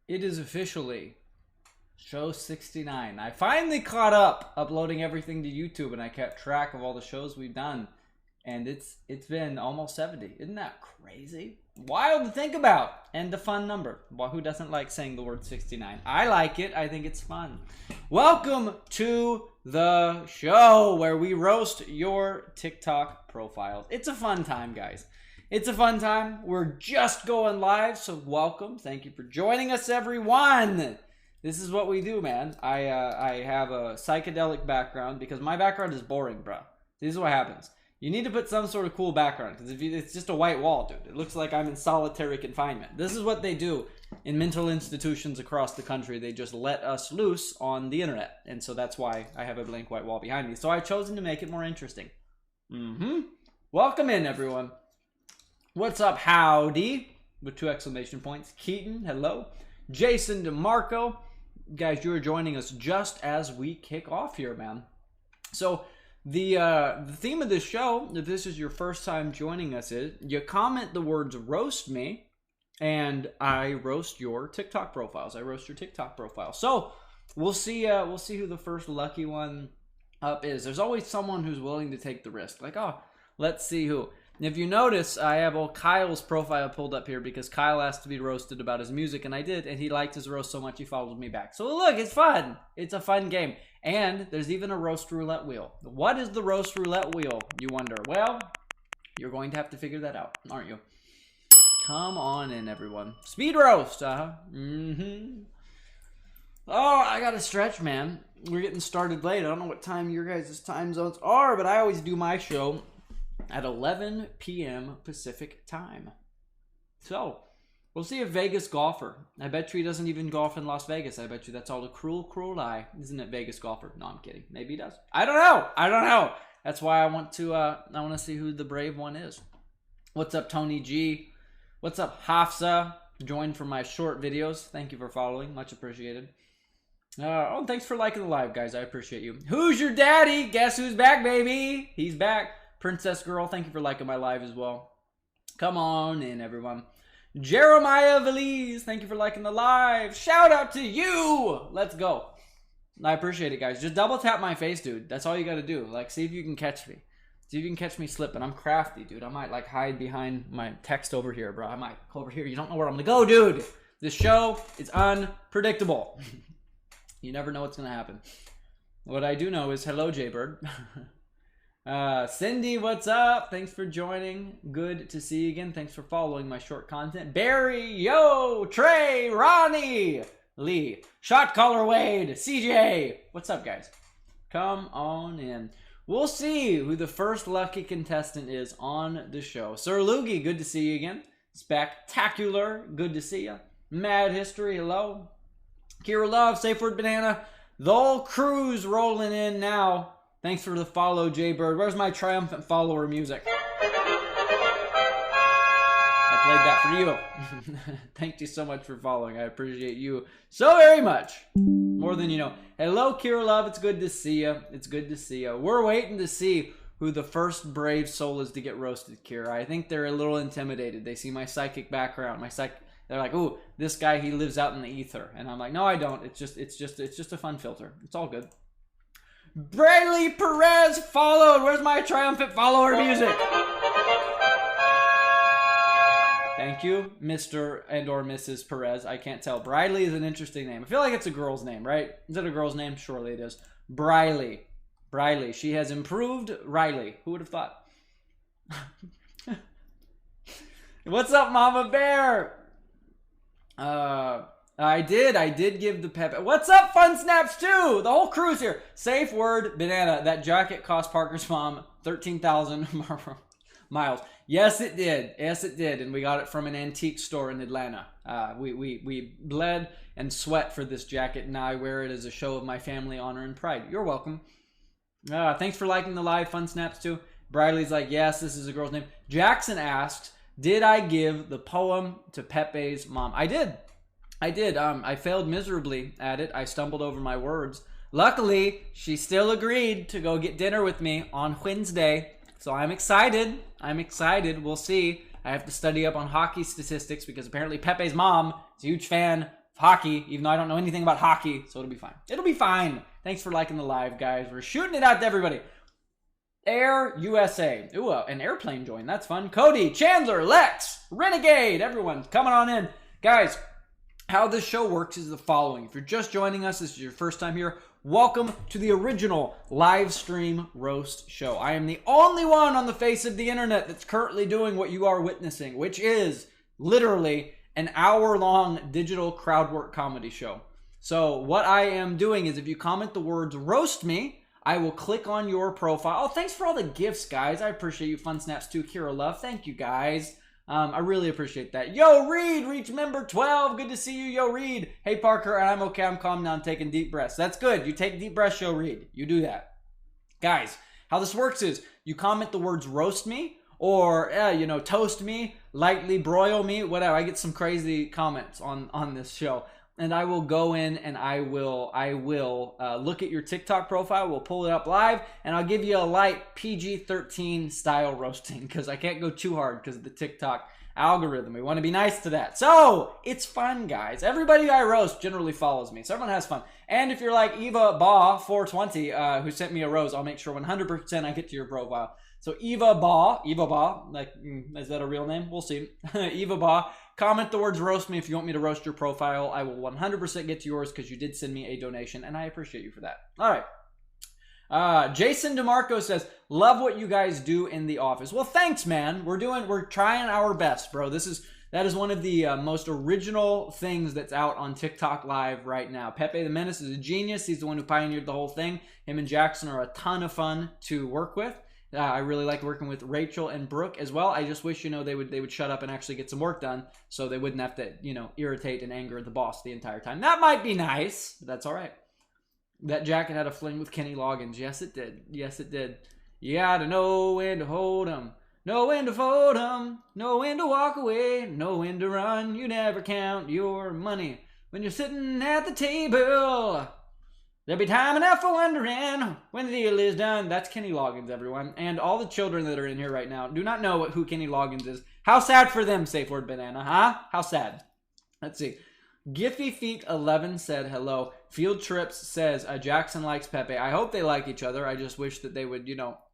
It is officially show 69. I finally caught up uploading everything to YouTube, and I kept track of all the shows we've done. And it's been almost 70. Isn't that crazy? Wild to think about. And a fun number. Well, who doesn't like saying the word 69? I like it. I think it's fun. Welcome to the show where we roast your TikTok profiles. It's a fun time, guys. It's a fun time. We're just going live, so welcome. Thank you for joining us, everyone. This is what we do, man. I have a psychedelic background because my background is boring, bro. This is what happens. You need to put some sort of cool background because it's just a white wall, dude. It looks like I'm in solitary confinement. This is what they do in mental institutions across the country. They just let us loose on the internet. And so that's why I have a blank white wall behind me. So I've chosen to make it more interesting. Welcome in, everyone. What's up, howdy? With 2 exclamation points. Keaton, hello. Jason DeMarco. Guys, you're joining us just as we kick off here, man. So the theme of this show, if this is your first time joining us, is you comment the words roast me, and I roast your TikTok profiles. I roast your TikTok profile. So we'll see who the first lucky one up is. There's always someone who's willing to take the risk. Like, oh, let's see who. If you notice, I have old Kyle's profile pulled up here because Kyle asked to be roasted about his music, and I did, and he liked his roast so much he followed me back. So look, it's fun. It's a fun game. And there's even a roast roulette wheel. What is the roast roulette wheel, you wonder? Well, you're going to have to figure that out, aren't you? Come on in, everyone. Speed roast, Oh, I gotta stretch, man. We're getting started late. I don't know what time your guys' time zones are, but I always do my show at 11 p.m. Pacific time. So, we'll see a Vegas golfer. I bet you he doesn't even golf in Las Vegas. I bet you that's all a cruel, cruel lie. Isn't it, Vegas golfer? No, I'm kidding. Maybe he does. I don't know. That's why I want to see who the brave one is. What's up, Tony G? What's up, Hafsa? Joined for my short videos. Thank you for following. Much appreciated. Oh, thanks for liking the live, guys. I appreciate you. Who's your daddy? Guess who's back, baby? He's back. Princess Girl, thank you for liking my live as well. Come on in, everyone. Jeremiah Valise, thank you for liking the live. Shout out to you. Let's go. I appreciate it, guys. Just double tap my face, dude. That's all you got to do. Like, see if you can catch me. See if you can catch me slipping. I'm crafty, dude. I might, like, hide behind my text over here, bro. I might go over here. You don't know where I'm going to go, dude. This show is unpredictable. You never know what's going to happen. What I do know is, hello, Jaybird. Cindy, what's up? Thanks for joining. Good to see you again. Thanks for following my short content. Barry, yo, Trey, Ronnie, Lee, Shot Caller Wade, CJ. What's up, guys? Come on in. We'll see who the first lucky contestant is on the show. Sir Loogie, good to see you again. Spectacular, good to see you. Mad History, hello. Kira Love, Safe Word Banana. The old crew's rolling in now. Thanks for the follow, Jaybird. Where's my triumphant follower music? I played that for you. Thank you so much for following. I appreciate you so very much. More than you know. Hello, Kira Love. It's good to see you. It's good to see you. We're waiting to see who the first brave soul is to get roasted, Kira. I think they're a little intimidated. They see my psychic background. They're like, ooh, this guy, he lives out in the ether. And I'm like, no, I don't. It's just a fun filter. It's all good. Bradley Perez followed. Where's my triumphant follower music? Thank you, Mr. and or Mrs. Perez. I can't tell. Briley is an interesting name. I feel like it's a girl's name, right? Is it a girl's name? Surely it is. Briley. She has improved. Riley. Who would have thought? What's up, Mama Bear? I did give the pep. What's up, Fun Snaps 2? The whole crew's here. Safe Word Banana. That jacket cost Parker's mom 13,000 miles. Yes, it did. And we got it from an antique store in Atlanta. We bled and sweat for this jacket. Now I wear it as a show of my family honor and pride. You're welcome. Thanks for liking the live, Fun Snaps 2. Briley's like, yes, this is a girl's name. Jackson asked, did I give the poem to Pepe's mom? I did. I failed miserably at it. I stumbled over my words. Luckily, she still agreed to go get dinner with me on Wednesday. So I'm excited. We'll see. I have to study up on hockey statistics because apparently Pepe's mom is a huge fan hockey, even though I don't know anything about hockey, so it'll be fine. It'll be fine. Thanks for liking the live, guys. We're shooting it out to everybody. Air USA. Ooh, an airplane join. That's fun. Cody, Chandler, Lex, Renegade, everyone's coming on in. Guys, how this show works is the following. If you're just joining us, this is your first time here, welcome to the original Livestream roast show. I am the only one on the face of the internet that's currently doing what you are witnessing, which is literally an hour-long digital crowd work comedy show. So what I am doing is if you comment the words roast me, I will click on your profile. Oh, thanks for all the gifts, guys. I appreciate you. Fun Snaps 2, Kira Love. Thank you, guys. I really appreciate that. Yo, Reed, reach member 12. Good to see you, Yo, Reed. Hey, Parker, I'm okay. I'm calm now. I'm taking deep breaths. That's good. You take deep breaths, Yo, Reed. You do that. Guys, how this works is you comment the words roast me or, toast me, lightly broil me, whatever. I get some crazy comments on this show. And I will go in and I will look at your TikTok profile. We'll pull it up live, and I'll give you a light PG-13 style roasting because I can't go too hard because of the TikTok algorithm. We want to be nice to that. So it's fun, guys. Everybody I roast generally follows me, so everyone has fun. And if you're like Eva Baugh 420, who sent me a rose, I'll make sure 100% I get to your profile. So Eva Baugh, like, is that a real name? We'll see. Eva Baugh. Comment the words roast me if you want me to roast your profile. I will 100% get to yours because you did send me a donation, and I appreciate you for that. All right. Jason DeMarco says, love what you guys do in the office. Well, thanks, man. We're trying our best, bro. That is one of the most original things that's out on TikTok Live right now. Pepe the Menace is a genius. He's the one who pioneered the whole thing. Him and Jackson are a ton of fun to work with. I really like working with Rachel and Brooke as well. I just wish, they would shut up and actually get some work done so they wouldn't have to, irritate and anger the boss the entire time. That might be nice, but that's all right. That jacket had a fling with Kenny Loggins. Yes, it did. Yes, it did. You gotta know when to hold 'em, know when to fold 'em, know when to walk away, know when to run. You never count your money when you're sitting at the table. There'll be time enough for wondering when the deal is done. That's Kenny Loggins, everyone. And all the children that are in here right now do not know who Kenny Loggins is. How sad for them, safe word banana, huh? How sad. Let's see. Giffy Feet 11 said hello. Field Trips says Jackson likes Pepe. I hope they like each other. I just wish that they would,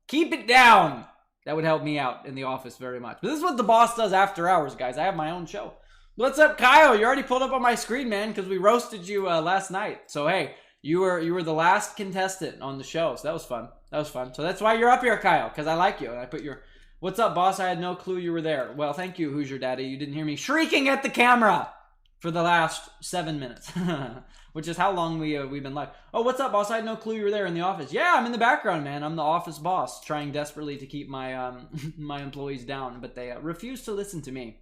keep it down. That would help me out in the office very much. But this is what the boss does after hours, guys. I have my own show. What's up, Kyle? You already pulled up on my screen, man, because we roasted you last night. So, hey. You were the last contestant on the show, so that was fun. So that's why you're up here, Kyle, because I like you. And I put your, what's up, boss? I had no clue you were there. Well, thank you, Who's Your Daddy. You didn't hear me shrieking at the camera for the last 7 minutes, which is how long we've been live. Oh, what's up, boss? I had no clue you were there in the office. Yeah, I'm in the background, man. I'm the office boss, trying desperately to keep my my employees down, but they refuse to listen to me.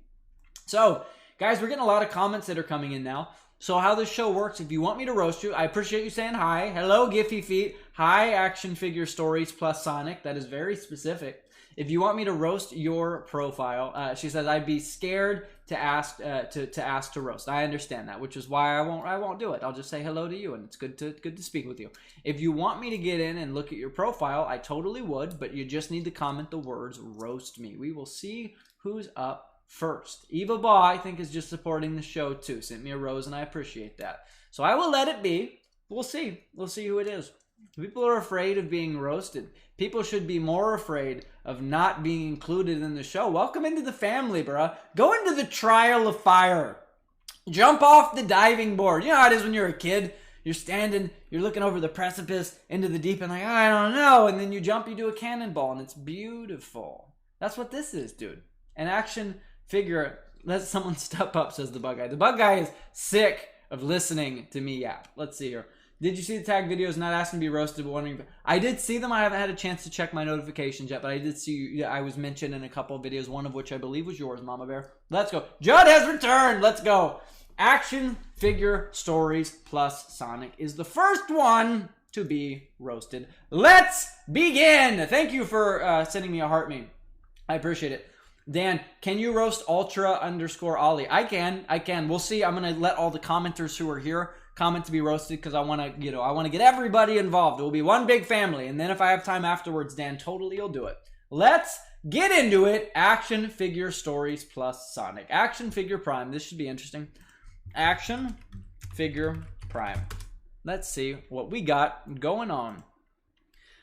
So, guys, we're getting a lot of comments that are coming in now. So how this show works, if you want me to roast you, I appreciate you saying hi. Hello, Giffy Feet. Hi, Action Figure Stories plus Sonic. That is very specific. If you want me to roast your profile, she says, I'd be scared to ask to roast. I understand that, which is why I won't do it. I'll just say hello to you, and it's good to speak with you. If you want me to get in and look at your profile, I totally would, but you just need to comment the words roast me. We will see who's up first. Eva Baugh, I think, is just supporting the show too. Sent me a rose, and I appreciate that. So I will let it be. We'll see. We'll see who it is. People are afraid of being roasted. People should be more afraid of not being included in the show. Welcome into the family, bruh. Go into the trial of fire. Jump off the diving board. You know how it is when you're a kid. You're standing, you're looking over the precipice into the deep end like, I don't know. And then you jump, you do a cannonball, and it's beautiful. That's what this is, dude. An action figure. Let someone step up, says the bug guy. The bug guy is sick of listening to me yap. Let's see here. Did you see the tag videos? Not asking to be roasted, but wondering. I did see them. I haven't had a chance to check my notifications yet, but I did see. I was mentioned in a couple of videos, one of which I believe was yours, Mama Bear. Let's go. Judd has returned. Let's go. Action Figure Stories plus Sonic is the first one to be roasted. Let's begin. Thank you for sending me a heart meme. I appreciate it. Dan, can you roast Ultra_Ollie? I can. We'll see. I'm going to let all the commenters who are here comment to be roasted because I want to get everybody involved. It will be one big family. And then if I have time afterwards, Dan, totally you'll do it. Let's get into it. Action Figure Stories plus Sonic. Action Figure Prime. This should be interesting. Action Figure Prime. Let's see what we got going on.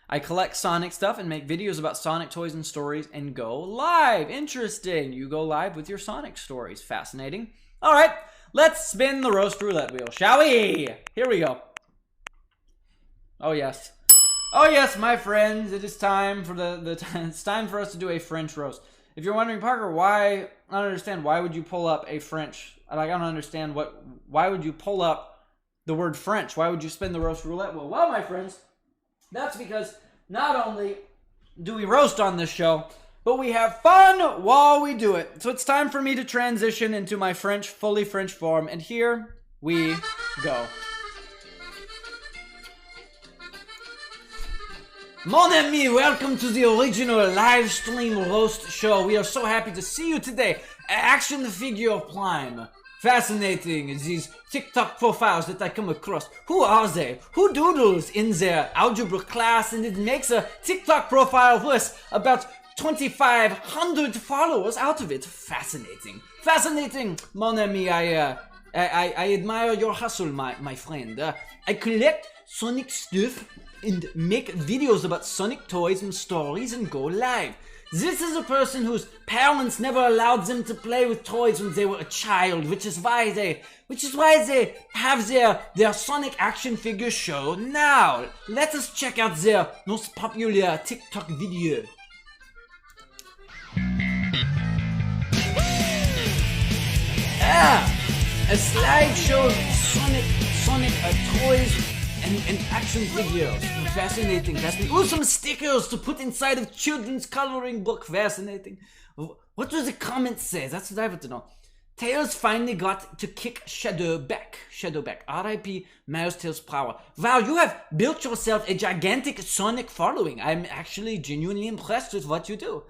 I collect Sonic stuff and make videos about Sonic toys and stories and go live. Interesting. You go live with your Sonic stories. Fascinating. All right, let's spin the roast roulette wheel, shall we? Here we go. Oh, yes. Oh, yes, my friends. It is time for it's time for us to do a French roast. If you're wondering, Parker, why, I don't understand, why would you pull up a French, like, I don't understand why would you pull up the word French? Why would you spin the roast roulette wheel? Well, my friends, that's because not only do we roast on this show, but we have fun while we do it. So it's time for me to transition into my fully French form, and here we go. Mon ami, welcome to the original live stream roast show. We are so happy to see you today. Action Figure Prime. Fascinating, these TikTok profiles that I come across. Who are they? Who doodles in their algebra class and it makes a TikTok profile with about 2,500 followers out of it? Fascinating. Fascinating, mon ami. I admire your hustle, my friend. I collect Sonic stuff and make videos about Sonic toys and stories and go live. This is a person whose parents never allowed them to play with toys when they were a child, which is why they have their Sonic action figure show now. Let us check out their most popular TikTok video. A slideshow of Sonic toys and action figures. Fascinating. Ooh, some stickers to put inside of children's coloring book. Fascinating. What does the comment say? That's what I want to know. Tails finally got to kick Shadow back. R.I.P. Miles Tails Power. Wow, you have built yourself a gigantic Sonic following. I'm actually genuinely impressed with what you do.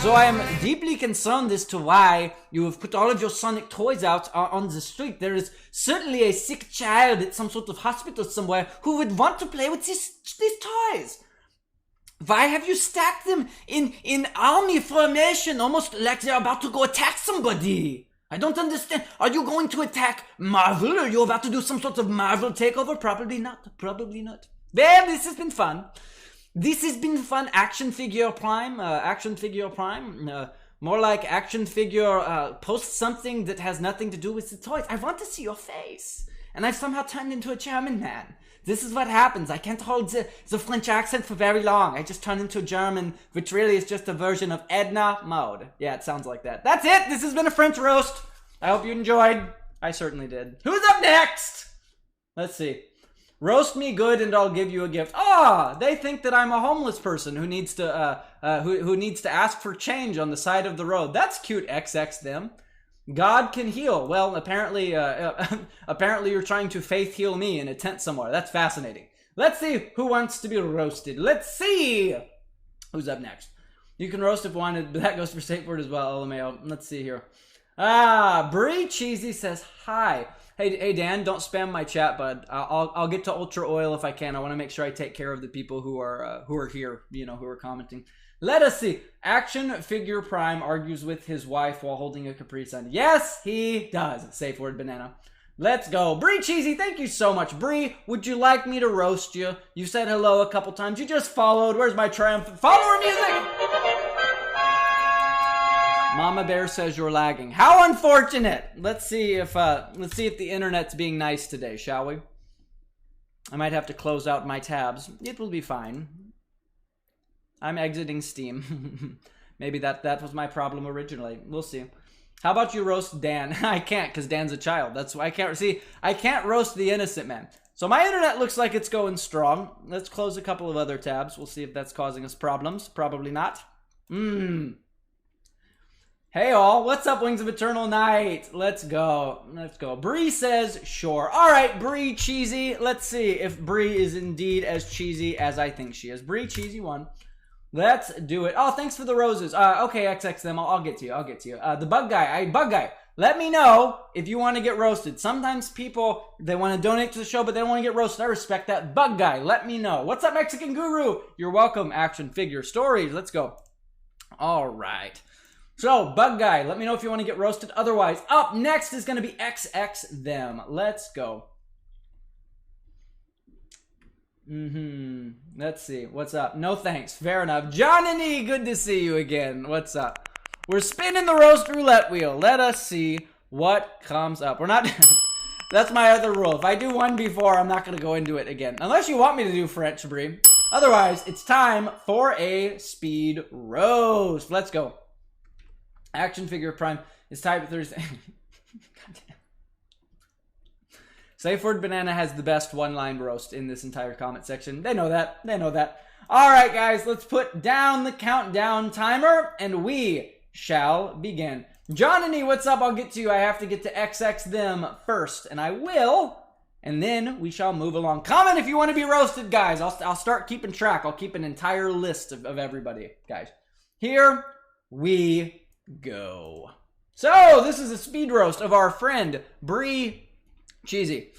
So I am deeply concerned as to why you have put all of your Sonic toys out on the street. There is certainly a sick child at some sort of hospital somewhere who would want to play with these toys. Why have you stacked them in army formation, almost like they're about to go attack somebody? I don't understand. Are you going to attack Marvel? Are you about to do some sort of Marvel takeover? Probably not. Well, this has been fun. Action Figure Prime. More like Action Figure, post something that has nothing to do with the toys. I want to see your face. And I've somehow turned into a German man. This is what happens. I can't hold the French accent for very long. I just turn into German, which really is just a version of Edna Mode. Yeah, it sounds like that. That's it. This has been a French roast. I hope you enjoyed. I certainly did. Who's up next? Let's see. Roast me good and I'll give you a gift. They think that I'm a homeless person who needs to who needs to ask for change on the side of the road. That's cute, XX them. God can heal. Well, apparently you're trying to faith heal me in a tent somewhere. That's fascinating. Let's see who wants to be roasted. Let's see who's up next. You can roast if wanted, but that goes for Stateford as well, LMAO. Let's see here. Brie Cheesy says hi. Hey Dan, don't spam my chat, bud. I'll get to Ultra Oil if I can. I want to make sure I take care of the people who are here, who are commenting. Let us see. Action Figure Prime argues with his wife while holding a Capri Sun. Yes, he does. Safe word banana. Let's go. Brie Cheesy, thank you so much. Brie, would you like me to roast you? You said hello a couple times. You just followed. Where's my triumphant follower music? Mama Bear says you're lagging. How unfortunate. Let's see if the internet's being nice today, shall we? I might have to close out my tabs. It will be fine. I'm exiting Steam. Maybe that was my problem originally. We'll see. How about you roast Dan? I can't because Dan's a child. That's why I can't roast the innocent man. So my internet looks like it's going strong. Let's close a couple of other tabs. We'll see if that's causing us problems. Probably not. Hey all, what's up, Wings of Eternal Night? Let's go. Bree says, sure. All right, Bree Cheesy. Let's see if Bree is indeed as cheesy as I think she is. Bree Cheesy 1. Let's do it. Oh, thanks for the roses. Okay, XX them. I'll get to you. The Bug Guy. Let me know if you want to get roasted. Sometimes people, they want to donate to the show, but they don't want to get roasted. I respect that. Bug Guy, let me know. What's up, Mexican Guru? You're welcome. Action Figure Stories. Let's go. All right. So, Bug Guy, let me know if you want to get roasted. Otherwise, up next is going to be XX Them. Let's go. Let's see. What's up? No thanks. Fair enough. John and E, good to see you again. What's up? We're spinning the roast roulette wheel. Let us see what comes up. We're not... That's my other rule. If I do one before, I'm not going to go into it again. Unless you want me to do French Brie. Otherwise, it's time for a speed roast. Let's go. Action figure prime is type Thursday. Safe word banana has the best one-line roast in this entire comment section. They know that. They know that. All right, guys, let's put down the countdown timer, and we shall begin. John and E, what's up? I'll get to you. I have to get to XX Them first, and I will, and then we shall move along. Comment if you want to be roasted, guys. I'll start keeping track. I'll keep an entire list of everybody, guys. Here we go. So, this is a speed roast of our friend, Brie Cheesy.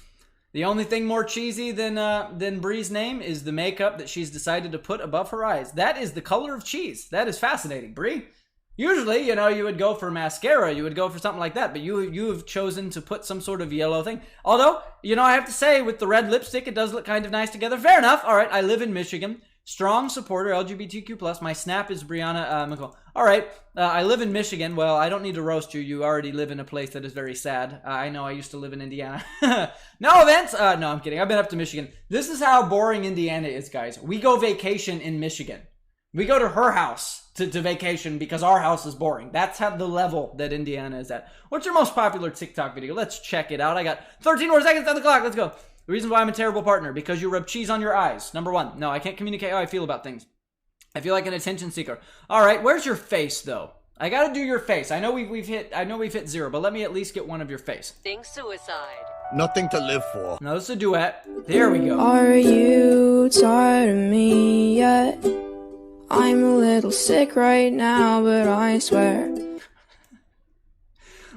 The only thing more cheesy than Brie's name is the makeup that she's decided to put above her eyes. That is the color of cheese. That is fascinating, Brie. Usually, you know, you would go for mascara, you would go for something like that, but you have chosen to put some sort of yellow thing. Although, you know, I have to say, with the red lipstick, it does look kind of nice together. Fair enough. All right, I live in Michigan. Strong supporter, LGBTQ+. My snap is Brianna McCall. All right, I live in Michigan. Well, I don't need to roast you. You already live in a place that is very sad. I know I used to live in Indiana. No offense. No, I'm kidding. I've been up to Michigan. This is how boring Indiana is, guys. We go vacation in Michigan. We go to her house to vacation because our house is boring. That's how the level that Indiana is at. What's your most popular TikTok video? Let's check it out. I got 13 more seconds on the clock. Let's go. The reason why I'm a terrible partner, because you rub cheese on your eyes. Number one. No, I can't communicate how I feel about things. I feel like an attention seeker. All right, where's your face though? I gotta do your face. I know we've hit 0, but let me at least get one of your face. Think suicide. Nothing to live for. No, it's a duet. There we go. Are you tired of me yet? I'm a little sick right now, but I swear.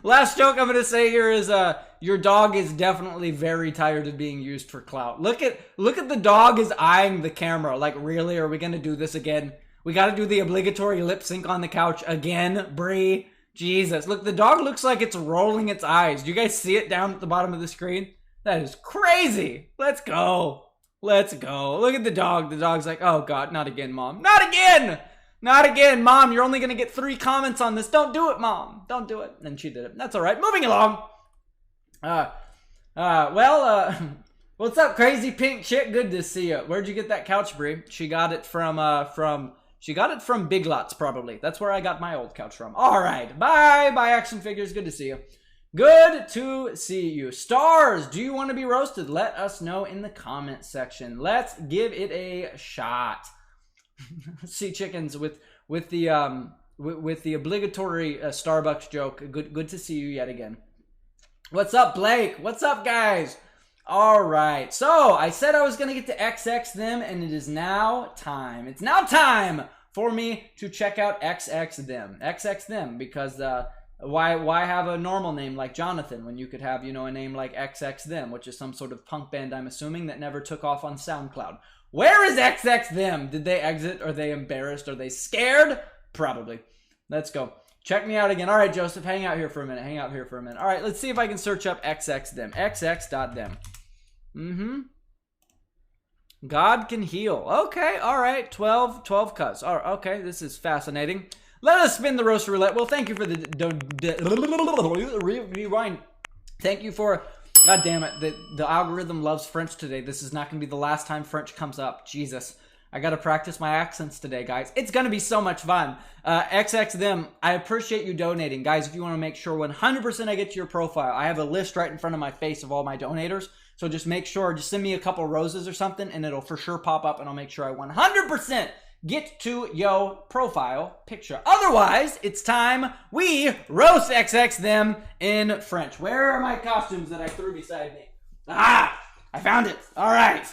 Last joke I'm gonna say here is your dog is definitely very tired of being used for clout. Look at the dog is eyeing the camera. Like, really? Are we gonna do this again? We gotta do the obligatory lip sync on the couch again, Brie. Jesus. Look, the dog looks like it's rolling its eyes. Do you guys see it down at the bottom of the screen? That is crazy. Let's go. Let's go. Look at the dog. The dog's like, oh God, not again, Mom. Not again! Not again, Mom. You're only gonna get 3 comments on this. Don't do it, Mom. Don't do it. And she did it. That's all right. Moving along. What's up, crazy pink chick? Good to see you. Where'd you get that couch, Brie? She got it from Big Lots, probably. That's where I got my old couch from. All right. Bye, action figures. Good to see you. Good to see you. Stars, do you want to be roasted? Let us know in the comment section. Let's give it a shot. See chickens with the obligatory Starbucks joke. Good to see you yet again. What's up, Blake? What's up, guys? All right. So I said I was gonna get to XX Them, and it is now time. It's now time for me to check out XX Them, because why have a normal name like Jonathan when you could have, you know, a name like XX Them, which is some sort of punk band, I'm assuming, that never took off on SoundCloud. Where is XX Them? Did they exit? Are they embarrassed? Are they scared? Probably. Let's go. Check me out again. All right, Joseph, hang out here for a minute. All right, let's see if I can search up XX Them. XX.them. God can heal. Okay, all right. 12 cuts. All right, okay, this is fascinating. Let us spin the roast roulette. Well, thank you for the rewind. Thank you for... God damn it, the algorithm loves French today. This is not going to be the last time French comes up. Jesus. I got to practice my accents today, guys. It's going to be so much fun. XX Them, I appreciate you donating. Guys, if you want to make sure 100% I get to your profile, I have a list right in front of my face of all my donators. So just make sure, just send me a couple roses or something, and it'll for sure pop up, and I'll make sure I 100% get to your profile picture. Otherwise, it's time we roast XX Them in French. Where are my costumes that I threw beside me? Ah, I found it. All right.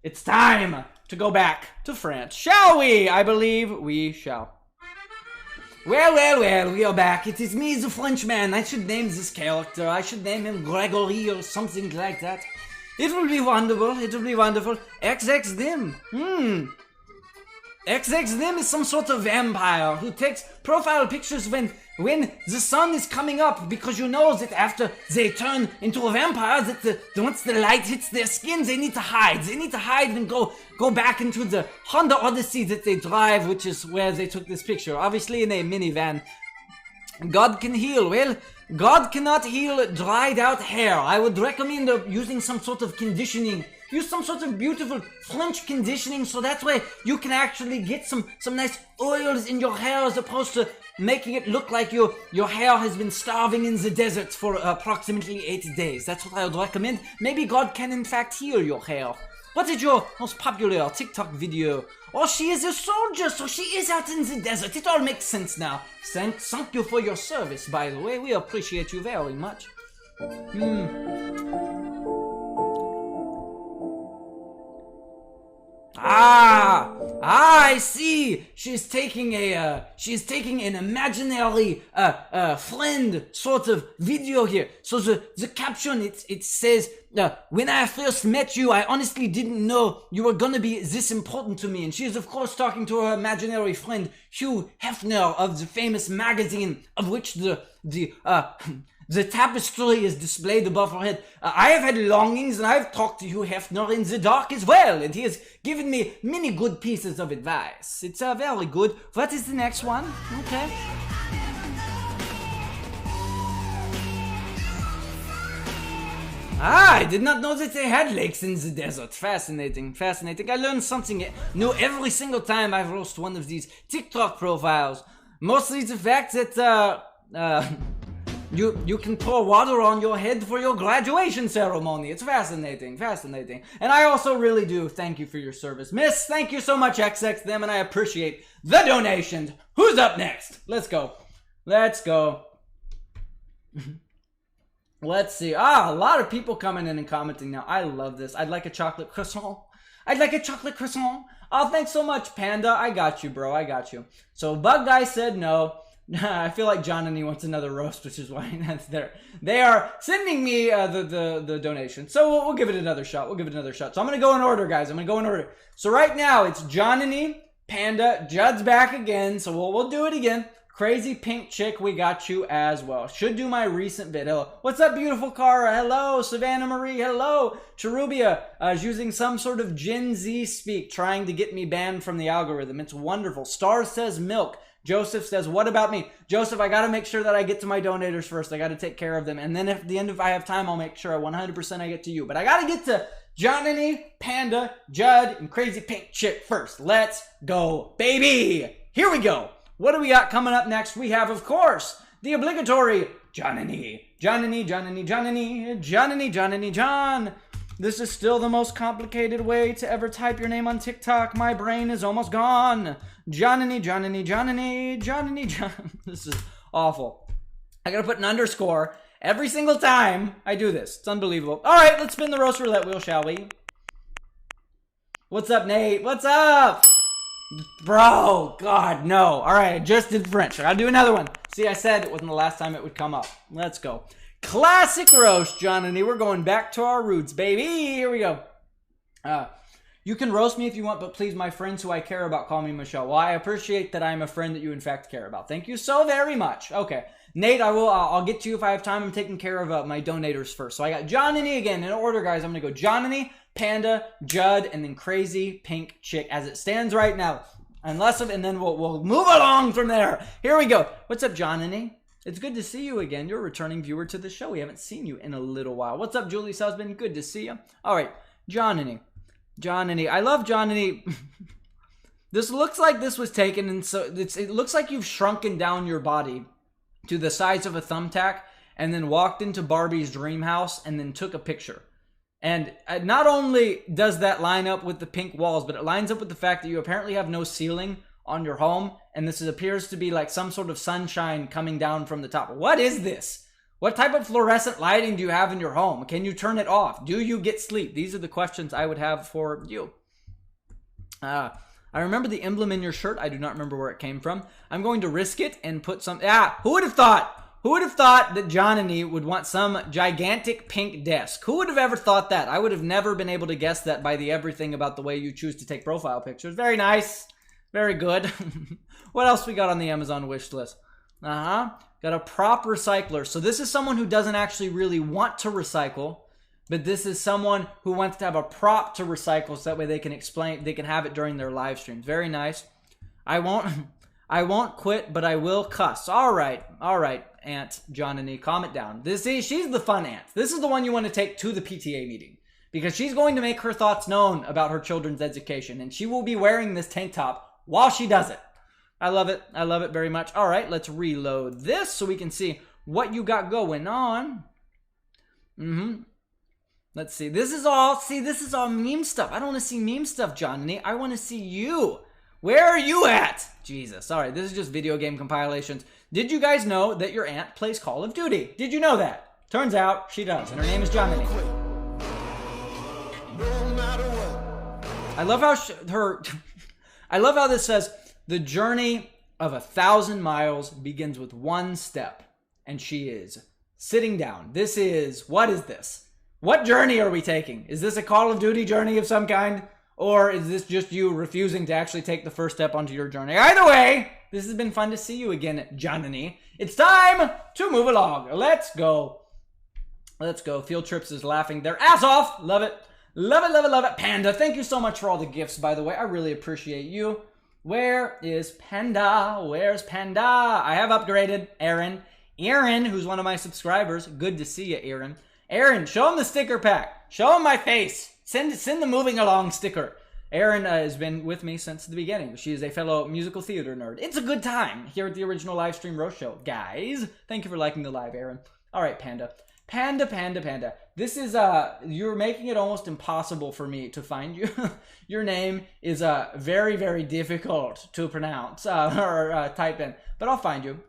It's time to go back to France. Shall we? I believe we shall. Well, we are back. It is me, the Frenchman. I should name this character. I should name him Gregory or something like that. It will be wonderful. It will be wonderful. XX Them. XX them is some sort of vampire who takes profile pictures when the sun is coming up, because you know that after they turn into a vampire, that once the light hits their skin, they need to hide. They need to hide and go back into the Honda Odyssey that they drive, which is where they took this picture. Obviously in a minivan. God can heal. Well, God cannot heal dried out hair. I would recommend using some sort of conditioning. Use some sort of beautiful French conditioning, so that way you can actually get some nice oils in your hair, as opposed to making it look like your hair has been starving in the desert for approximately 8 days. That's what I would recommend. Maybe God can in fact heal your hair. What is your most popular TikTok video? Oh, she is a soldier, so she is out in the desert. It all makes sense now. Thank you for your service, by the way. We appreciate you very much. I see. She's taking an imaginary friend sort of video here. So the caption, it says, when I first met you, I honestly didn't know you were gonna be this important to me. And she is of course talking to her imaginary friend Hugh Hefner of the famous magazine, of which the tapestry is displayed above her head. I have had longings, and I've talked to Hugh Hefner in the dark as well, and he has given me many good pieces of advice. It's very good. What is the next one? Okay. I did not know that they had lakes in the desert. Fascinating, fascinating. I learn something new every single time I roast one of these TikTok profiles. Mostly the fact that, You can pour water on your head for your graduation ceremony. It's fascinating, fascinating. And I also really do thank you for your service. Miss, thank you so much, XX them, and I appreciate the donations. Who's up next? Let's go. Let's see. A lot of people coming in and commenting now. I love this. I'd like a chocolate croissant. Oh, thanks so much, Panda. I got you, bro. I got you. So, Bug Guy said no. I feel like John and he wants another roast, which is why that's there. They are sending me the donation. So we'll give it another shot. So I'm going to go in order, guys. So right now it's John and he, Panda, Judd's back again. So we'll do it again. Crazy Pink Chick, we got you as well. Should do my recent bit. Hello. What's up, beautiful Cara? Hello. Savannah Marie. Hello. Cherubia is using some sort of Gen Z speak, trying to get me banned from the algorithm. It's wonderful. Star says milk. Joseph says, what about me? Joseph, I got to make sure that I get to my donators first. I got to take care of them. And then at the end, if I have time, I'll make sure 100% I get to you. But I got to get to Johnny, Panda, Judd, and Crazy Pink Chick first. Let's go, baby. Here we go. What do we got coming up next? We have, of course, the obligatory John. This is still the most complicated way to ever type your name on TikTok. My brain is almost gone. John. This is awful. I gotta put an underscore every single time I do this. It's unbelievable. All right, let's spin the roast roulette wheel, shall we? What's up, Nate? What's up? Bro, God, no. All right, I just did French. I gotta do another one. See, I said it wasn't the last time it would come up. Let's go. Classic roast, John and E. We're going back to our roots, baby. Here we go. You can roast me if you want, but please, my friends who I care about call me Michelle. Well, I appreciate that I'm a friend that you in fact care about. Thank you so very much. Okay, Nate, I'll get to you if I have time. I'm taking care of my donators first. So I got John and E again in order, guys. I'm gonna go John and E, Panda, Judd, and then Crazy Pink Chick as it stands right now. And then we'll move along from there. Here we go. What's up, John and E? It's good to see you again. You're a returning viewer to the show. We haven't seen you in a little while. What's up, Julie's husband? Good to see you. All right, John and E. I love John and E. This looks like this was taken, and so it looks like you've shrunken down your body to the size of a thumbtack and then walked into Barbie's dream house and then took a picture. And not only does that line up with the pink walls, but it lines up with the fact that you apparently have no ceiling on your home, and this appears to be like some sort of sunshine coming down from the top. What is this? What type of fluorescent lighting do you have in your home? Can you turn it off? Do you get sleep? These are the questions I would have for you. I remember the emblem in your shirt. I do not remember where it came from. I'm going to risk it and put some... who would have thought? Who would have thought that John and E would want some gigantic pink desk? Who would have ever thought that? I would have never been able to guess that by the everything about the way you choose to take profile pictures. Very nice. Very good. What else we got on the Amazon wish list? Got a prop recycler. So this is someone who doesn't actually really want to recycle, but this is someone who wants to have a prop to recycle so that way they can have it during their live streams. Very nice. I won't quit, but I will cuss. All right, Aunt Johnny, calm it down. She's the fun aunt. This is the one you want to take to the PTA meeting because she's going to make her thoughts known about her children's education, and she will be wearing this tank top while she does it. I love it. I love it very much. All right, let's reload this so we can see what you got going on. Let's see. This is all meme stuff. I don't want to see meme stuff, Johnny. I want to see you. Where are you at? Jesus. All right, this is just video game compilations. Did you guys know that your aunt plays Call of Duty? Did you know that? Turns out she does, and her name is Johnny. I love how I love how this says, the journey of 1,000 miles begins with one step, and she is sitting down. What is this? What journey are we taking? Is this a Call of Duty journey of some kind? Or is this just you refusing to actually take the first step onto your journey? Either way, this has been fun to see you again, Johnny. It's time to move along. Let's go. Field Trips is laughing their ass off. Love it. Love it, love it, love it. Panda, thank you so much for all the gifts, by the way. I really appreciate you. Where is Panda? Where's Panda? I have upgraded Aaron. Aaron, who's one of my subscribers. Good to see you, Aaron. Aaron, show him the sticker pack. Show him my face. Send the moving along sticker. Aaron has been with me since the beginning. She is a fellow musical theater nerd. It's a good time here at the original Livestream Roast Show. Guys, thank you for liking the live, Aaron. All right, Panda. Panda. This is, you're making it almost impossible for me to find you. Your name is very, very difficult to pronounce or type in. But I'll find you.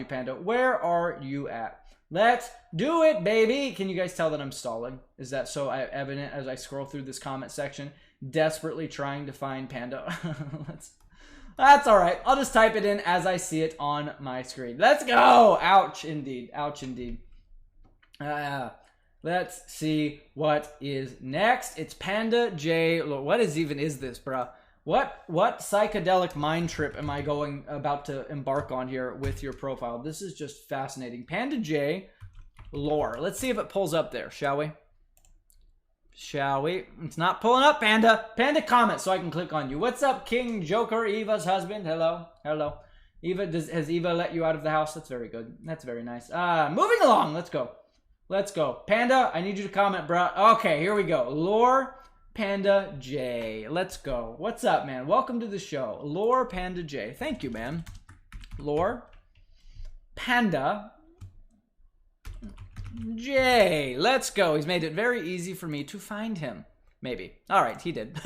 Panda. Where are you at? Let's do it, baby. Can you guys tell that I'm stalling? Is that so evident as I scroll through this comment section, desperately trying to find Panda? That's all right. I'll just type it in as I see it on my screen. Let's go. Ouch, indeed. Ouch, indeed. Let's see what is next. It's Panda J. What is this, bro? What psychedelic mind trip am I about to embark on here with your profile? This is just fascinating. Panda J lore. Let's see if it pulls up there, shall we? It's not pulling up, Panda. Panda, comment so I can click on you. What's up, King Joker, Eva's husband? Hello. Eva, has Eva let you out of the house? That's very good. That's very nice. Moving along. Let's go. Panda, I need you to comment, bro. Okay, here we go. Lore Panda J. Let's go. What's up, man? Welcome to the show. Lore Panda J. Thank you, man. Lore Panda J. Let's go. He's made it very easy for me to find him. Maybe. All right, he did.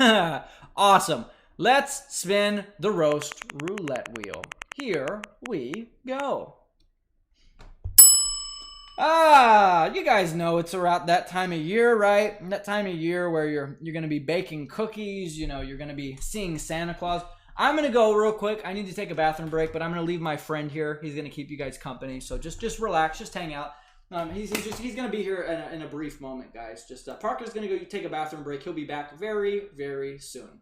Awesome. Let's spin the roast roulette wheel. Here we go. You guys know it's around that time of year, right? That time of year where you're going to be baking cookies, you're going to be seeing Santa Claus. I'm going to go real quick. I need to take a bathroom break, but I'm going to leave my friend here. He's going to keep you guys company. So just relax, just hang out. He's going to be here in a brief moment, guys. Parker's going to go take a bathroom break. He'll be back very, very soon.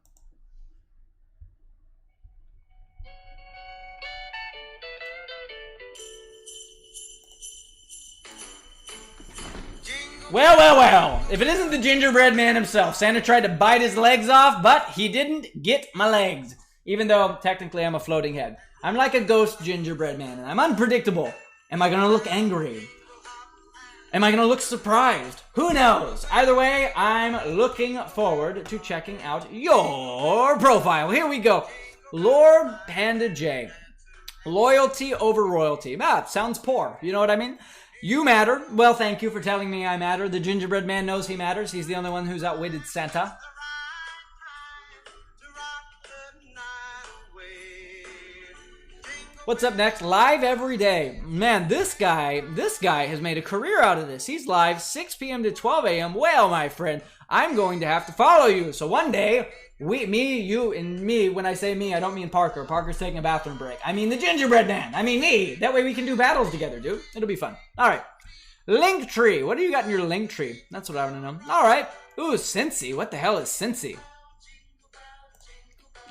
Well. If it isn't the gingerbread man himself, Santa tried to bite his legs off, but he didn't get my legs. Even though, technically, I'm a floating head. I'm like a ghost gingerbread man, and I'm unpredictable. Am I going to look angry? Am I going to look surprised? Who knows? Either way, I'm looking forward to checking out your profile. Here we go. Lord Panda J. Loyalty over royalty. It sounds poor. You know what I mean? You matter. Well, thank you for telling me I matter. The gingerbread man knows he matters. He's the only one who's outwitted Santa. What's up next? Live every day. Man, this guy has made a career out of this. He's live 6 p.m. to 12 a.m. Well, my friend, I'm going to have to follow you. So one day, you, and me, when I say me, I don't mean Parker. Parker's taking a bathroom break. I mean the gingerbread man. I mean me. That way we can do battles together, dude. It'll be fun. All right. Linktree. What do you got in your Linktree? That's what I want to know. All right. Ooh, Cincy. What the hell is Cincy?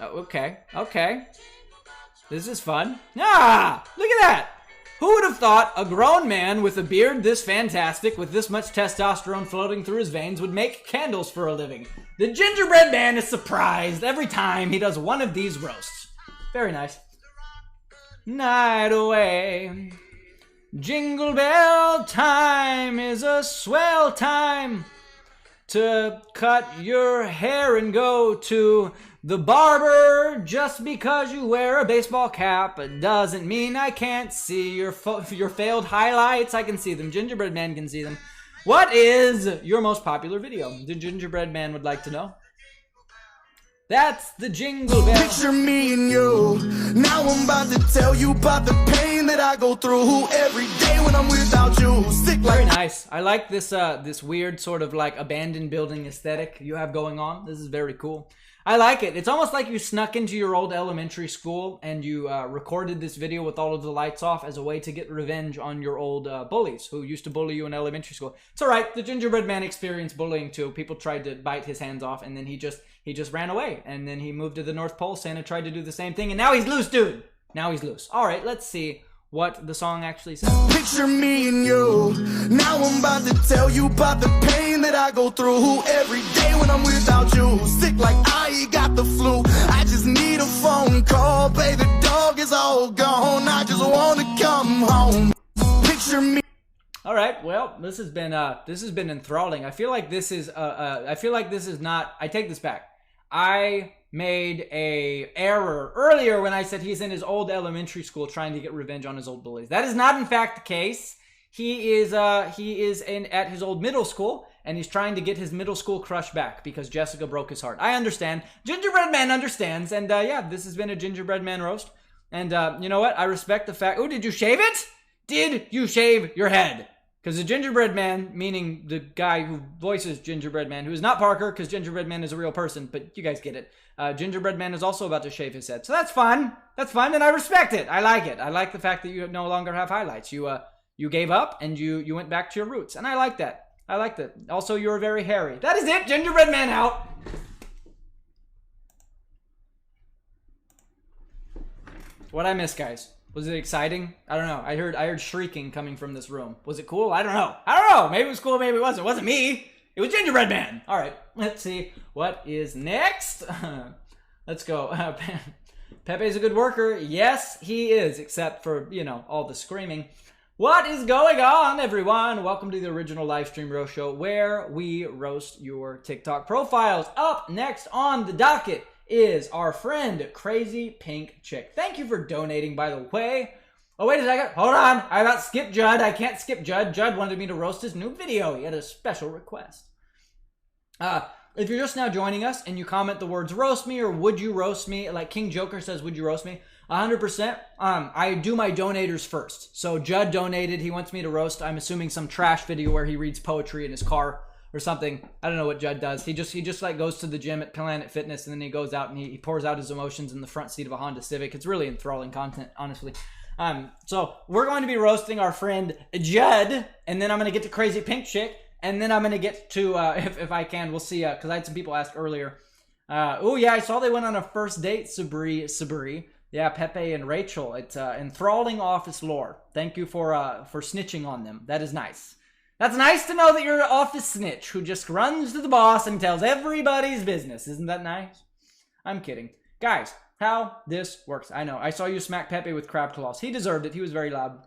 Oh, okay. Okay. This is fun. Ah! Look at that! Who would have thought a grown man with a beard this fantastic, with this much testosterone floating through his veins, would make candles for a living? The gingerbread man is surprised every time he does one of these roasts. Very nice. Night away. Jingle bell time is a swell time to cut your hair and go to the barber. Just because you wear a baseball cap doesn't mean I can't see your failed highlights. I can see them. Gingerbread man can see them. What is your most popular video? The gingerbread man would like to know. That's the jingle bell. Picture me and you. Now I'm about to tell you about the pain that I go through every day when I'm without you. Sick like. Very nice. I like this this weird sort of like abandoned building aesthetic you have going on. This is very cool. I like it. It's almost like you snuck into your old elementary school and you recorded this video with all of the lights off as a way to get revenge on your old bullies who used to bully you in elementary school. It's all right. The gingerbread man experienced bullying too. People tried to bite his hands off, and then he just ran away. And then he moved to the North Pole. Santa tried to do the same thing, and now he's loose, dude. Now he's loose. All right, let's see what the song actually says. Picture me and you. Now I'm about to tell you about the pain that I go through every day when I'm without you. Sick like I got the flu. I just need a phone call. Baby, the dog is all gone. I just want to come home. Picture me. All right, well, this has been enthralling. I feel like this is not. I take this back. I made a error earlier when I said he's in his old elementary school trying to get revenge on his old bullies. That is not in fact the case. He is at his old middle school, and he's trying to get his middle school crush back because Jessica broke his heart. I understand. Gingerbread man understands, and yeah, this has been a gingerbread man roast. And you know what? I respect the fact. Oh, did you shave it? Did you shave your head? Because the gingerbread man, meaning the guy who voices Gingerbread Man, who is not Parker, because Gingerbread Man is a real person, but you guys get it. Gingerbread Man is also about to shave his head. So that's fun. That's fun, and I respect it. I like it. I like the fact that you no longer have highlights. You gave up, and you went back to your roots, and I like that. I like that. Also, you're very hairy. That is it. Gingerbread Man out. What'd I miss, guys? Was it exciting? I don't know. I heard shrieking coming from this room. Was it cool? I don't know. Maybe it was cool, maybe it wasn't. It wasn't me. It was Gingerbread Man. All right. Let's see what is next. Let's go. Pepe's a good worker. Yes, he is, except for, all the screaming. What is going on, everyone? Welcome to the original Livestream roast show where we roast your TikTok profiles. Up next on the docket is our friend Crazy Pink Chick. Thank you for donating, by the way. Oh, wait a second. Hold on. I got skip Judd. I can't skip Judd. Judd wanted me to roast his new video. He had a special request. If you're just now joining us and you comment the words roast me or would you roast me, like King Joker says, would you roast me? 100%. I do my donators first. So Judd donated. He wants me to roast, I'm assuming, some trash video where he reads poetry in his car or something. I don't know what Judd does. He just like goes to the gym at Planet Fitness, and then he goes out and he pours out his emotions in the front seat of a Honda Civic. It's really enthralling content, honestly. So we're going to be roasting our friend Judd, and then I'm going to get to Crazy Pink Chick, and then I'm going to get to, if I can, we'll see, because I had some people ask earlier. Oh yeah, I saw they went on a first date, Sabri. Yeah, Pepe and Rachel. It's enthralling office lore. Thank you for snitching on them. That is nice. That's nice to know that you're an office snitch who just runs to the boss and tells everybody's business. Isn't that nice? I'm kidding. Guys, how this works. I know. I saw you smack Pepe with crab claws. He deserved it. He was very loud.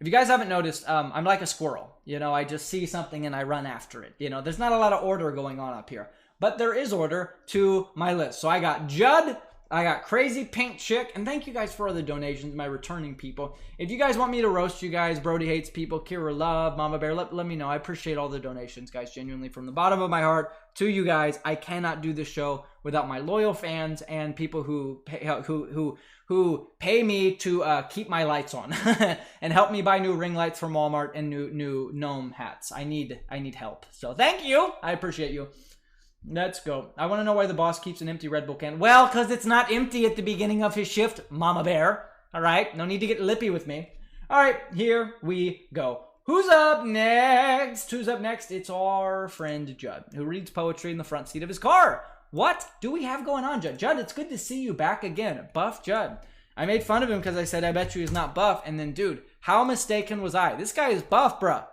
If you guys haven't noticed, I'm like a squirrel. I just see something and I run after it. There's not a lot of order going on up here. But there is order to my list. So I got Judd, I got Crazy Pink Chick, and thank you guys for all the donations, my returning people. If you guys want me to roast you guys, Brody Hates People, Kira Love, Mama Bear, let me know. I appreciate all the donations, guys, genuinely, from the bottom of my heart to you guys. I cannot do this show without my loyal fans and people who pay me to keep my lights on and help me buy new ring lights from Walmart and new gnome hats. I need help. So thank you. I appreciate you. Let's go. I want to know why the boss keeps an empty Red Bull can. Well, because it's not empty at the beginning of his shift, Mama Bear. All right? No need to get lippy with me. All right, here we go. Who's up next? It's our friend Judd, who reads poetry in the front seat of his car. What do we have going on, Judd? Judd, it's good to see you back again. Buff Judd. I made fun of him because I said, I bet you he's not buff. And then, dude, how mistaken was I? This guy is buff, bruh.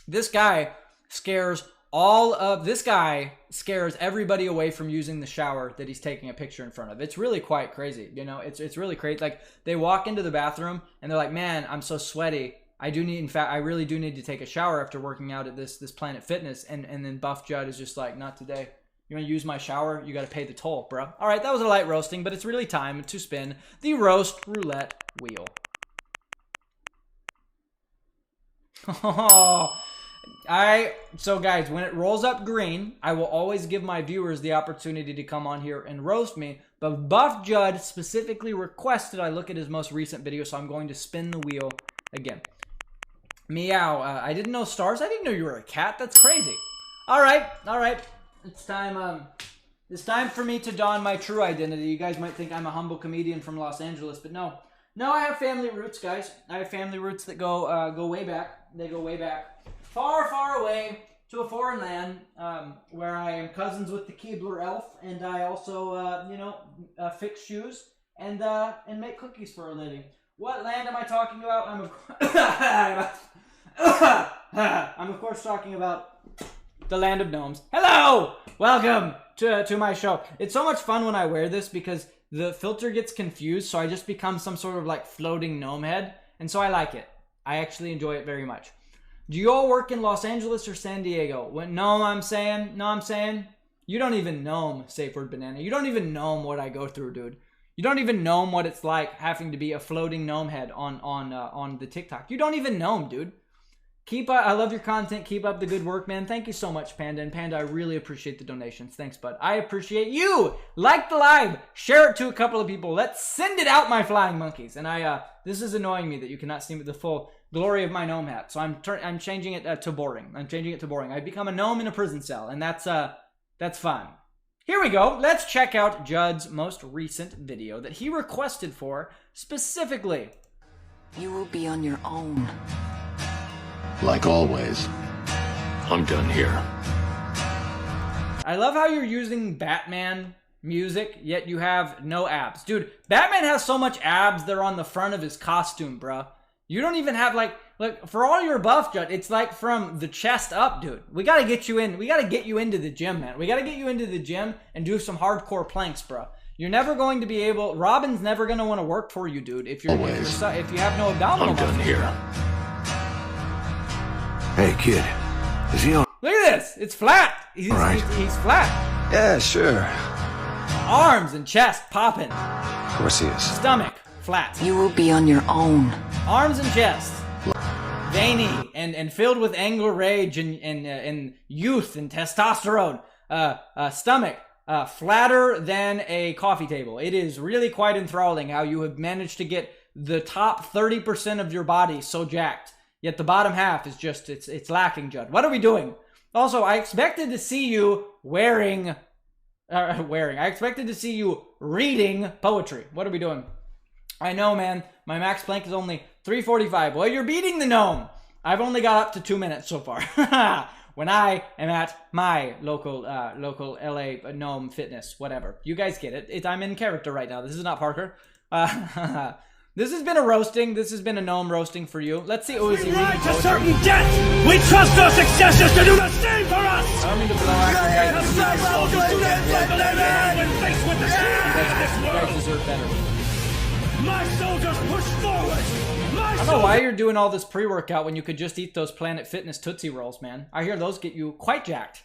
This guy scares everybody away from using the shower that he's taking a picture in front of. It's really quite crazy. You know, it's really crazy. Like, they walk into the bathroom and they're like, man, I'm so sweaty. I really do need to take a shower after working out at this Planet Fitness. And then Buff Judd is just like, not today. You want to use my shower? You got to pay the toll, bro. All right, that was a light roasting, but it's really time to spin the roast roulette wheel. So guys, when it rolls up green, I will always give my viewers the opportunity to come on here and roast me. But Buff Judd specifically requested I look at his most recent video, so I'm going to spin the wheel again. Meow. I didn't know stars. I didn't know you were a cat. That's crazy. All right. It's time. It's time for me to don my true identity. You guys might think I'm a humble comedian from Los Angeles, but no. I have family roots, guys. I have family roots that go way back. They go way back, far, far away to a foreign land, where I am cousins with the Keebler elf, and I also, fix shoes and make cookies for a living. What land am I talking about? I'm of course talking about the land of gnomes. Hello! Welcome to my show. It's so much fun when I wear this because the filter gets confused, so I just become some sort of like floating gnome head, and so I like it. I actually enjoy it very much. Do you all work in Los Angeles or San Diego? No, I'm saying. You don't even know, safe word banana. You don't even know what I go through, dude. You don't even know what it's like having to be a floating gnome head on the TikTok. You don't even know, dude. I love your content. Keep up the good work, man. Thank you so much, Panda. And Panda, I really appreciate the donations. Thanks, bud. I appreciate you. Like the live. Share it to a couple of people. Let's send it out, my flying monkeys. And this is annoying me that you cannot see the full glory of my gnome hat. So I'm changing it to boring. I've become a gnome in a prison cell, and that's fun. Here we go. Let's check out Judd's most recent video that he requested for specifically. You will be on your own. Like always. I'm done here. I love how you're using Batman music, yet you have no abs. Dude, Batman has so much abs, they're on the front of his costume, bruh. You don't even have, like, for all your buff, Judd, it's like from the chest up, dude. We gotta get you in. We gotta get you into the gym, man. We gotta get you into the gym and do some hardcore planks, bruh. You're never going to be able, Robin's never gonna want to work for you, dude, if you have no abdominal muscles. I'm done here. Hey, kid. Is he on? Look at this. It's flat. He's flat. Yeah, sure. Arms and chest popping. Of course he is. Stomach flat. You will be on your own. Arms and chest veiny and filled with anger, rage, and youth and testosterone. Stomach flatter than a coffee table. It is really quite enthralling how you have managed to get the top 30% of your body so jacked. Yet the bottom half is just, it's lacking, Judd. What are we doing? Also, I expected to see you I expected to see you reading poetry. What are we doing? I know, man. My max plank is only 3:45. Well, you're beating the gnome. I've only got up to 2 minutes so far. When I am at my local LA gnome fitness, whatever. You guys get it. I'm in character right now. This is not Parker. This has been a roasting. This has been a gnome roasting for you. Let's see. We ride to certain death. We trust our successors to do the same for us. I don't mean to blow out you guys deserve better. My soldiers push forward. I don't know why you're doing all this pre-workout when you could just eat those Planet Fitness Tootsie Rolls, man. I hear those get you quite jacked.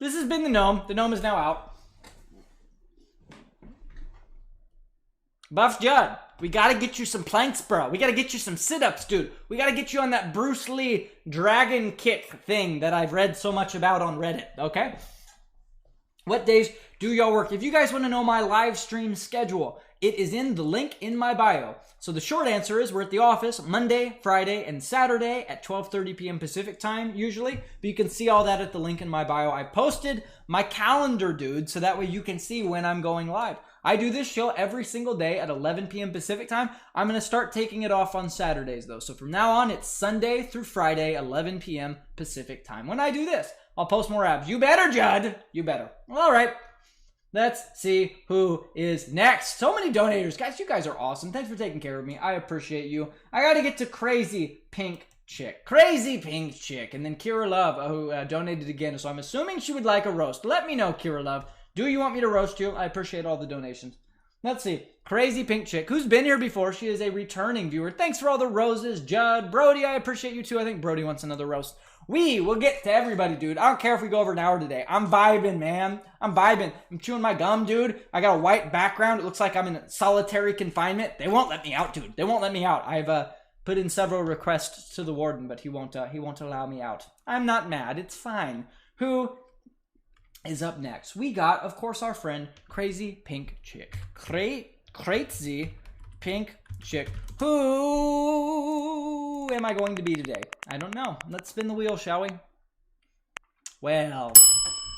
This has been the gnome. The gnome is now out. Buff Judd, we gotta get you some planks, bro. We gotta get you some sit-ups, dude. We gotta get you on that Bruce Lee dragon kick thing that I've read so much about on Reddit, okay? What days do y'all work? If you guys want to know my live stream schedule, it is in the link in my bio. So the short answer is we're at the office Monday, Friday, and Saturday at 12:30 p.m. Pacific time, usually. But you can see all that at the link in my bio. I posted my calendar, dude, so that way you can see when I'm going live. I do this show every single day at 11 p.m. Pacific time. I'm going to start taking it off on Saturdays, though. So from now on, it's Sunday through Friday, 11 p.m. Pacific time. When I do this, I'll post more abs. You better, Judd. You better. All right. Let's see who is next. So many donators. Guys, you guys are awesome. Thanks for taking care of me. I appreciate you. I got to get to Crazy Pink Chick. Crazy Pink Chick. And then Kira Love, who donated again. So I'm assuming she would like a roast. Let me know, Kira Love. Do you want me to roast you? I appreciate all the donations. Let's see. Crazy Pink Chick, who's been here before. She is a returning viewer. Thanks for all the roses. Judd, Brody, I appreciate you too. I think Brody wants another roast. We will get to everybody, dude. I don't care if we go over an hour today. I'm vibing, man. I'm vibing. I'm chewing my gum, dude. I got a white background. It looks like I'm in solitary confinement. They won't let me out, dude. They won't let me out. I've put in several requests to the warden, but he won't allow me out. I'm not mad. It's fine. Who is up next? We got, of course, our friend Crazy Pink Chick. Crazy Pink Chick. Who am I going to be today? I don't know. Let's spin the wheel, shall we? Well,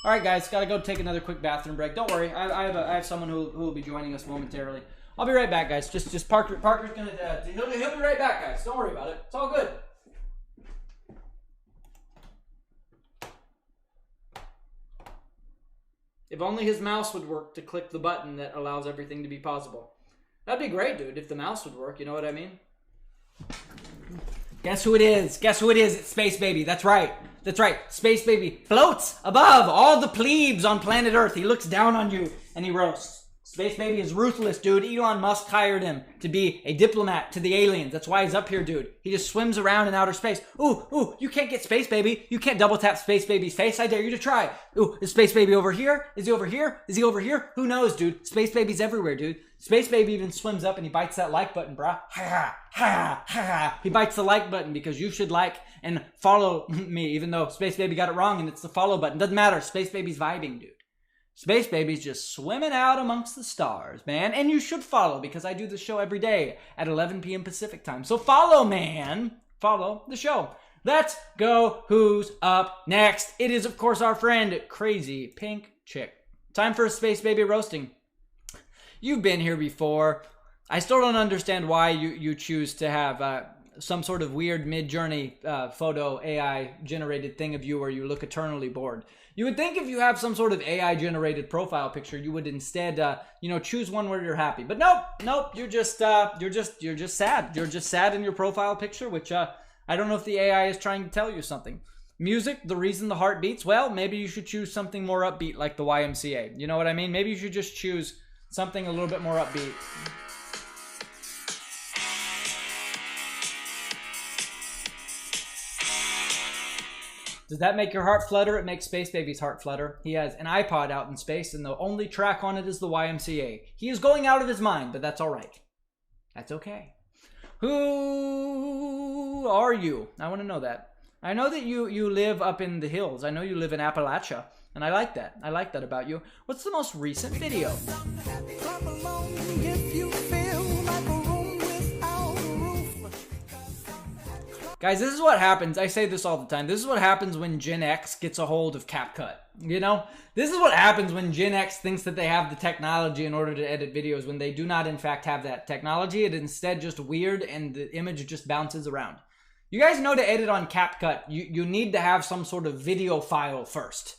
all right, guys. Got to go take another quick bathroom break. Don't worry. I have someone who will be joining us momentarily. I'll be right back, guys. Just Parker's gonna he'll be right back, guys. Don't worry about it. It's all good. If only his mouse would work to click the button that allows everything to be possible. That'd be great, dude, if the mouse would work, you know what I mean? Guess who it is? Guess who it is? It's Space Baby. That's right. That's right. Space Baby floats above all the plebes on planet Earth. He looks down on you and he roasts. Space Baby is ruthless, dude. Elon Musk hired him to be a diplomat to the aliens. That's why he's up here, dude. He just swims around in outer space. Ooh, you can't get Space Baby. You can't double tap Space Baby's face. I dare you to try. Ooh, is Space Baby over here? Is he over here? Is he over here? Who knows, dude? Space Baby's everywhere, dude. Space Baby even swims up and he bites that like button, brah. Ha. He bites the like button because you should like and follow me, even though Space Baby got it wrong and it's the follow button. Doesn't matter. Space Baby's vibing, dude. Space Baby's just swimming out amongst the stars, man. And you should follow because I do the show every day at 11 p.m. Pacific time. So follow, man. Follow the show. Let's go. Who's up next? It is, of course, our friend, Crazy Pink Chick. Time for a Space Baby roasting. You've been here before. I still don't understand why you choose to have some sort of weird mid-journey photo AI generated thing of you where you look eternally bored. You would think if you have some sort of AI generated profile picture, you would instead, choose one where you're happy. But nope. You're just sad. You're just sad in your profile picture, which I don't know if the AI is trying to tell you something. Music, the reason the heart beats. Well, maybe you should choose something more upbeat like the YMCA. You know what I mean? Maybe you should just choose something a little bit more upbeat. Does that make your heart flutter? It makes Space Baby's heart flutter. He has an iPod out in space, and the only track on it is the YMCA. He is going out of his mind, but that's all right. That's okay. Who are you? I want to know that. I know that you live up in the hills. I know you live in Appalachia, and I like that. I like that about you. What's the most recent video? Guys, this is what happens. I say this all the time. This is what happens when Gen X gets a hold of CapCut. You know? This is what happens when Gen X thinks that they have the technology in order to edit videos when they do not, in fact, have that technology. It instead just weird and the image just bounces around. You guys know to edit on CapCut, you need to have some sort of video file first.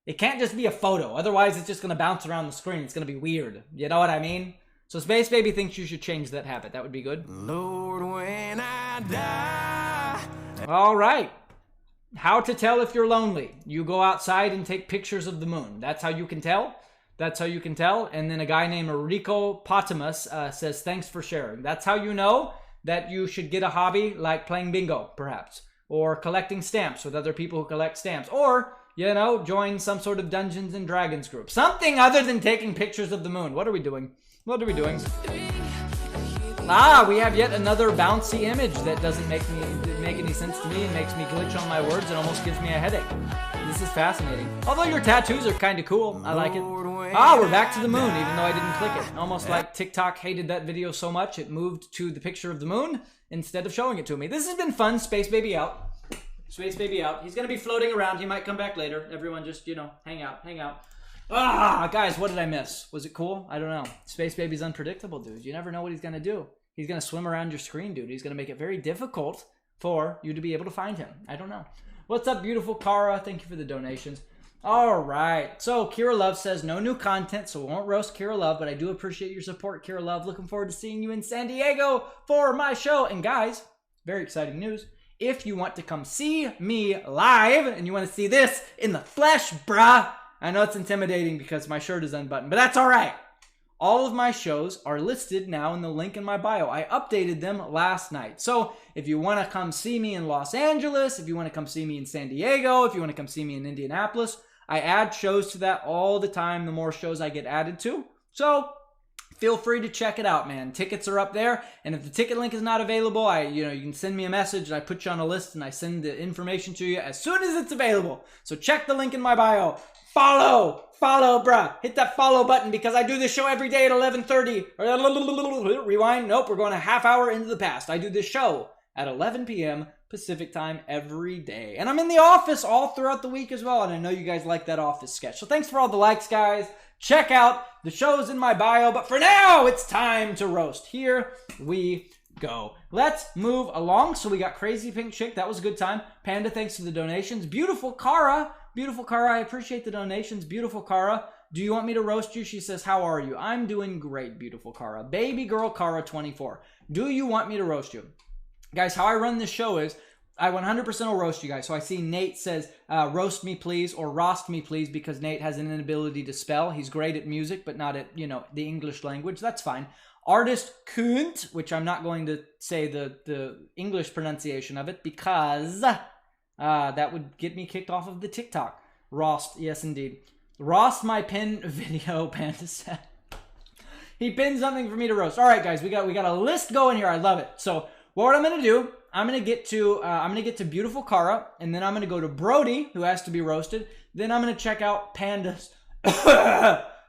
It can't just be a photo. Otherwise, it's just going to bounce around the screen. It's going to be weird. You know what I mean? So Space Baby thinks you should change that habit. That would be good. Lord, when I die. All right. How to tell if you're lonely. You go outside and take pictures of the moon. That's how you can tell. That's how you can tell. And then a guy named Rico Potamus says, thanks for sharing. That's how you know that you should get a hobby like playing bingo, perhaps. Or collecting stamps with other people who collect stamps. Or, join some sort of Dungeons and Dragons group. Something other than taking pictures of the moon. What are we doing? What are we doing? We have yet another bouncy image that doesn't make any sense to me and makes me glitch on my words and almost gives me a headache. This is fascinating. Although your tattoos are kind of cool. I like it. We're back to the moon, even though I didn't click it. Almost like TikTok hated that video so much it moved to the picture of the moon instead of showing it to me. This has been fun. Space Baby out. Space Baby out. He's going to be floating around. He might come back later. Everyone just, hang out. Guys, what did I miss? Was it cool? I don't know. Space Baby's unpredictable, dude. You never know what he's going to do. He's going to swim around your screen, dude. He's going to make it very difficult for you to be able to find him. I don't know. What's up, beautiful Kara? Thank you for the donations. All right. So Kira Love says no new content, so we won't roast Kira Love, but I do appreciate your support, Kira Love. Looking forward to seeing you in San Diego for my show. And guys, very exciting news. If you want to come see me live and you want to see this in the flesh, bruh. I know it's intimidating because my shirt is unbuttoned, but that's all right. All of my shows are listed now in the link in my bio. I updated them last night. So if you want to come see me in Los Angeles, if you want to come see me in San Diego, if you want to come see me in Indianapolis, I add shows to that all the time, the more shows I get added to. So feel free to check it out, man. Tickets are up there, and if the ticket link is not available, you can send me a message, and I put you on a list, and I send the information to you as soon as it's available. So check the link in my bio. Follow, bruh. Hit that follow button because I do this show every day at 11:30. Rewind. Nope, we're going a half hour into the past. I do this show at 11 p.m. Pacific time every day. And I'm in the office all throughout the week as well. And I know you guys like that office sketch. So thanks for all the likes, guys. Check out the shows in my bio. But for now, it's time to roast. Here we go. Let's move along. So we got Crazy Pink Chick. That was a good time. Panda, thanks for the donations. Beautiful Kara, I appreciate the donations. Beautiful Kara, do you want me to roast you? She says, how are you? I'm doing great, beautiful Kara. Baby girl Kara 24. Do you want me to roast you? Guys, how I run this show is I 100% will roast you guys. So I see Nate says, roast me please, or roast me please, because Nate has an inability to spell. He's great at music, but not at, the English language. That's fine. Artist Kunt, which I'm not going to say the English pronunciation of it because that would get me kicked off of the TikTok. Rost, yes indeed. Rost my pin video, Panda said. He pinned something for me to roast. All right, guys, we got a list going here. I love it. So what I'm gonna do, I'm gonna get to beautiful Kara, and then I'm gonna go to Brody, who has to be roasted. Then I'm gonna check out Panda's.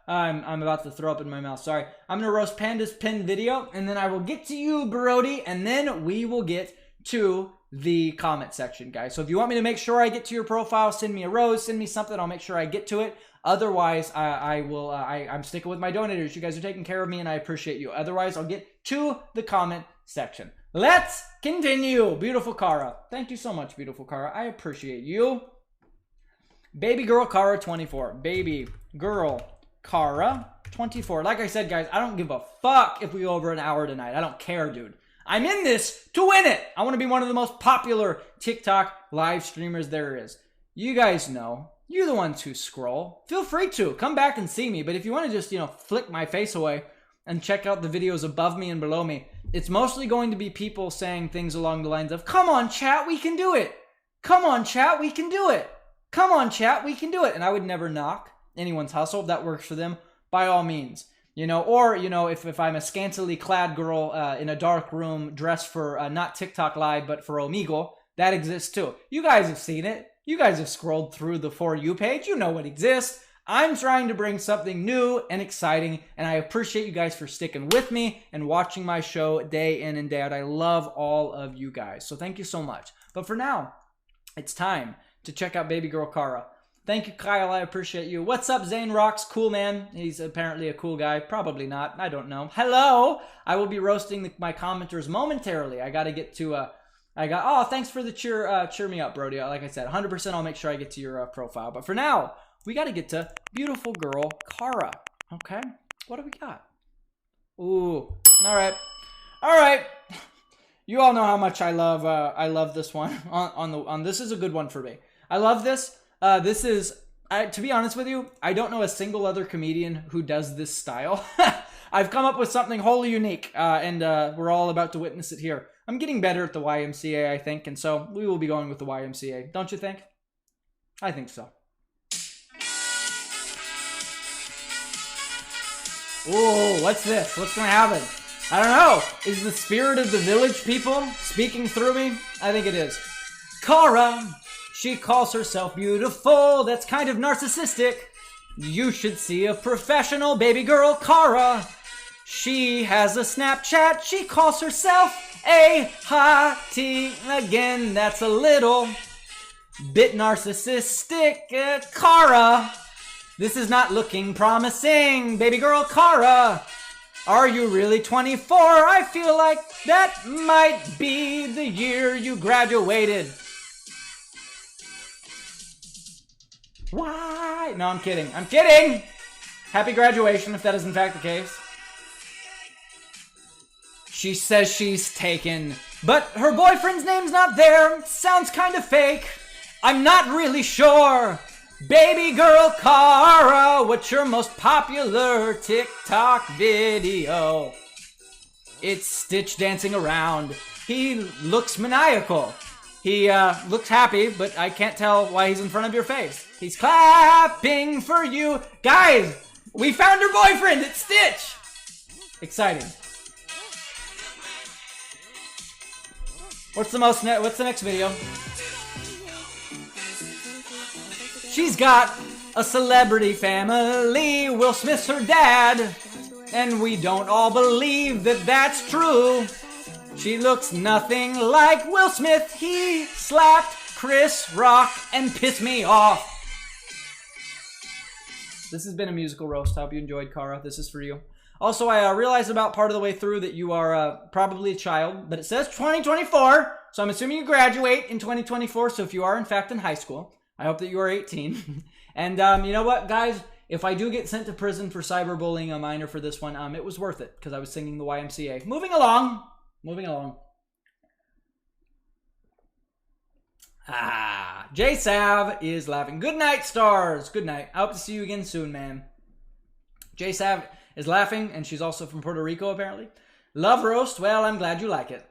I'm about to throw up in my mouth. Sorry. I'm gonna roast Panda's pin video, and then I will get to you, Brody, and then we will get to the comment section, guys. So if you want me to make sure I get to your profile, send me a rose, send me something. I'll make sure I get to it. Otherwise, I'm sticking with my donators. You guys are taking care of me, and I appreciate you. Otherwise, I'll get to the comment section. Let's continue. Beautiful Kara. Thank you so much, beautiful Kara. I appreciate you. Baby girl Kara 24. Baby girl Kara 24. Like I said, guys, I don't give a fuck if we go over an hour tonight. I don't care, dude. I'm in this to win it. I want to be one of the most popular TikTok live streamers there is. You guys know. You're the ones who scroll. Feel free to. Come back and see me. But if you want to just, flick my face away and check out the videos above me and below me, it's mostly going to be people saying things along the lines of, come on, chat, we can do it. Come on, chat, we can do it. Come on, chat, we can do it. And I would never knock anyone's hustle. If that works for them, by all means. Or if I'm a scantily clad girl in a dark room dressed for not TikTok Live, but for Omegle, that exists too. You guys have seen it. You guys have scrolled through the For You page. You know what exists. I'm trying to bring something new and exciting, and I appreciate you guys for sticking with me and watching my show day in and day out. I love all of you guys, so thank you so much. But for now, it's time to check out Baby Girl Kara. Thank you, Kyle. I appreciate you. What's up, Zane Rocks? Cool man. He's apparently a cool guy. Probably not. I don't know. Hello. I will be roasting my commenters momentarily. I got to get to... Oh, thanks for the cheer me up, Brody. Like I said, 100% I'll make sure I get to your profile. But for now, we got to get to beautiful girl Kara. Okay? What do we got? Ooh. All right. You all know how much I love this one. This is a good one for me. I love this. To be honest with you, I don't know a single other comedian who does this style. I've come up with something wholly unique, and we're all about to witness it here. I'm getting better at the YMCA, I think, and so we will be going with the YMCA. Don't you think? I think so. Ooh, what's this? What's gonna happen? I don't know. Is the spirit of the village people speaking through me? I think it is. Kara! She calls herself beautiful. That's kind of narcissistic. You should see a professional baby girl, Kara. She has a Snapchat. She calls herself a hottie. Again, that's a little bit narcissistic. Kara. This is not looking promising. Baby girl, Kara. Are you really 24? I feel like that might be the year you graduated. Wow. Hi. No, I'm kidding. I'm kidding. Happy graduation, if that is in fact the case. She says she's taken, but her boyfriend's name's not there. Sounds kind of fake. I'm not really sure. Baby girl Cara, what's your most popular TikTok video? It's Stitch dancing around. He looks maniacal. He looks happy, but I can't tell why he's in front of your face. He's clapping for you. Guys, we found her boyfriend. It's Stitch. Exciting. What's the next video? She's got a celebrity family. Will Smith's her dad. And we don't all believe that that's true. She looks nothing like Will Smith. He slapped Chris Rock and pissed me off. This has been a musical roast. I hope you enjoyed, Cara. This is for you. Also, I realized about part of the way through that you are probably a child, but it says 2024, so I'm assuming you graduate in 2024, so if you are in fact in high school, I hope that you are 18. And you know what, guys? If I do get sent to prison for cyberbullying a minor for this one, it was worth it, because I was singing the YMCA. Moving along. J Sav is laughing. Good night, stars. Good night. I hope to see you again soon, man. J Sav is laughing, and she's also from Puerto Rico, apparently. Love roast. Well, I'm glad you like it.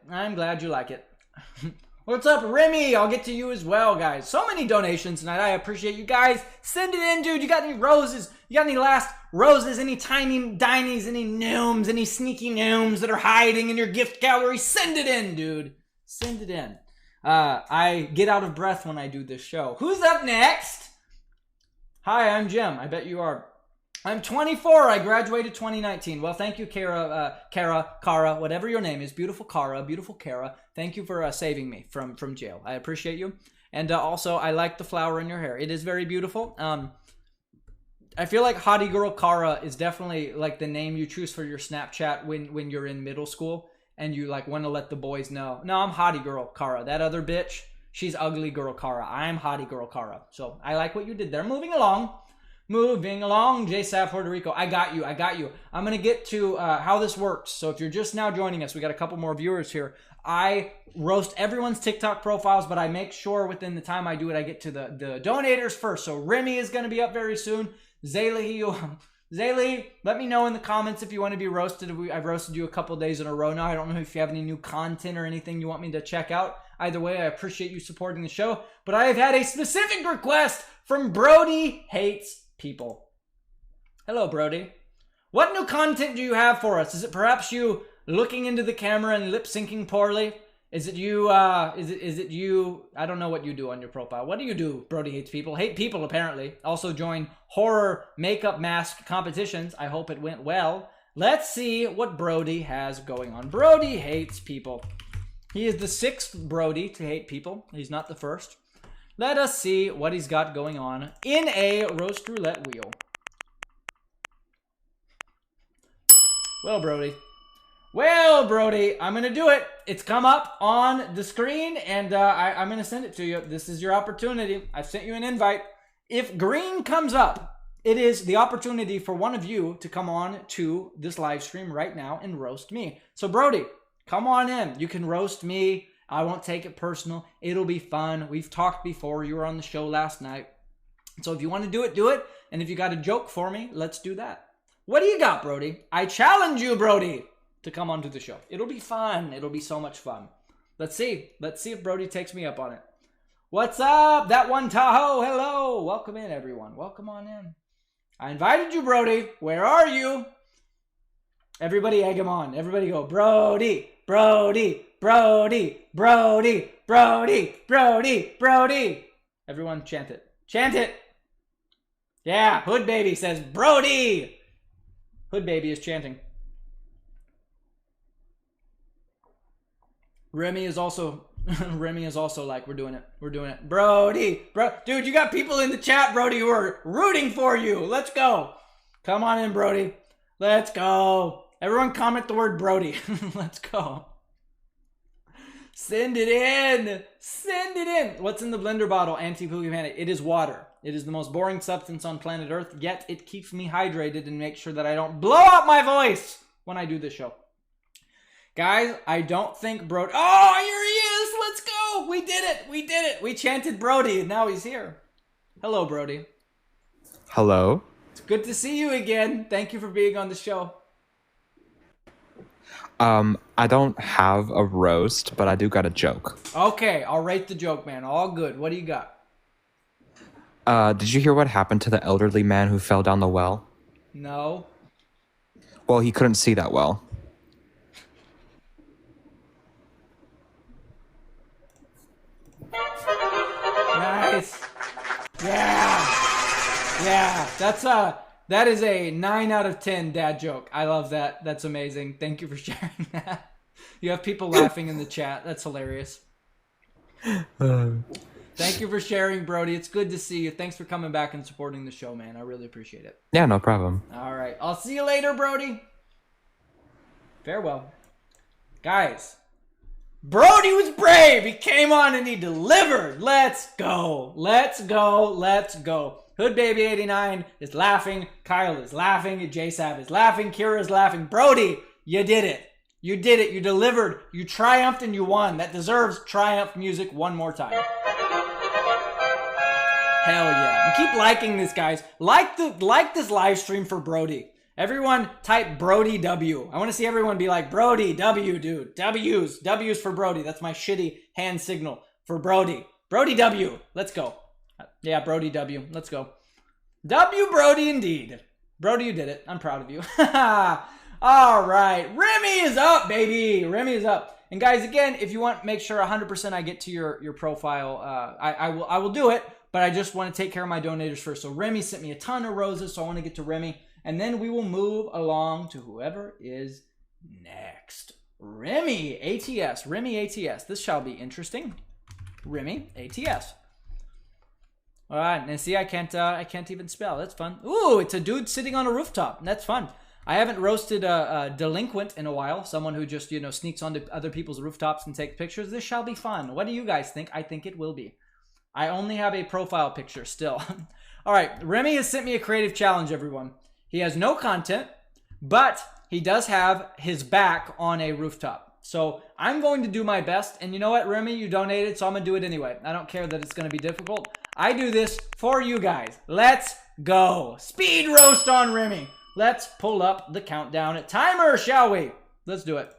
What's up, Remy? I'll get to you as well, guys. So many donations tonight. I appreciate you guys. Send it in, dude. You got any roses? You got any last roses? Any tiny dinies? Any gnomes? Any sneaky gnomes that are hiding in your gift gallery? Send it in, dude. Send it in. I get out of breath when I do this show. Who's up next? Hi, I'm Jim. I bet you are. I'm 24. I graduated 2019. Well, thank you, Cara, whatever your name is. Beautiful Cara. Thank you for saving me from jail. I appreciate you. And also, I like the flower in your hair. It is very beautiful. I feel like Hottie Girl Cara is definitely like the name you choose for your Snapchat when you're in middle school and you like want to let the boys know. No, I'm Hottie Girl Cara. That other bitch, she's Ugly Girl Cara. I'm Hottie Girl Cara. So I like what you did there. Moving along, JSAP Puerto Rico. I got you. I'm going to get to how this works. So if you're just now joining us, we got a couple more viewers here. I roast everyone's TikTok profiles, but I make sure within the time I do it, I get to the donators first. So Remy is going to be up very soon. Zaylee, let me know in the comments if you want to be roasted. I've roasted you a couple days in a row now. I don't know if you have any new content or anything you want me to check out. Either way, I appreciate you supporting the show. But I have had a specific request from Brody Hates People. Hello, Brody. What new content do you have for us? Is it perhaps you looking into the camera and lip syncing poorly? Is it you, is it you? I don't know what you do on your profile. What do you do, Brody Hates People? Hate people, apparently. Also join horror makeup mask competitions. I hope it went well. Let's see what Brody has going on. Brody Hates People. He is the 6th Brody to hate people. He's not the first. Let us see what he's got going on in a roast roulette wheel. Well, Brody, I'm going to do it. It's come up on the screen, and I'm going to send it to you. This is your opportunity. I've sent you an invite. If green comes up, it is the opportunity for one of you to come on to this live stream right now and roast me. So, Brody, come on in. You can roast me. I won't take it personal. It'll be fun. We've talked before. You were on the show last night. So if you want to do it, do it. And if you got a joke for me, let's do that. What do you got, Brody? I challenge you, Brody, to come onto the show. It'll be fun. It'll be so much fun. Let's see. Let's see if Brody takes me up on it. What's up? That one Tahoe. Hello. Welcome in, everyone. Welcome on in. I invited you, Brody. Where are you? Everybody egg him on. Everybody go, Brody, Brody, Brody, Brody, Brody, Brody, Brody. Everyone chant it. Chant it. Yeah, Hood Baby says, Brody. Hood Baby is chanting. Remy is also like, we're doing it. Brody, dude, you got people in the chat, Brody, who are rooting for you. Let's go. Come on in, Brody. Let's go. Everyone comment the word Brody. Let's go. Send it in. Send it in. What's in the blender bottle, Anti-Pookie Panic? It is water. It is the most boring substance on planet Earth, yet it keeps me hydrated and makes sure that I don't blow out my voice when I do this show. Guys, I don't think Brody... Oh, here he is! Let's go! We did it! We did it! We chanted Brody, and now he's here. Hello, Brody. Hello? It's good to see you again. Thank you for being on the show. I don't have a roast, but I do got a joke. Okay, I'll rate the joke, man. All good. What do you got? Did you hear what happened to the elderly man who fell down the well? No. Well, he couldn't see that well. Nice. Yeah. Yeah. That is a 9 out of 10 dad joke. I love that. That's amazing. Thank you for sharing that. You have people laughing in the chat. That's hilarious. Thank you for sharing, Brody. It's good to see you. Thanks for coming back and supporting the show, man. I really appreciate it. Yeah, no problem. All right. I'll see you later, Brody. Farewell. Guys, Brody was brave. He came on and he delivered. Let's go. Let's go. Let's go. HoodBaby89 is laughing. Kyle is laughing. JSab is laughing. Kira is laughing. Brody, you did it. You did it. You delivered. You triumphed and you won. That deserves triumph music one more time. Hell yeah. And keep liking this, guys. Like this live stream for Brody. Everyone type Brody W. I want to see everyone be like, Brody W, dude. W's for Brody. That's my shitty hand signal for Brody. Brody W. Let's go. Yeah, Brody W. Let's go. W Brody indeed. Brody, you did it. I'm proud of you. All right. Remy is up, baby. Remy is up. And guys, again, if you want to make sure 100% I get to your profile, I will do it. But I just want to take care of my donators first. So Remy sent me a ton of roses, so I want to get to Remy. And then we will move along to whoever is next. Remy ATS. Remy ATS. This shall be interesting. Remy ATS. All right, and see, I can't even spell. That's fun. Ooh, it's a dude sitting on a rooftop. That's fun. I haven't roasted a delinquent in a while. Someone who just, sneaks onto other people's rooftops and takes pictures. This shall be fun. What do you guys think? I think it will be. I only have a profile picture still. All right, Remy has sent me a creative challenge, everyone. He has no content, but he does have his back on a rooftop. So I'm going to do my best. And you know what, Remy? You donated, so I'm going to do it anyway. I don't care that it's going to be difficult. I do this for you guys. Let's go. Speed roast on Remy. Let's pull up the countdown at timer, shall we? Let's do it.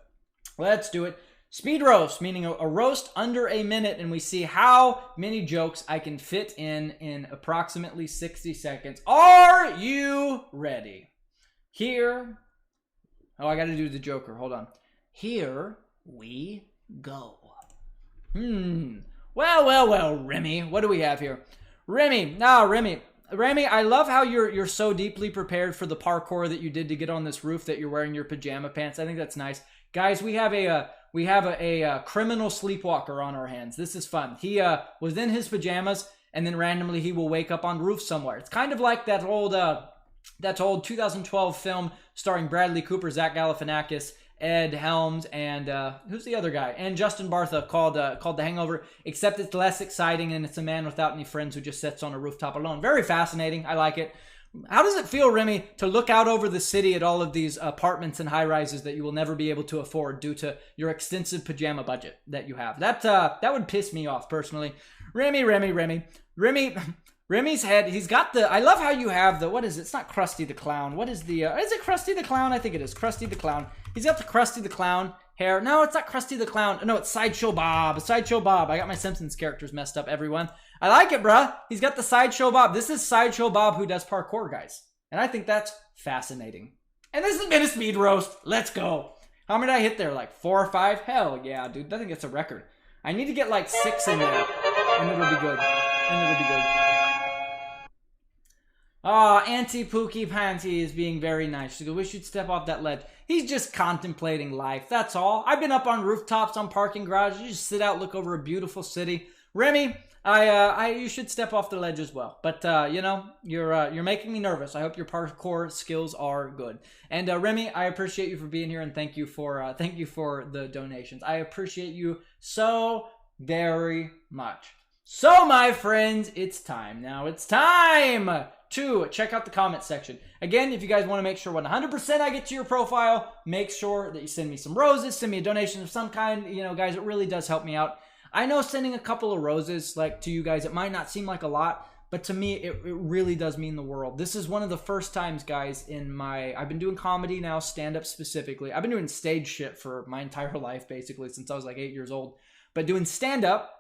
Let's do it. Speed roast, meaning a roast under a minute, and we see how many jokes I can fit in approximately 60 seconds. Are you ready? Here. Oh, I got to do the Joker. Hold on. Here we go. Well, Remy. What do we have here? Remy, I love how you're so deeply prepared for the parkour that you did to get on this roof that you're wearing your pajama pants. I think that's nice. Guys, we have a criminal sleepwalker on our hands. This is fun. He was in his pajamas, and then randomly he will wake up on roof somewhere. It's kind of like that old 2012 film starring Bradley Cooper, Zach Galifianakis, Ed Helms, and who's the other guy? And Justin Bartha called The Hangover, except it's less exciting and it's a man without any friends who just sits on a rooftop alone. Very fascinating. I like it. How does it feel, Remy, to look out over the city at all of these apartments and high-rises that you will never be able to afford due to your extensive pajama budget that you have? That would piss me off, personally. Remy's head, he's got the, I love how you have the, what is it? It's not Krusty the Clown. What is the, is it Krusty the Clown? I think it is Krusty the Clown. He's got the Krusty the Clown hair. No, it's not Krusty the Clown. No, it's Sideshow Bob. Sideshow Bob. I got my Simpsons characters messed up, everyone. I like it, bruh. He's got the Sideshow Bob. This is Sideshow Bob who does parkour, guys. And I think that's fascinating. And this has been a speed roast. Let's go. How many did I hit there? Like 4 or 5? Hell yeah, dude. I think it's a record. I need to get like 6 in there. And it'll be good. Auntie Pookie Panty is being very nice. She goes, we should step off that ledge. He's just contemplating life. That's all. I've been up on rooftops, on parking garages. You just sit out, look over a beautiful city. Remy, you should step off the ledge as well. But you're making me nervous. I hope your parkour skills are good. And Remy, I appreciate you for being here, and thank you for the donations. I appreciate you so very much. So, my friends, it's time. Now it's time to check out the comment section. Again, if you guys want to make sure 100% I get to your profile, make sure that you send me some roses, send me a donation of some kind. You know, guys, it really does help me out. I know sending a couple of roses, like, to you guys, it might not seem like a lot, but to me, it really does mean the world. This is one of the first times, guys, I've been doing comedy now, stand-up specifically. I've been doing stage shit for my entire life, basically, since I was like 8 years old. But doing stand-up,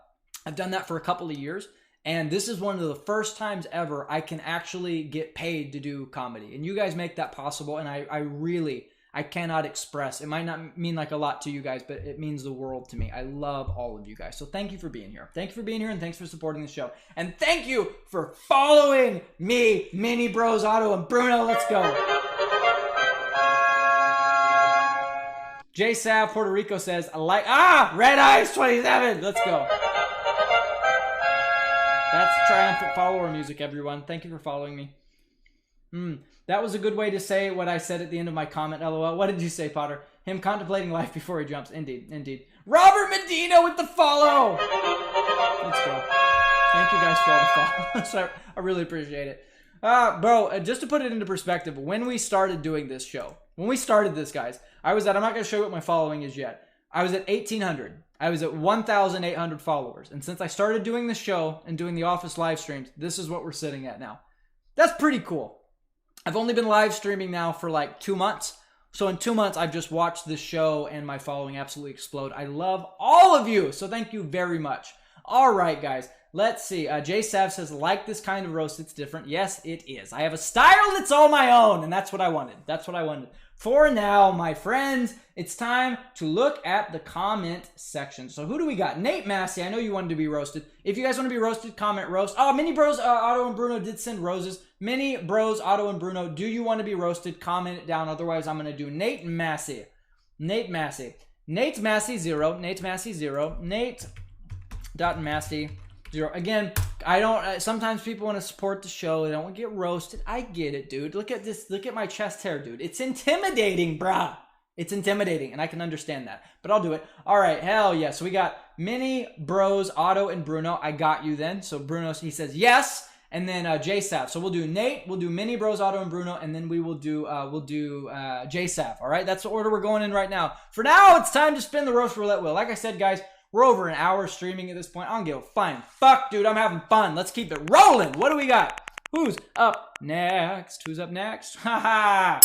I've done that for a couple of years, and this is one of the first times ever I can actually get paid to do comedy. And you guys make that possible, and I cannot express. It might not mean like a lot to you guys, but it means the world to me. I love all of you guys. So thank you for being here. Thank you for being here, and thanks for supporting the show. And thank you for following me, Mini Bros, Otto, and Bruno. Let's go. J Sav Puerto Rico says, Red Eyes 27. Let's go. That's triumphant follower music, everyone. Thank you for following me. That was a good way to say what I said at the end of my comment, LOL. What did you say, Potter? Him contemplating life before he jumps. Indeed, indeed. Robert Medina with the follow. Let's go. Thank you guys for all the follows. I really appreciate it. Bro, just to put it into perspective, when we started doing this show, when we started this, guys, I'm not going to show you what my following is yet. I was at 1,800. I was at 1,800 followers. And since I started doing the show and doing the office live streams, this is what we're sitting at now. That's pretty cool. I've only been live streaming now for like 2 months. So in 2 months, I've just watched this show and my following absolutely explode. I love all of you. So thank you very much. All right, guys. Let's see. Jay Sav says, like this kind of roast, it's different. Yes, it is. I have a style that's all my own. And that's what I wanted. That's what I wanted. For now, my friends, it's time to look at the comment section. So who do we got? Nate Massey, I know you wanted to be roasted. If you guys want to be roasted, comment roast. Oh, Mini Bros, Otto, and Bruno did send roses. Mini Bros, Otto, and Bruno, do you want to be roasted? Comment it down. Otherwise, I'm going to do Nate Massey. Nate Massey. Nate Massey 0. Nate Massey 0. Nate.Massey 0. Again, I don't, sometimes people want to support the show. They don't want to get roasted. I get it, dude. Look at this. Look at my chest hair, dude. It's intimidating, brah. It's intimidating, and I can understand that. But I'll do it. All right, hell yeah. So we got Mini Bros, Otto, and Bruno. I got you then. So Bruno, he says yes. And then J Sav. So we'll do Nate, we'll do Mini Bros, Otto, and Bruno, and then we'll do J Sav. All right, that's the order we're going in right now. For now, it's time to spin the roast roulette wheel. Like I said, guys, we're over an hour streaming at this point. I don't give a flying fuck, dude. I'm having fun. Let's keep it rolling. What do we got? Who's up next? Who's up next? Haha.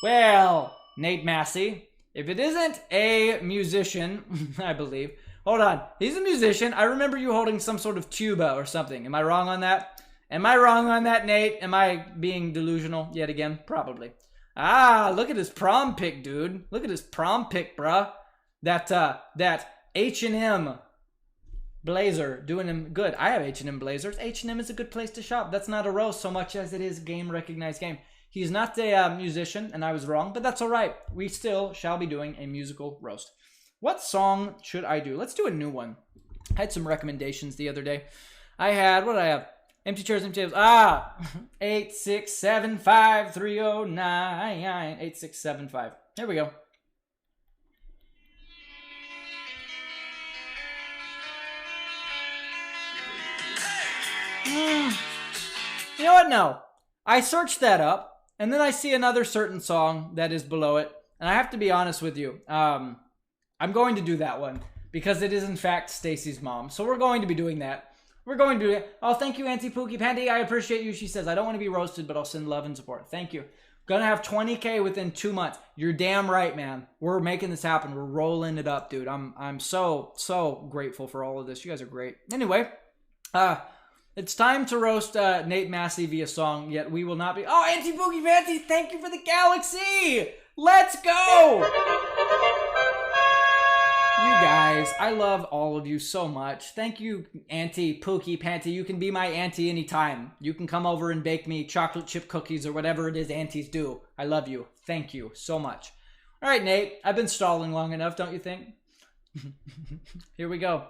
Well, Nate Massey. If it isn't a musician, I believe. Hold on. He's a musician. I remember you holding some sort of tuba or something. Am I wrong on that? Am I wrong on that, Nate? Am I being delusional yet again? Probably. Look at his prom pic, dude. Look at his prom pic, bruh. That H&M blazer doing him good. I have H&M blazers. H&M is a good place to shop. That's not a roast so much as it is game recognized game. He's not a musician, and I was wrong, but that's all right. We still shall be doing a musical roast. What song should I do? Let's do a new one. I had some recommendations the other day. I had, what did I have? Empty chairs, empty tables. 8675 309 8675. There we go. You know what? No. I searched that up, and then I see another certain song that is below it, and I have to be honest with you. I'm going to do that one, because it is in fact Stacy's mom. So we're going to be doing that. We're going to do it. Oh, thank you, Auntie Pookie Panty. I appreciate you. She says, I don't want to be roasted, but I'll send love and support. Thank you. Gonna have 20K within 2 months. You're damn right, man. We're making this happen. We're rolling it up, dude. I'm so grateful for all of this. You guys are great. Anyway, it's time to roast Nate Massey via song, yet we will not be... Oh, Auntie Pookie Panty, thank you for the galaxy! Let's go! You guys, I love all of you so much. Thank you, Auntie Pookie Panty. You can be my auntie anytime. You can come over and bake me chocolate chip cookies or whatever it is aunties do. I love you. Thank you so much. All right, Nate. I've been stalling long enough, don't you think? Here we go.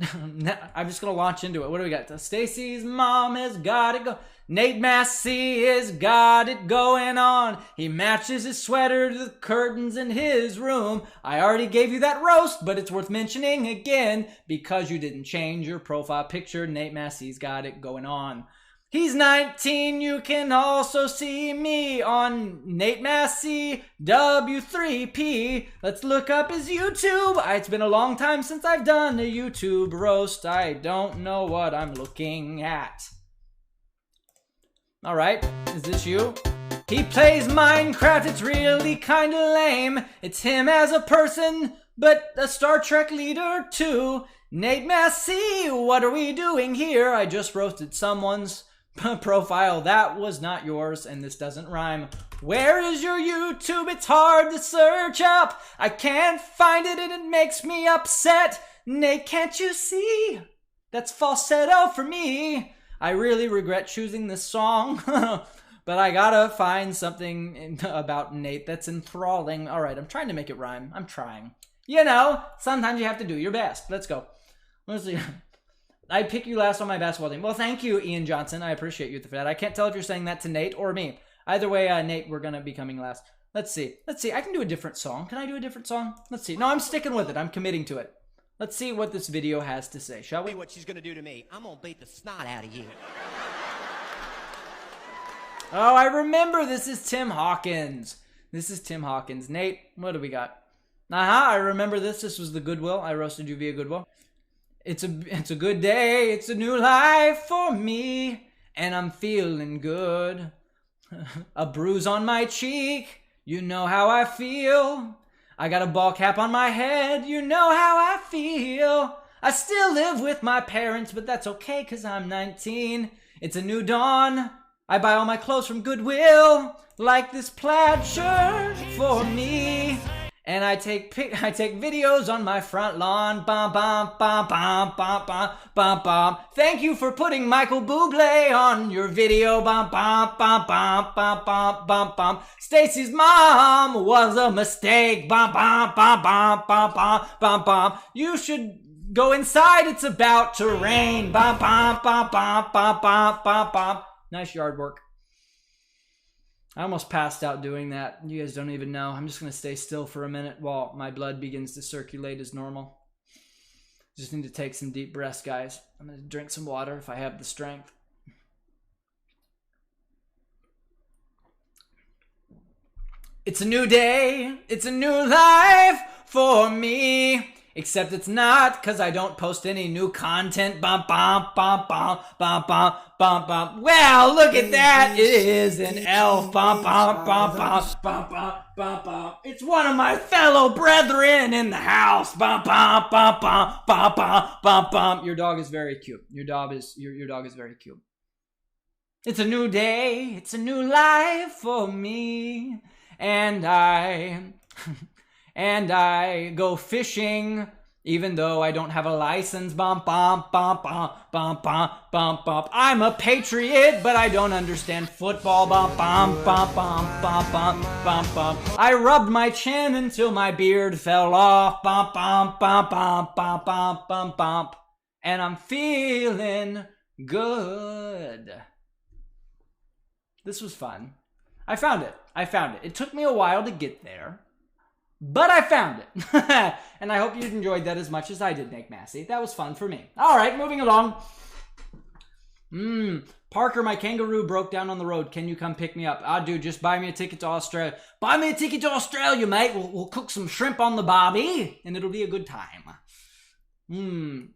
I'm just gonna launch into it. What do we got? Stacy's mom has got it go. Nate Massey has got it going on. He matches his sweater to the curtains in his room. I already gave you that roast, but it's worth mentioning again because you didn't change your profile picture. Nate Massey's got it going on. He's 19. You can also see me on Nate Massey W3P. Let's look up his YouTube. It's been a long time since I've done a YouTube roast. I don't know what I'm looking at. All right, is this you? He plays Minecraft. It's really kind of lame. It's him as a person, but a Star Trek leader too. Nate Massey, what are we doing here? I just roasted someone's profile. That was not yours, and this doesn't rhyme. Where is your YouTube? It's hard to search up. I can't find it, and it makes me upset. Nate, can't you see? That's falsetto for me. I really regret choosing this song, but I gotta find something about Nate that's enthralling. All right, I'm trying to make it rhyme. I'm trying. You know, sometimes you have to do your best. Let's go. Let's see. I pick you last on my basketball team. Well, thank you, Ian Johnson. I appreciate you for that. I can't tell if you're saying that to Nate or me. Either way, Nate, we're going to be coming last. Let's see. I can do a different song. Can I do a different song? Let's see. No, I'm sticking with it. I'm committing to it. Let's see what this video has to say, shall we? What she's going to do to me. I'm going to beat the snot out of you. Oh, I remember. This is Tim Hawkins. Nate, what do we got? I remember this. This was the Goodwill. I roasted you via Goodwill. It's a good day, it's a new life for me, and I'm feeling good. A bruise on my cheek, you know how I feel. I got a ball cap on my head, you know how I feel. I still live with my parents, but that's okay cause I'm 19. It's a new dawn, I buy all my clothes from Goodwill, like this plaid shirt for me. And I take videos on my front lawn. Bum, bum, bum, bum, bum, bum, bum, bum. Thank you for putting Michael Bublé on your video. Bum, bum, bum, bum, bum, bum, bum, bum. Stacy's mom was a mistake. Bum, bum, bum, bum, bum, bum, bum, bum. You should go inside. It's about to rain. Bum, bum, bum, bum, bum, bum, bum, bum. Nice yard work. I almost passed out doing that. You guys don't even know. I'm just going to stay still for a minute while my blood begins to circulate as normal. Just need to take some deep breaths, guys. I'm going to drink some water if I have the strength. It's a new day. It's a new life for me. Except it's not, cause I don't post any new content. Bum, bum, bum, bum, bum, bum, bum, bum. Well, look at that. It is an elf. Bum, bum, bum, bum, bum, bum, bum, bum. It's one of my fellow brethren in the house. Bum, bum, bum, bum, bum, bum, bum, bum. Your dog is very cute. Your dog is very cute. It's a new day. It's a new life for me. And I go fishing, even though I don't have a license. Bum, bum, bum, bum, bum, bum, bum, bum. I'm a patriot, but I don't understand football. Bum, bum, bum, bum, bum, bum, bum, bum. I rubbed my chin until my beard fell off. Bum, bum, bum, bum, bum, bum, bum, bum. And I'm feeling good. This was fun. I found it. It took me a while to get there. But I found it. And I hope you enjoyed that as much as I did, Nate Massey. That was fun for me. All right, moving along. Parker, my kangaroo broke down on the road. Can you come pick me up? Dude, just buy me a ticket to Australia. Buy me a ticket to Australia, mate. We'll cook some shrimp on the barbie, and it'll be a good time. You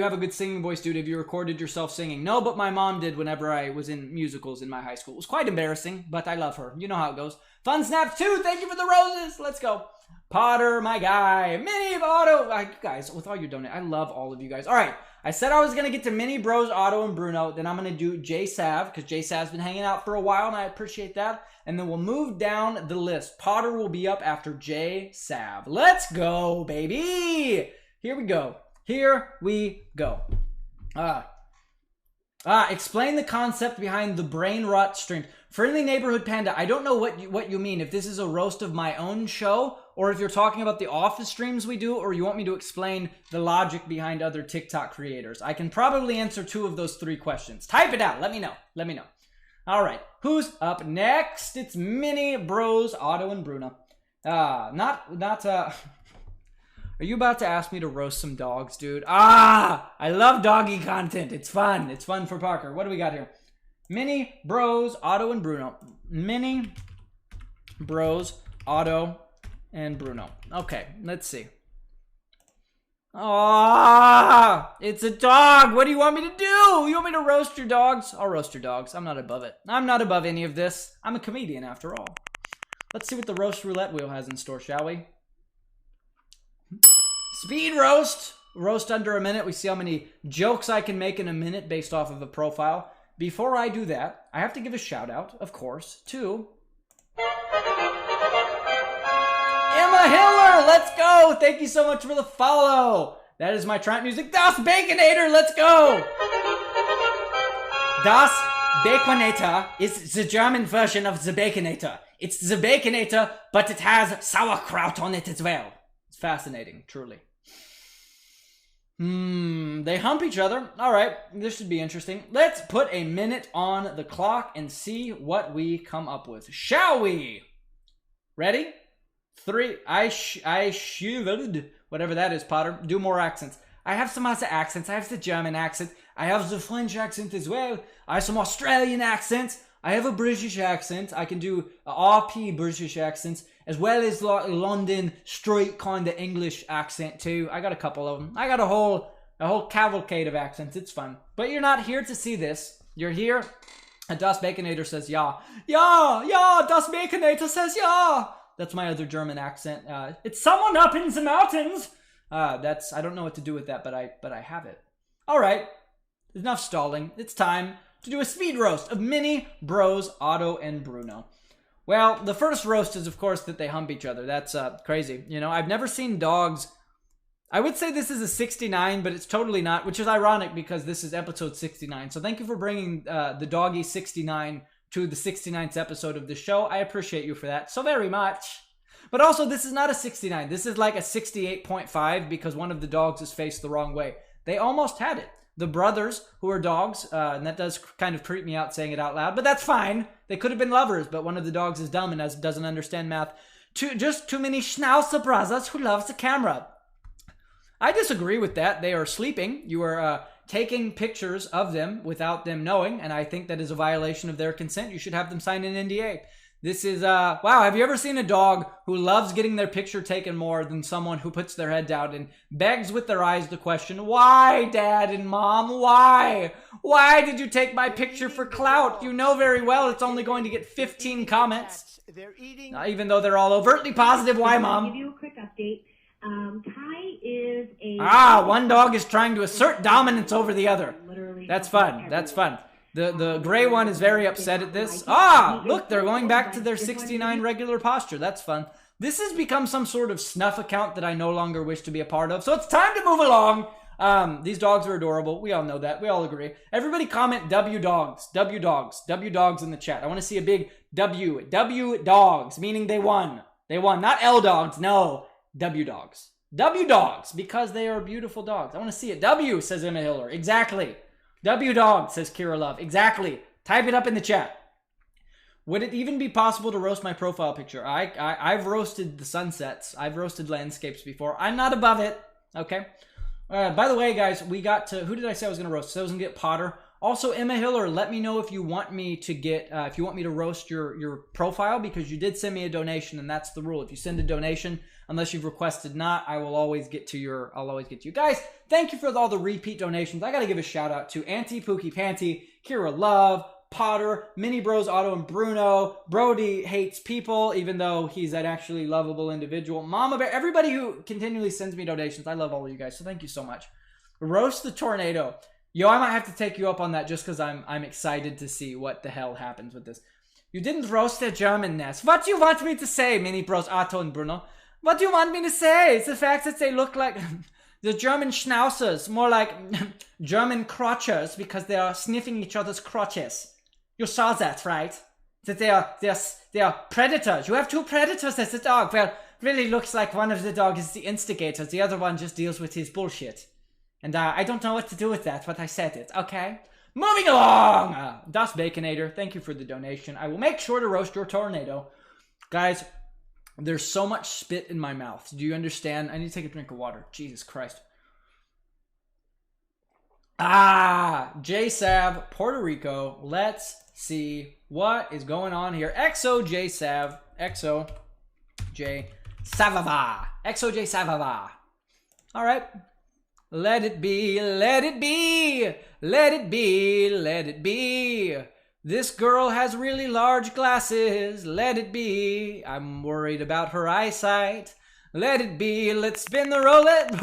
have a good singing voice, dude. Have you recorded yourself singing? No, but my mom did whenever I was in musicals in my high school. It was quite embarrassing, but I love her. You know how it goes. Fun Snaps 2, thank you for the roses. Let's go. Potter, my guy. Mini Auto. Guys, with all your donate, I love all of you guys. All right, I said I was going to get to Mini Bros, Otto, and Bruno. Then I'm going to do J Sav, because J Sav's been hanging out for a while, and I appreciate that. And then we'll move down the list. Potter will be up after J Sav. Let's go, baby. Here we go. Explain the concept behind the brain rot streams. Friendly Neighborhood Panda, I don't know what you mean. If this is a roast of my own show, or if you're talking about the office streams we do, or you want me to explain the logic behind other TikTok creators. I can probably answer 2 of those 3 questions. Type it out. Let me know. Let me know. All right. Who's up next? It's Mini Bros, Otto, and Bruno. Are you about to ask me to roast some dogs, dude? I love doggy content. It's fun. It's fun for Parker. What do we got here? Mini Bros, Otto, and Bruno. Mini Bros, Otto, and Bruno. Okay, let's see. It's a dog. What do you want me to do? You want me to roast your dogs? I'll roast your dogs. I'm not above it. I'm not above any of this. I'm a comedian after all. Let's see what the roast roulette wheel has in store, shall we? Speed roast. Roast under a minute. We see how many jokes I can make in a minute based off of a profile. Before I do that, I have to give a shout out, of course, to Emma Hiller. Let's go. Thank you so much for the follow. That is my Triumph music. Das Baconator. Let's go. Das Baconator is the German version of the Baconator. It's the Baconator, but it has sauerkraut on it as well. It's fascinating, truly. They hump each other. All right, this should be interesting. Let's put a minute on the clock and see what we come up with. Shall we? Ready? 3. I should. Whatever that is, Potter. Do more accents. I have some other accents. I have the German accent. I have the French accent as well. I have some Australian accents. I have a British accent. I can do RP British accents, as well as London straight kind of English accent too. I got a couple of them. I got a whole cavalcade of accents. It's fun. But you're not here to see this. You're here. Das Baconator says yeah. Yeah, Das Baconator says yeah. That's my other German accent. It's someone up in the mountains. I don't know what to do with that, but I have it. All right. Enough stalling. It's time to do a speed roast of Mini Bros, Otto, and Bruno. Well, the first roast is, of course, that they hump each other. That's crazy. You know, I've never seen dogs. I would say this is a 69, but it's totally not, which is ironic because this is episode 69. So thank you for bringing the doggy 69 to the 69th episode of the show. I appreciate you for that so very much. But also, this is not a 69. This is like a 68.5 because one of the dogs is faced the wrong way. They almost had it. The brothers, who are dogs, and that does kind of creep me out saying it out loud, but that's fine. They could have been lovers, but one of the dogs is dumb and doesn't understand math. Just too many schnauzer brothers who loves the camera. I disagree with that. They are sleeping. You are taking pictures of them without them knowing, and I think that is a violation of their consent. You should have them sign an NDA. This is, wow, have you ever seen a dog who loves getting their picture taken more than someone who puts their head down and begs with their eyes the question, why, Dad and Mom, why? Why did you take my picture for clout? You know very well it's only going to get 15 comments. Even though they're all overtly positive, why, Mom? I'll give you a quick update. Kai is a... one dog is trying to assert dominance over the other. That's fun, that's fun. The gray one is very upset at this. Look, they're going back to their 69 regular posture. That's fun. This has become some sort of snuff account that I no longer wish to be a part of. So it's time to move along. These dogs are adorable. We all know that. We all agree. Everybody comment W dogs, W dogs, W dogs in the chat. I want to see a big W. W dogs, meaning they won. They won. Not L dogs. No. W dogs. W dogs, because they are beautiful dogs. I want to see it. W, says Emma Hiller. Exactly. W dog, says Kira Love. Exactly. Type it up in the chat. Would it even be possible to roast my profile picture? I've roasted the sunsets. I've roasted landscapes before. I'm not above it. Okay. By the way, guys, we got to... Who did I say I was going to roast? So I was going to get Potter. Also, Emma Hiller, let me know if you want me to get... if you want me to roast your profile, because you did send me a donation, and that's the rule. If you send a donation, unless you've requested not, I will always get to your... I'll always get to you. Guys, thank you for all the repeat donations. I got to give a shout out to Auntie Pookie Panty, Kira Love, Potter, Mini Bros, Otto, and Bruno. Brody hates people, even though he's an actually lovable individual. Mama Bear, everybody who continually sends me donations. I love all of you guys, so thank you so much. Roast the tornado. Yo, I might have to take you up on that just because I'm excited to see what the hell happens with this. You didn't roast their German nest. What do you want me to say, Mini Bros, Otto, and Bruno? What do you want me to say? It's the fact that they look like the German schnauzers, more like German crotchers, because they are sniffing each other's crotches. You saw that, right? that they are predators. You have two predators as a dog. Well, really looks like one of the dogs is the instigator. The other one just deals with his bullshit. And I don't know what to do with that, but I said it, okay? Moving along! Das Baconator, thank you for the donation. I will make sure to roast your tornado. Guys, there's so much spit in my mouth. Do you understand? I need to take a drink of water. Jesus Christ. J Sav, Puerto Rico. Let's see what is going on here. XO J Sav. XO J Savava. XO J Savava. All right. Let it be, let it be, let it be, let it be. This girl has really large glasses. Let it be. I'm worried about her eyesight. Let it be. Let's spin the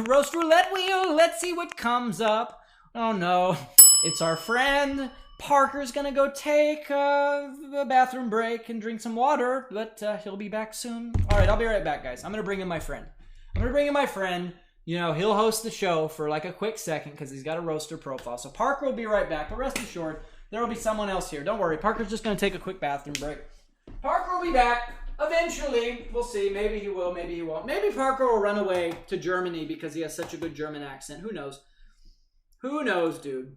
roast roulette wheel. Let's see what comes up. Oh no, it's our friend. Parker's gonna go take a bathroom break and drink some water, but he'll be back soon. All right, I'll be right back, guys. I'm gonna bring in my friend. You know, he'll host the show for like a quick second because he's got a roaster profile. So Parker will be right back, but rest assured, there will be someone else here. Don't worry, Parker's just gonna take a quick bathroom break. Parker will be back eventually. We'll see. Maybe he will, maybe he won't. Maybe Parker will run away to Germany because he has such a good German accent. Who knows? Who knows, dude?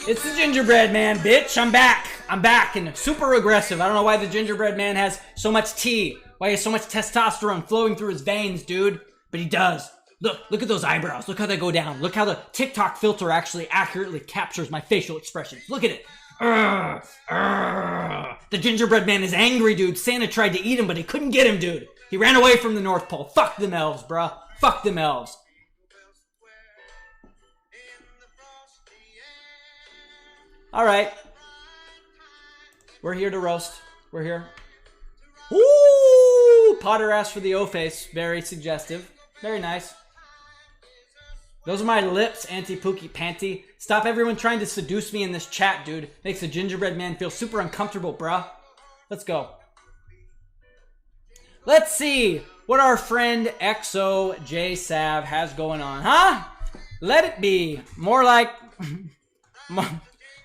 It's the gingerbread man, bitch. I'm back. I'm back and super aggressive. I don't know why the gingerbread man has so much tea. Why he has so much testosterone flowing through his veins, dude. But he does. Look at those eyebrows. Look how they go down. Look how the TikTok filter actually accurately captures my facial expressions. Look at it. The gingerbread man is angry, dude. Santa tried to eat him, but he couldn't get him, dude. He ran away from the North Pole. Fuck them elves, bruh. Fuck them elves. All right. We're here to roast. We're here. Ooh! Potter asked for the O-face. Very suggestive. Very nice. Those are my lips, anti-pookie panty. Stop everyone trying to seduce me in this chat, dude. Makes the gingerbread man feel super uncomfortable, bruh. Let's go. Let's see what our friend XO J Sav has going on, huh? Let it be more like...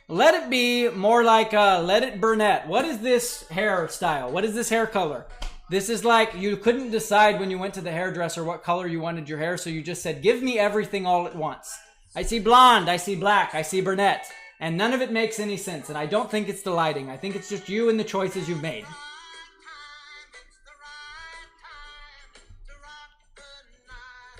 Let it be more like Let It Burnette. What is this hairstyle? What is this hair color? This is like you couldn't decide when you went to the hairdresser what color you wanted your hair, so you just said, give me everything all at once. I see blonde, I see black, I see brunette, and none of it makes any sense, and I don't think it's the lighting. I think it's just you and the choices you've made.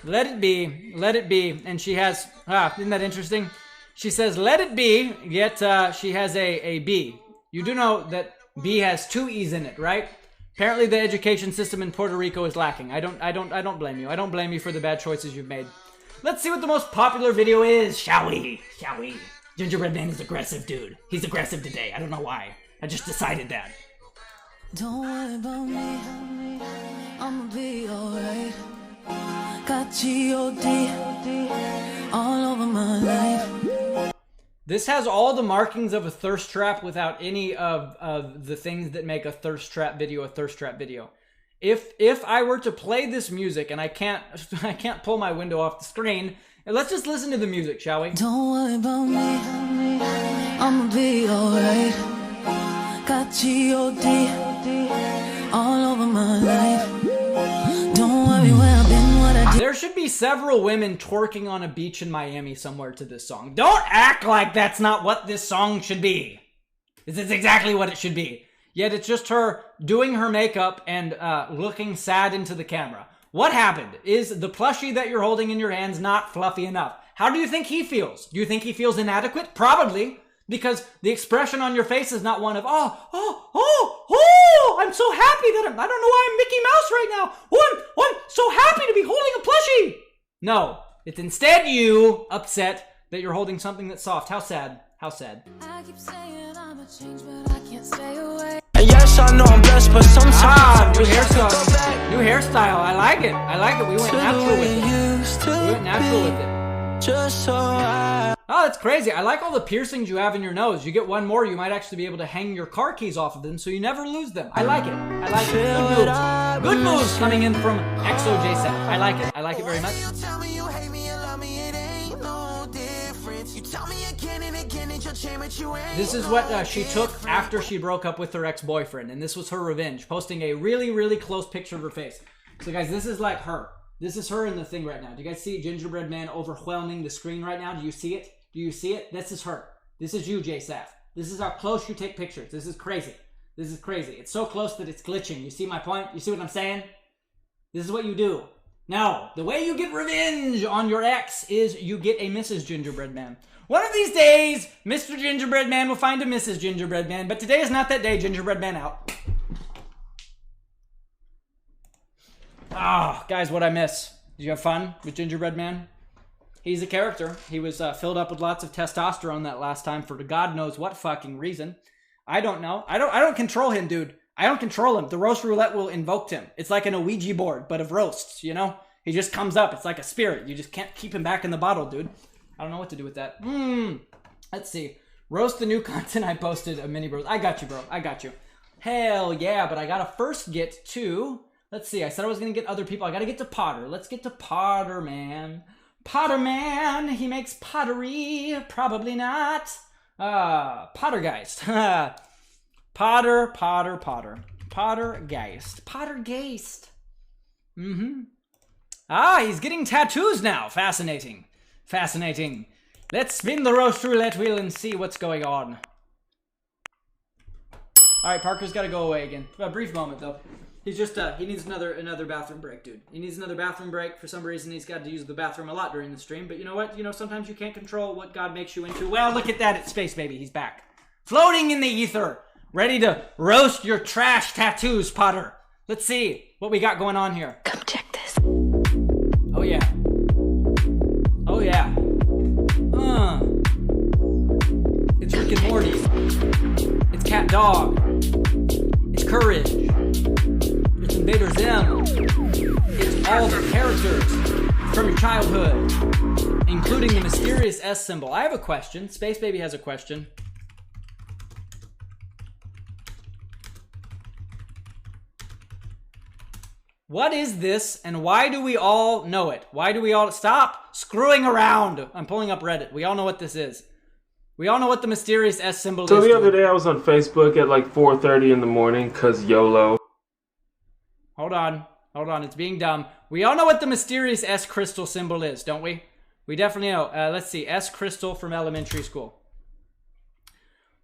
Let it be, and she has, isn't that interesting? She says, let it be, yet she has a B. You do know that B has two E's in it, right? Apparently the education system in Puerto Rico is lacking. I don't blame you. I don't blame you for the bad choices you've made. Let's see what the most popular video is, shall we? Shall we? Gingerbread Man is aggressive, dude. He's aggressive today. I don't know why. I just decided that. Don't worry about me. I'ma be alright. Got G.O.D. all over my life. This has all the markings of a thirst trap without any of the things that make a thirst trap video a thirst trap video. If I were to play this music, and I can't pull my window off the screen, let's just listen to the music, shall we? Don't worry about me, I'ma be alright. Got G.O.D. all over my life. Don't worry where I've been, what I did. There should be several women twerking on a beach in Miami somewhere to this song. Don't act like that's not what this song should be. This is exactly what it should be. Yet it's just her doing her makeup and looking sad into the camera. What happened? Is the plushie that you're holding in your hands not fluffy enough? How do you think he feels? Do you think he feels inadequate? Probably. Because the expression on your face is not one of, I'm so happy that I don't know why I'm Mickey Mouse right now. I'm so happy to be holding a plushie. No, it's instead you upset that you're holding something that's soft. How sad. How sad. I keep saying I'm a change, but I can't stay away. And yes, I know I'm blessed, but sometimes new hairstyle. New hairstyle. I like it. We went natural with it. Just so Oh, that's crazy. I like all the piercings you have in your nose. You get one more, you might actually be able to hang your car keys off of them so you never lose them. I like it. I like it. Good moves. Good moves coming in from XOJ Set. I like it. I like it very much. This is what she took after she broke up with her ex-boyfriend, and this was her revenge, posting a really, really close picture of her face. So guys, this is like her. This is her in the thing right now. Do you guys see Gingerbread Man overwhelming the screen right now? Do you see it? Do you see it? This is her. This is you, JSAF. This is how close you take pictures. This is crazy. This is crazy. It's so close that it's glitching. You see my point? You see what I'm saying? This is what you do. Now, the way you get revenge on your ex is you get a Mrs. Gingerbread Man. One of these days, Mr. Gingerbread Man will find a Mrs. Gingerbread Man, but today is not that day. Gingerbread Man out. Ah, guys, what I miss. Did you have fun with Gingerbread Man? He's a character. He was filled up with lots of testosterone that last time for God knows what fucking reason. I don't know. I don't control him, dude. I don't control him. The roast roulette will invoke him. It's like an Ouija board, but of roasts, you know? He just comes up. It's like a spirit. You just can't keep him back in the bottle, dude. I don't know what to do with that. Let's see. Roast the new content I posted, a mini bros. I got you, bro. I got you. Hell yeah, but I gotta first get to... Let's see, I said I was going to get other people. I got to get to Potter. Let's get to Potter, man. Potter, man. He makes pottery. Probably not. Pottergeist. Potter. Pottergeist. Pottergeist. He's getting tattoos now. Fascinating. Fascinating. Let's spin the roast roulette wheel and see what's going on. All right, Parker's got to go away again. For a brief moment, though. He's just, he needs another bathroom break, dude. He needs another bathroom break. For some reason, he's got to use the bathroom a lot during the stream. But you know what? You know, sometimes you can't control what God makes you into. Well, look at that. It's Space Baby. He's back. Floating in the ether. Ready to roast your trash tattoos, Potter. Let's see what we got going on here. Come check this. Oh, yeah. Oh, yeah. It's Rick and Morty. It's Cat Dog. It's Courage. It's Invader Zim. It's all the characters from your childhood, including the mysterious S symbol. I have a question. Space Baby has a question. What is this, and why do we all know it? Why do we all... Stop screwing around! I'm pulling up Reddit. We all know what this is. We all know what the mysterious S symbol is. So the other day I was on Facebook at like 4:30 in the morning, cause YOLO. Hold on. It's being dumb. We all know what the mysterious S crystal symbol is, don't we? We definitely know. Let's see. S crystal from elementary school.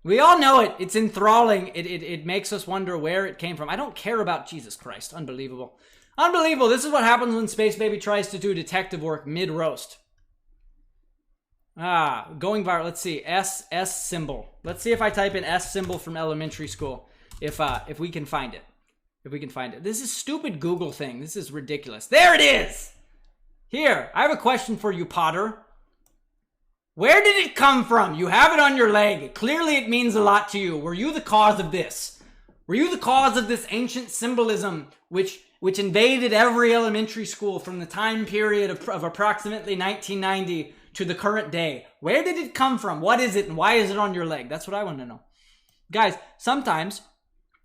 We all know it. It's enthralling. It makes us wonder where it came from. I don't care about Jesus Christ. Unbelievable. Unbelievable. This is what happens when Space Baby tries to do detective work mid-roast. Going viral. Let's see. S symbol. Let's see if I type in S symbol from elementary school. If we can find it. If we can find it. This is stupid Google thing. This is ridiculous. There it is! Here, I have a question for you, Potter. Where did it come from? You have it on your leg. Clearly it means a lot to you. Were you the cause of this? Were you the cause of this ancient symbolism which invaded every elementary school from the time period of approximately 1990 to the current day? Where did it come from? What is it, and why is it on your leg? That's what I want to know. Guys, sometimes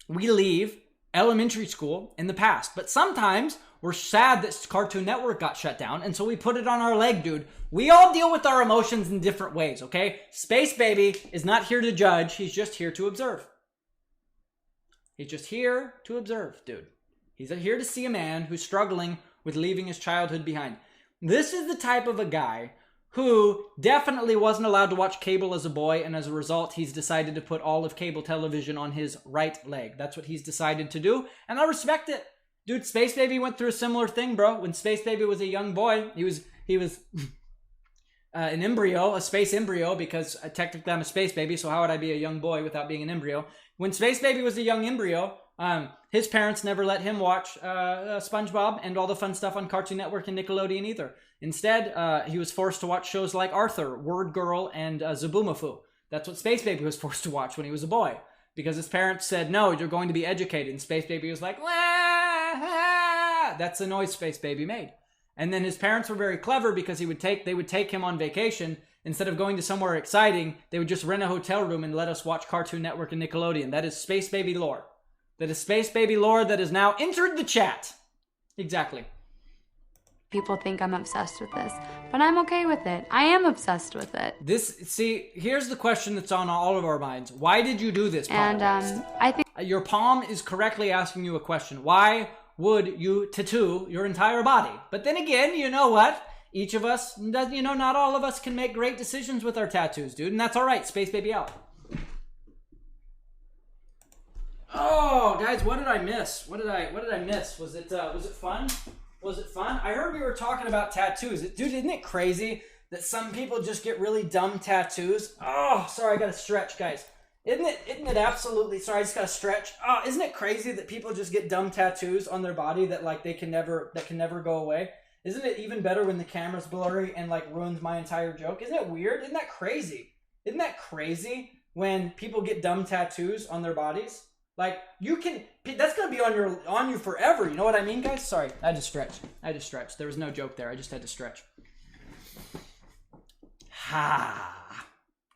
we leave elementary school in the past, but sometimes we're sad that Cartoon Network got shut down, and so we put it on our leg, dude. We all deal with our emotions in different ways, okay? Space Baby is not here to judge. He's just here to observe. He's just here to observe, dude. He's here to see a man who's struggling with leaving his childhood behind. This is the type of a guy who definitely wasn't allowed to watch cable as a boy, and as a result, he's decided to put all of cable television on his right leg. That's what he's decided to do, and I respect it. Dude, Space Baby went through a similar thing, bro. When Space Baby was a young boy, he was an embryo, a space embryo, because technically I'm a space baby, so how would I be a young boy without being an embryo? When Space Baby was a young embryo, his parents never let him watch SpongeBob and all the fun stuff on Cartoon Network and Nickelodeon either. Instead, he was forced to watch shows like Arthur, Word Girl, and Zaboomafoo. That's what Space Baby was forced to watch when he was a boy, because his parents said, no, you're going to be educated. And Space Baby was like, wah! That's the noise Space Baby made. And then his parents were very clever, because they would take him on vacation Instead of going to somewhere exciting, they would just rent a hotel room and let us watch Cartoon Network and Nickelodeon. That is Space Baby lore. That is Space Baby lore that has now entered the chat. Exactly. People think I'm obsessed with this, but I'm okay with it. I am obsessed with it. See, here's the question that's on all of our minds. Why did you do this, Palm? And I think your palm is correctly asking you a question. Why would you tattoo your entire body? But then again, you know what? Each of us, not all of us can make great decisions with our tattoos, dude, and that's all right. Space Baby out. Oh, guys, what did I miss? What did I miss? Was it fun? Was it fun? I heard we were talking about tattoos. Dude, isn't it crazy that some people just get really dumb tattoos? Oh, sorry, I gotta stretch, guys. Isn't it absolutely, sorry, I just gotta stretch. Oh, isn't it crazy that people just get dumb tattoos on their body that like that can never go away? Isn't it even better when the camera's blurry and like ruins my entire joke? Isn't it weird? Isn't that crazy? Isn't that crazy when people get dumb tattoos on their bodies? Like, that's gonna be on you forever. You know what I mean, guys? Sorry, I had to stretch. There was no joke there. I just had to stretch.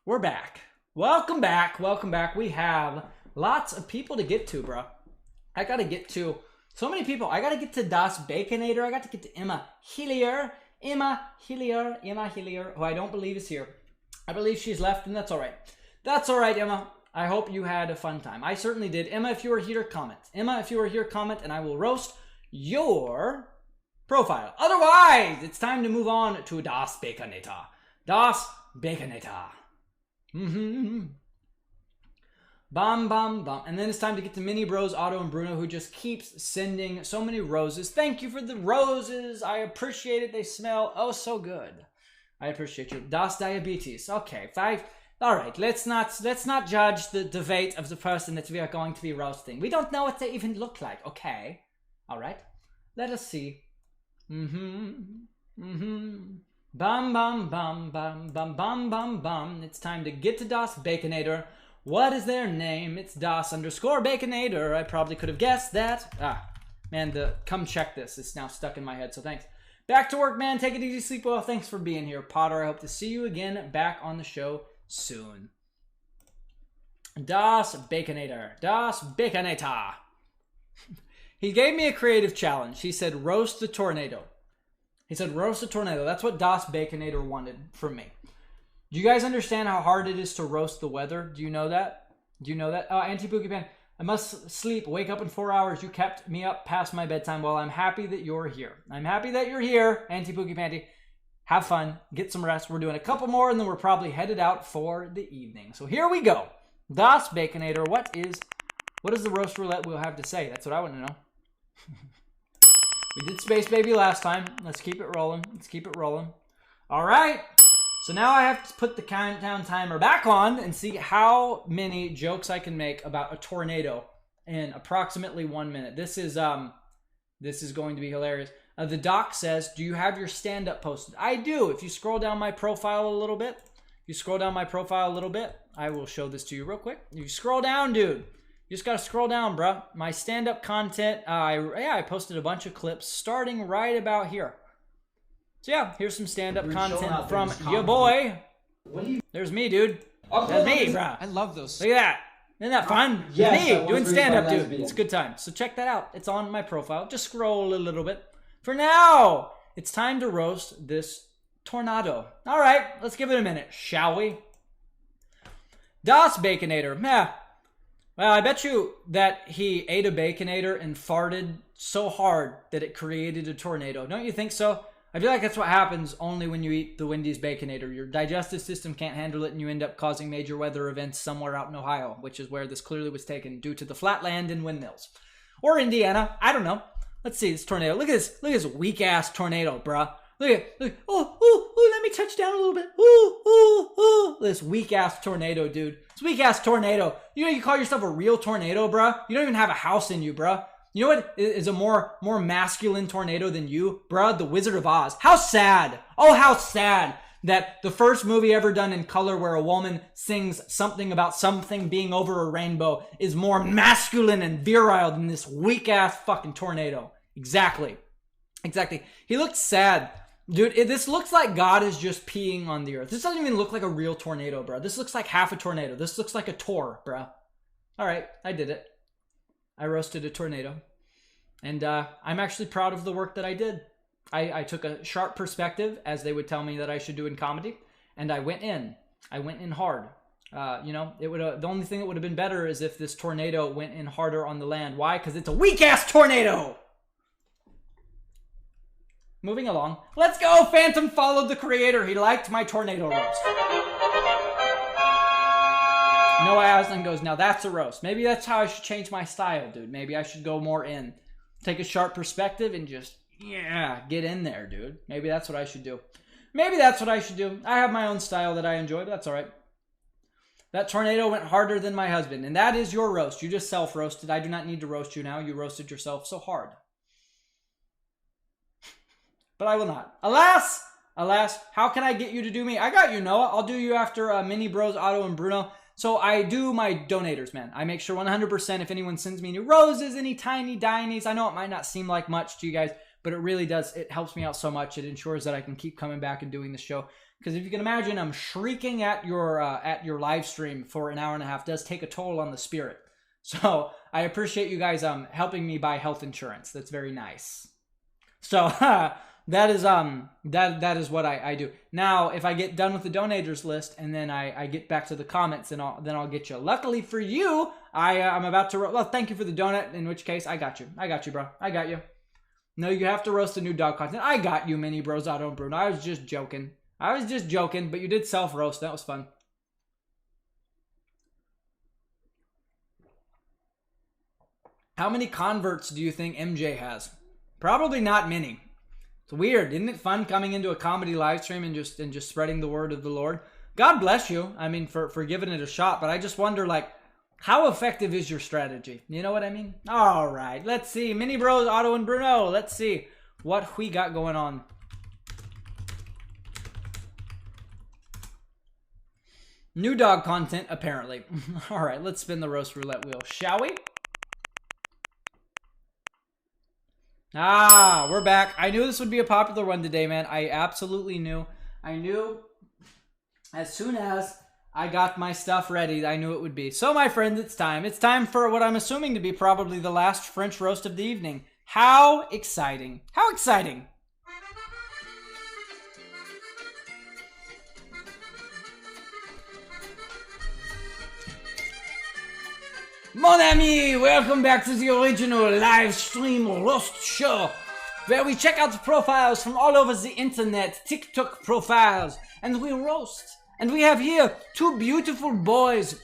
We're back. Welcome back. We have lots of people to get to, bro. I gotta get to so many people. I gotta get to Das Baconator. I got to get to Emma Hillier, who I don't believe is here. I believe she's left, and that's all right. That's all right, Emma. I hope you had a fun time. I certainly did. Emma, if you were here, comment. And I will roast your profile. Otherwise, it's time to move on to Das Baconator. Bum, bum, bum. And then it's time to get to Mini Bros, Otto, and Bruno, who just keeps sending so many roses. Thank you for the roses. I appreciate it. They smell oh so good. I appreciate you. Das Diabetes. Okay, 5... All right, let's not judge the weight of the person that we are going to be roasting. We don't know what they even look like, okay? All right, let us see. Bum, bum, bum, bum, bum, bum, bum, bum. It's time to get to Das Baconator. What is their name? It's Das_Baconator. I probably could have guessed that. Man, come check this. It's now stuck in my head, so thanks. Back to work, man. Take it easy, sleep well. Thanks for being here, Potter. I hope to see you again back on the show soon. Das Baconator. He gave me a creative challenge. He said roast the tornado. That's what Das Baconator wanted from me. Do you guys understand how hard it is to roast the weather? Do you know that? Anti-Pookie Pan. I must sleep. Wake up in 4 hours. You kept me up past my bedtime. Well, I'm happy that you're here. Anti-Pookie Panty. Have fun, get some rest. We're doing a couple more, and then we're probably headed out for the evening. So here we go. Das Baconator, what is the roast roulette we'll have to say? That's what I want to know. We did Space Baby last time. Let's keep it rolling. All right. So now I have to put the countdown timer back on and see how many jokes I can make about a tornado in approximately 1 minute. This is going to be hilarious. The doc says, do you have your stand-up posted? I do. If you scroll down my profile a little bit, I will show this to you real quick. You scroll down, dude. You just got to scroll down, bruh. My stand-up content, I posted a bunch of clips starting right about here. So yeah, here's some stand-up content from your boy. There's me, dude. That's me, bruh. I love those. Look at that. Isn't that fun? Yes, me doing stand-up, dude. It's a good time. So check that out. It's on my profile. Just scroll a little bit. For now, it's time to roast this tornado. All right, let's give it a minute, shall we? Das Baconator. Well, I bet you that he ate a Baconator and farted so hard that it created a tornado. Don't you think so? I feel like that's what happens only when you eat the Wendy's Baconator. Your digestive system can't handle it, and you end up causing major weather events somewhere out in Ohio, which is where this clearly was taken due to the flatland and windmills. Or Indiana. I don't know. Let's see this tornado. Look at this weak ass tornado, bruh. Look. Oh, let me touch down a little bit. This weak ass tornado, dude. This weak ass tornado. You know you call yourself a real tornado, bruh? You don't even have a house in you, bruh. You know what is a more masculine tornado than you, bruh? The Wizard of Oz. How sad. Oh, how sad that the first movie ever done in color where a woman sings something about something being over a rainbow is more masculine and virile than this weak ass fucking tornado. Exactly. He looked sad Dude, this looks like God is just peeing on the earth. This doesn't even look like a real tornado, bro. This looks like half a tornado. This looks like a tor, bro. All right, I did it. I roasted a tornado. And I'm actually proud of the work that I did. I took a sharp perspective, as they would tell me that I should do in comedy, and I went in. I went in hard. You know, it would the only thing that would have been better is if this tornado went in harder on the land. Why? Because it's a weak-ass tornado! Moving along. Let's go! Phantom followed the creator. He liked my tornado roast. Noah Aslan goes, now that's a roast. Maybe that's how I should change my style, dude. Maybe I should go more in. Take a sharp perspective and just, yeah, get in there, dude. Maybe that's what I should do. Maybe that's what I should do. I have my own style that I enjoy, but that's all right. That tornado went harder than my husband. And that is your roast. You just self-roasted. I do not need to roast you now. You roasted yourself so hard. But I will not. Alas, alas, how can I get you to do me? I got you, Noah. I'll do you after Mini Bros, Otto, and Bruno. So I do my donators, man. I make sure 100% if anyone sends me any roses, any tiny dinies. I know it might not seem like much to you guys, but it really does. It helps me out so much. It ensures that I can keep coming back and doing the show. Because if you can imagine, I'm shrieking at your live stream for an hour and a half. It does take a toll on the spirit. So I appreciate you guys helping me buy health insurance. That's very nice. So that is what I do. Now, if I get done with the donators list and then I get back to the comments, and then I'll get you. Luckily for you, I'm about to. Well, thank you for the donut. In which case, I got you. I got you, bro. I got you. No, you have to roast the new dog content. I got you, Mini Bros, Otto, and Bruno. I was just joking. But you did self-roast. That was fun. How many converts do you think MJ has? Probably not many. It's weird. Isn't it fun coming into a comedy live stream and just spreading the word of the Lord? God bless you. I mean, for giving it a shot. But I just wonder, like, how effective is your strategy? You know what I mean? All right. Let's see. Mini Bros, Otto, and Bruno. Let's see what we got going on. New dog content, apparently. All right, let's spin the roast roulette wheel, shall we? Ah, we're back. I knew this would be a popular one today, man. I absolutely knew. I knew as soon as I got my stuff ready, I knew it would be. So, my friends, it's time. It's time for what I'm assuming to be probably the last French roast of the evening. How exciting. How exciting. Mon ami, welcome back to the original live stream roast show, where we check out profiles from all over the internet, TikTok profiles, and we roast. And we have here two beautiful boys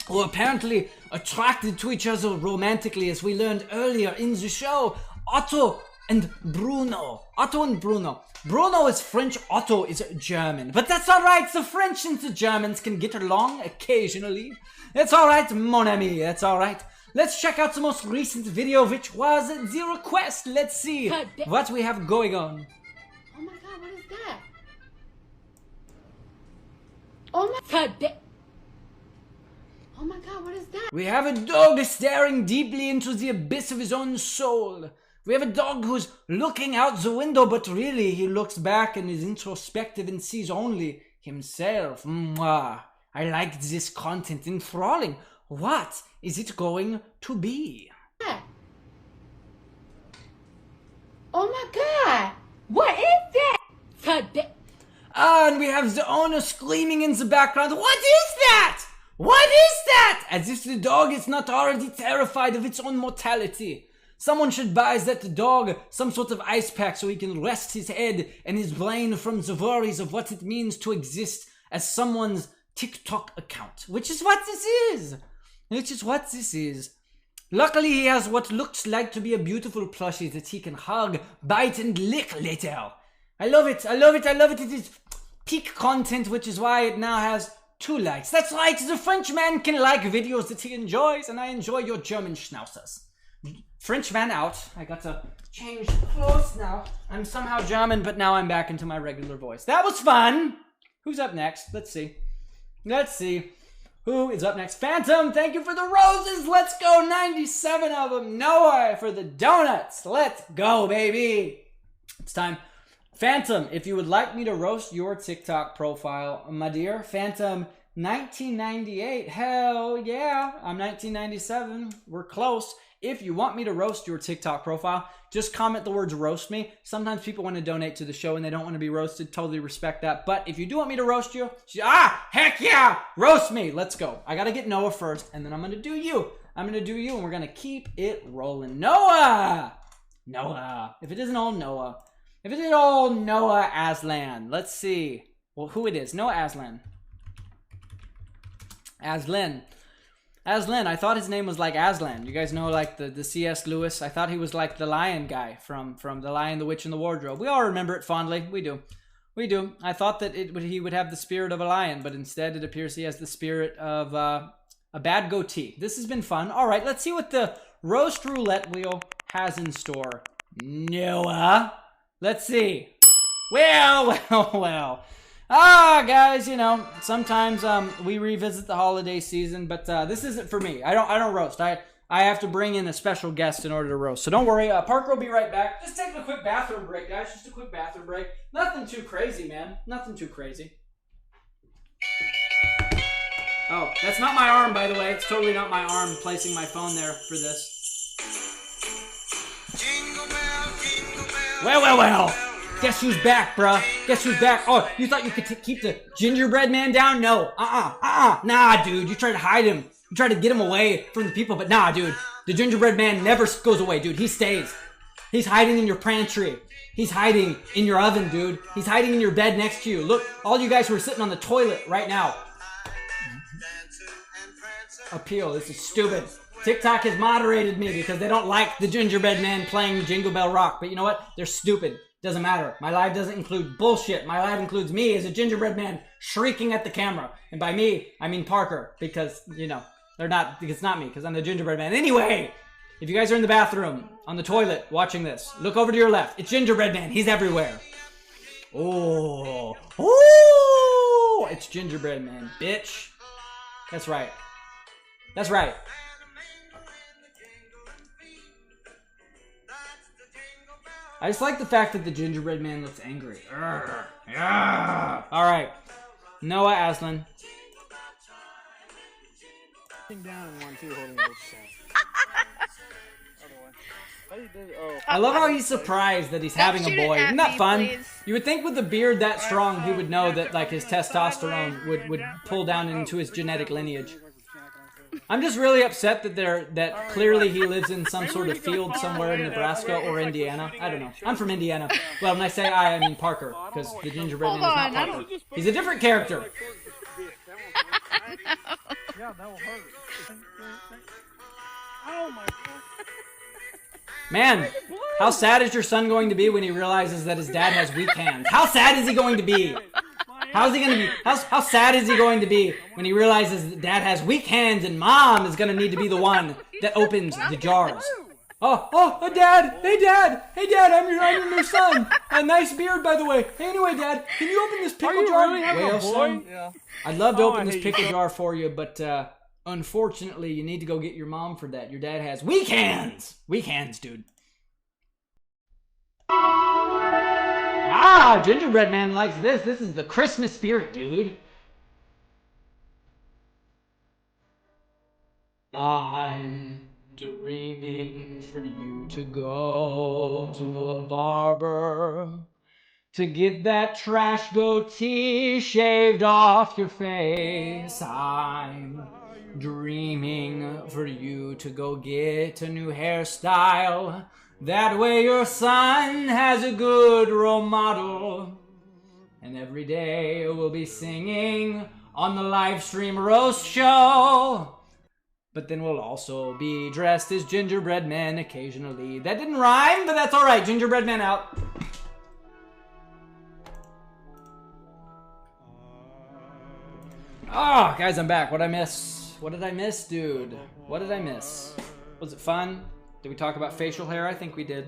who are apparently attracted to each other romantically, as we learned earlier in the show. Otto and Bruno. Otto and Bruno. Bruno is French, Otto is German. But that's alright, the French and the Germans can get along occasionally. It's alright, mon ami, that's alright. Let's check out the most recent video, which was the request. Let's see what we have going on. Oh my god, what is that? Oh my god. Oh my god, what is that? We have a dog staring deeply into the abyss of his own soul. We have a dog who's looking out the window, but really he looks back and is introspective and sees only himself. Mwah. I like this content, enthralling. What is it going to be? Oh my god! What is that? And we have the owner screaming in the background. What is that? What is that? As if the dog is not already terrified of its own mortality. Someone should buy that dog some sort of ice pack so he can rest his head and his brain from the worries of what it means to exist as someone's TikTok account, which is what this is. Luckily, he has what looks like to be a beautiful plushie that he can hug, bite, and lick later. I love it. It is peak content, which is why it now has 2 likes. That's right, the French man can like videos that he enjoys, and I enjoy your German schnauzers. French man out. I got to change clothes now. I'm somehow German, but now I'm back into my regular voice. That was fun. Who's up next? Let's see. Who is up next? Phantom, thank you for the roses. Let's go. 97 of them. Noah for the donuts. Let's go, baby. It's time Phantom, if you would like me to roast your TikTok profile, my dear. Phantom 1998. Hell yeah. I'm 1997. We're close. If you want me to roast your TikTok profile, just comment the words roast me. Sometimes people want to donate to the show and they don't want to be roasted. Totally respect that. But if you do want me to roast you, heck yeah, roast me. Let's go. I got to get Noah first and then I'm going to do you. I'm going to do you and we're going to keep it rolling. Noah! Noah. If it isn't all Noah. If it isn't all Noah Aslan. Let's see. Well, who it is. Noah Aslan. Aslan. Aslan. I thought his name was like Aslan. You guys know like the C.S. Lewis. I thought he was like the lion guy from The Lion, the Witch, and the Wardrobe. We all remember it fondly. We do. We do. I thought that he would have the spirit of a lion, but instead it appears he has the spirit of a bad goatee. This has been fun. All right, let's see what the roast roulette wheel has in store. Noah. Let's see. Well. Guys, you know, sometimes we revisit the holiday season, but this isn't for me. I don't roast. I have to bring in a special guest in order to roast. So don't worry. Parker will be right back. Just taking a quick bathroom break, guys. Just a quick bathroom break. Nothing too crazy, man. Nothing too crazy. Oh, that's not my arm, by the way. It's totally not my arm placing my phone there for this. Well. Guess who's back, bruh? Guess who's back? Oh, you thought you could keep the gingerbread man down? No. Nah, dude. You tried to hide him. You tried to get him away from the people, but nah, dude. The gingerbread man never goes away, dude. He stays. He's hiding in your pantry. He's hiding in your oven, dude. He's hiding in your bed next to you. Look, all you guys who are sitting on the toilet right now. Appeal. This is stupid. TikTok has moderated me because they don't like the gingerbread man playing Jingle Bell Rock. But you know what? They're stupid. Doesn't matter. My live doesn't include bullshit. My live includes me as a gingerbread man shrieking at the camera. And by me, I mean Parker. Because, you know, it's not me because I'm the gingerbread man. Anyway, if you guys are in the bathroom, on the toilet, watching this, look over to your left. It's gingerbread man. He's everywhere. Oh. It's gingerbread man, bitch. That's right. That's right. I just like the fact that the gingerbread man looks angry. Yeah. All right, Noah Aslan. I love how he's surprised that he's having a boy. Isn't that fun? You would think with a beard that strong, he would know that like his testosterone would pull down into his genetic lineage. I'm just really upset that clearly he lives in some sort of field somewhere in Nebraska or Indiana. I don't know. I'm from Indiana. Well, when I say I mean Parker, because the gingerbread man is not Parker. He's a different character. Yeah, that will hurt. Oh my God. Man, how sad is your son going to be when he realizes that his dad has weak hands? How sad is he going to be? How's he going to be? How sad is he going to be when he realizes that dad has weak hands and mom is going to need to be the one that opens the jars? Oh, dad! Hey, dad! I'm your new son! A nice beard, by the way. Hey, anyway, dad, can you open this pickle jar? Really having a boy? Yeah. I'd love to open this pickle jar for you, but unfortunately, you need to go get your mom for that. Your dad has weak hands! Weak hands, dude. Gingerbread man likes this. This is the Christmas spirit, dude. I'm dreaming for you to go to a barber to get that trash goatee shaved off your face. I'm dreaming for you to go get a new hairstyle. That way your son has a good role model. And every day we'll be singing on the Livestream roast show. But then we'll also be dressed as gingerbread men occasionally. That didn't rhyme, but that's alright. Gingerbread man out. Oh, guys, I'm back. What'd I miss? What did I miss, dude? What did I miss? Was it fun? Did we talk about facial hair? I think we did.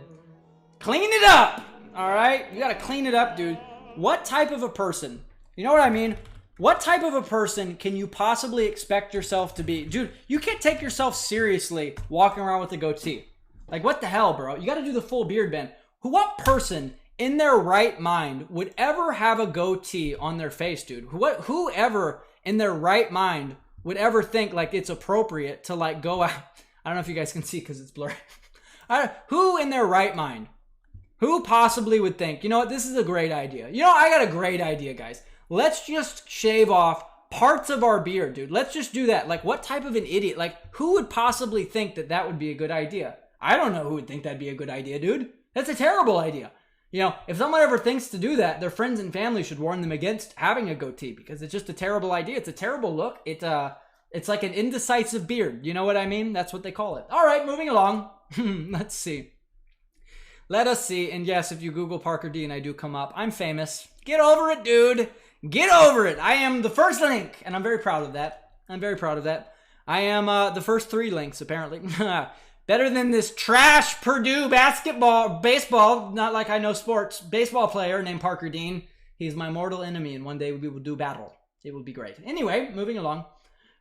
Clean it up! Alright? You gotta clean it up, dude. What type of a person? You know what I mean? What type of a person can you possibly expect yourself to be? Dude, you can't take yourself seriously walking around with a goatee. Like, what the hell, bro? You gotta do the full beard bend. What person in their right mind would ever have a goatee on their face, dude? Whoever in their right mind would ever think like it's appropriate to like go out? I don't know if you guys can see because it's blurry. Who in their right mind? Who possibly would think, you know what, this is a great idea. You know, I got a great idea, guys. Let's just shave off parts of our beard, dude. Let's just do that. Like, what type of an idiot? Like, who would possibly think that that would be a good idea? I don't know who would think that'd be a good idea, dude. That's a terrible idea. You know, if someone ever thinks to do that, their friends and family should warn them against having a goatee because it's just a terrible idea. It's a terrible look. It's like an indecisive beard. You know what I mean? That's what they call it. All right, moving along. Let's see. Let us see. And yes, if you Google Parker Dean, I do come up. I'm famous. Get over it, dude. Get over it. I am the first link, and I'm very proud of that. I am the first 3 links, apparently. Better than this trash Purdue baseball, not like I know sports, baseball player named Parker Dean. He's my mortal enemy, and one day we will do battle. It will be great. Anyway, moving along.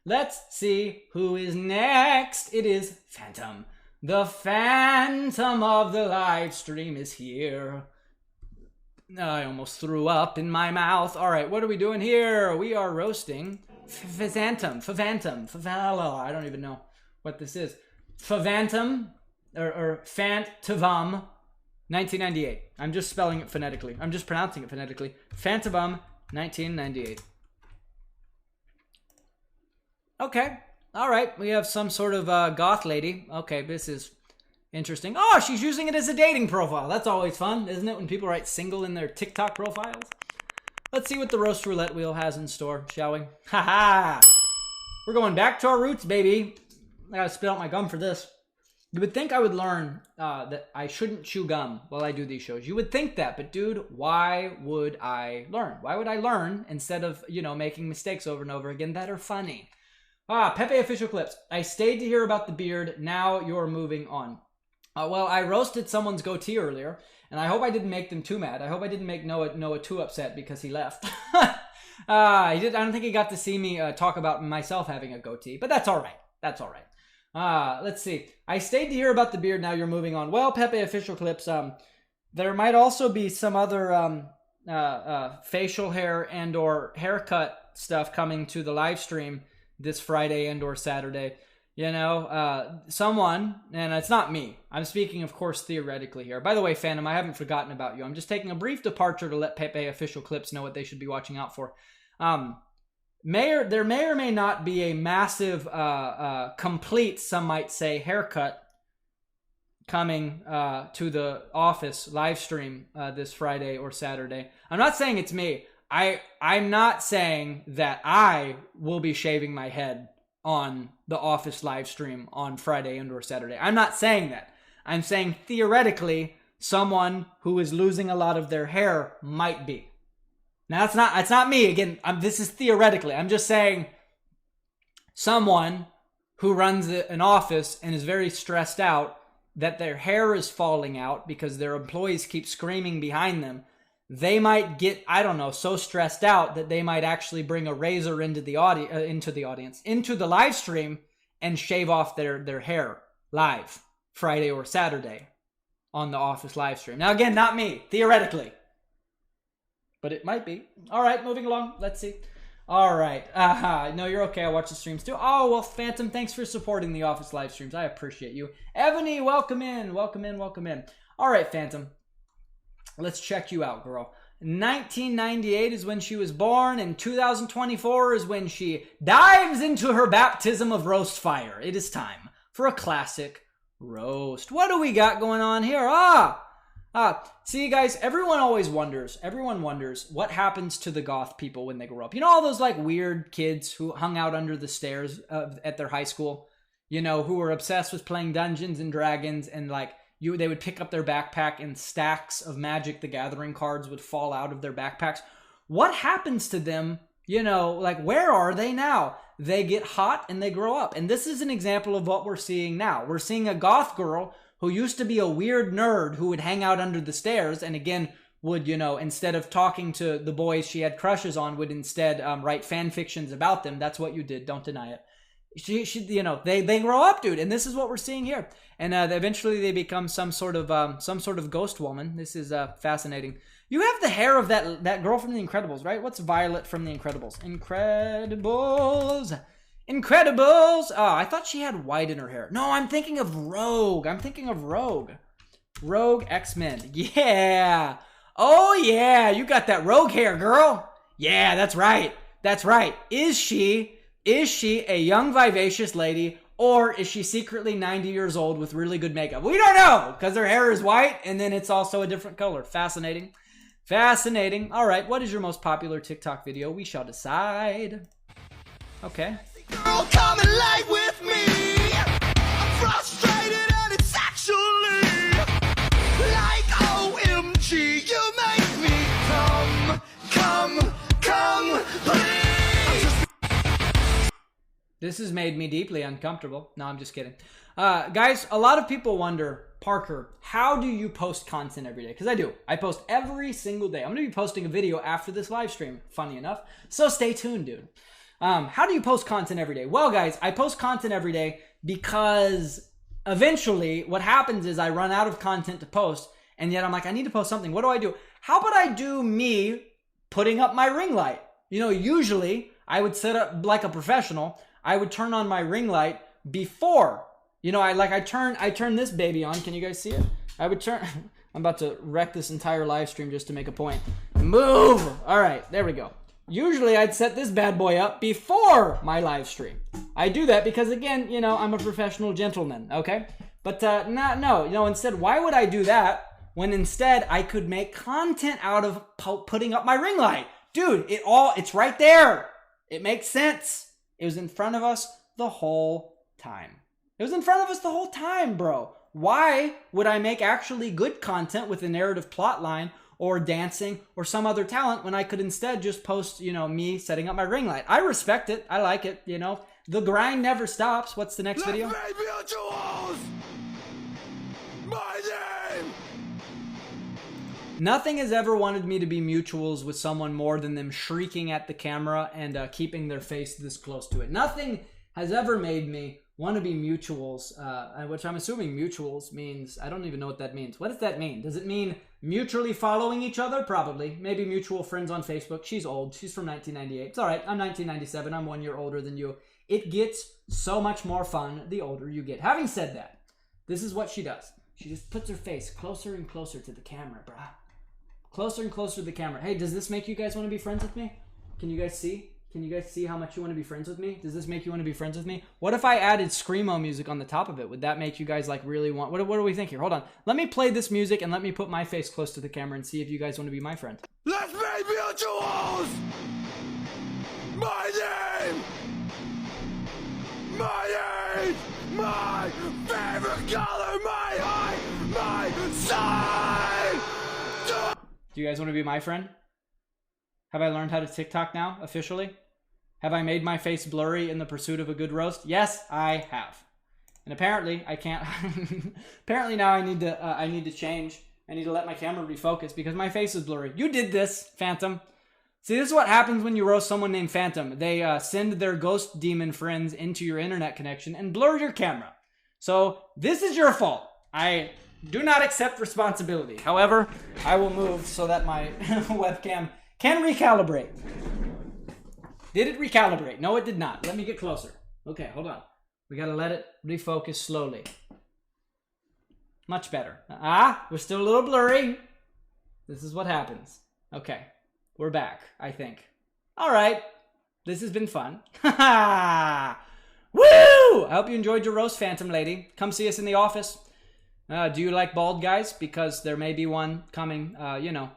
Let's see who is next. It is Phantom. The Phantom of the live stream is here. I almost threw up in my mouth. All right, what are we doing here? We are roasting Phantom. I don't even know what this is. Phantom or Phantom 1998. I'm just spelling it phonetically. I'm just pronouncing it phonetically. Phantom 1998. Okay. All right, we have some sort of goth lady. Okay, this is interesting. Oh, she's using it as a dating profile. That's always fun, isn't it, when people write single in their TikTok profiles? Let's see what the roast roulette wheel has in store, shall we? Ha-ha! We're going back to our roots, baby. I gotta spit out my gum for this. You would think I would learn that I shouldn't chew gum while I do these shows. You would think that, but dude, why would I learn? Why would I learn instead of, you know, making mistakes over and over again that are funny? Pepe official clips. I stayed to hear about the beard. Now you're moving on. Well, I roasted someone's goatee earlier, and I hope I didn't make them too mad. I hope I didn't make Noah too upset because he left. I don't think he got to see me talk about myself having a goatee, but that's all right. Let's see. I stayed to hear about the beard. Now you're moving on. Well, Pepe official clips. There might also be some other facial hair and or haircut stuff coming to the live stream this Friday and or Saturday. You know, someone, and it's not me. I'm speaking, of course, theoretically here. By the way, Phantom, I haven't forgotten about you. I'm just taking a brief departure to let Pepe official clips know what they should be watching out for. There may or may not be a massive, complete, some might say, haircut coming to the office live stream this Friday or Saturday. I'm not saying it's me. I'm not saying that I will be shaving my head on the office live stream on Friday and or Saturday. I'm not saying that. I'm saying theoretically someone who is losing a lot of their hair might be. Now it's not me. Again, this is theoretically. I'm just saying someone who runs an office and is very stressed out that their hair is falling out because their employees keep screaming behind them. They might get, I don't know, so stressed out that they might actually bring a razor into the live stream and shave off their hair live Friday or Saturday on the office live stream. Now again, not me, theoretically, but it might be. All right, moving along. Let's see. All right. No, you're okay. I watch the streams too. Oh, well, Phantom, thanks for supporting the office live streams. I appreciate you. Ebony, welcome in. All right, Phantom. Let's check you out, girl. 1998 is when she was born, and 2024 is when she dives into her baptism of roast fire. It is time for a classic roast. What do we got going on here? See, guys, everyone wonders what happens to the goth people when they grow up. You know, all those like weird kids who hung out under the stairs at their high school, you know, who were obsessed with playing Dungeons and Dragons, and like they would pick up their backpack and stacks of Magic the Gathering cards would fall out of their backpacks. What happens to them? You know, like, where are they now? They get hot and they grow up. And this is an example of what we're seeing now. We're seeing a goth girl who used to be a weird nerd who would hang out under the stairs and again would, you know, instead of talking to the boys she had crushes on, would instead write fan fictions about them. That's what you did. Don't deny it. you know, they grow up, dude, and this is what we're seeing here. And eventually they become some sort of ghost woman. This is fascinating. You have the hair of that girl from The Incredibles, right? What's Violet from The Incredibles? Incredibles. Oh, I thought she had white in her hair. No, I'm thinking of Rogue. Rogue X-Men. Yeah. Oh yeah, you got that Rogue hair, girl. Yeah, that's right. Is she a young, vivacious lady, or is she secretly 90 years old with really good makeup? We don't know, because her hair is white, and then it's also a different color. Fascinating. All right, what is your most popular TikTok video? We shall decide. Okay. Girl, come and lay with me. I'm frustrated and it's actually like OMG. You make me come, please. This has made me deeply uncomfortable. No, I'm just kidding. Guys, a lot of people wonder, Parker, how do you post content every day? Because I do. I post every single day. I'm going to be posting a video after this live stream, funny enough. So stay tuned, dude. How do you post content every day? Well, guys, I post content every day because eventually what happens is I run out of content to post, and yet I'm like, I need to post something. What do I do? How about I do me putting up my ring light? You know, usually I would set up like a professional. I would turn on my ring light before, you know, I turn this baby on. Can you guys see it? I would turn, I'm about to wreck this entire live stream just to make a point. Move! All right, there we go. Usually I'd set this bad boy up before my live stream. I do that because, again, you know, I'm a professional gentleman, okay? But no, you know, instead, why would I do that when instead I could make content out of putting up my ring light? Dude, it's right there. It makes sense. It was in front of us the whole time. Bro. Why would I make actually good content with a narrative plot line or dancing or some other talent when I could instead just post, you know, me setting up my ring light? I respect it. I like it, you know. The grind never stops. What's the next video? My name. Nothing has ever wanted me to be mutuals with someone more than them shrieking at the camera and keeping their face this close to it. Nothing has ever made me want to be mutuals, which I'm assuming mutuals means, I don't even know what that means. What does that mean? Does it mean mutually following each other? Probably. Maybe mutual friends on Facebook. She's old. She's from 1998. It's all right. I'm 1997. I'm 1 year older than you. It gets so much more fun the older you get. Having said that, this is what she does. She just puts her face closer and closer to the camera, brah. Closer and closer to the camera. Hey, does this make you guys want to be friends with me? Can you guys see? Can you guys see how much you want to be friends with me? Does this make you want to be friends with me? What if I added Screamo music on the top of it? Would that make you guys like really want... What do we think here? Hold on. Let me play this music and let me put my face close to the camera and see if you guys want to be my friend. Let's make mutuals! My name! My age! My favorite color! My height! My size! Do you guys want to be my friend? Have I learned how to TikTok now, officially? Have I made my face blurry in the pursuit of a good roast? Yes, I have. And apparently, I can't... apparently now I need to change. I need to let my camera refocus because my face is blurry. You did this, Phantom. See, this is what happens when you roast someone named Phantom. They send their ghost demon friends into your internet connection and blur your camera. So, this is your fault. I do not accept responsibility. However, I will move so that my webcam can recalibrate. Did it recalibrate? No, it did not. Let me get closer. Okay, hold on. We gotta let it refocus slowly. Much better. We're still a little blurry. This is what happens. Okay, we're back, I think. All right, this has been fun. Woo! I hope you enjoyed your roast, Phantom Lady. Come see us in the office. Do you like bald guys? Because there may be one coming, you know,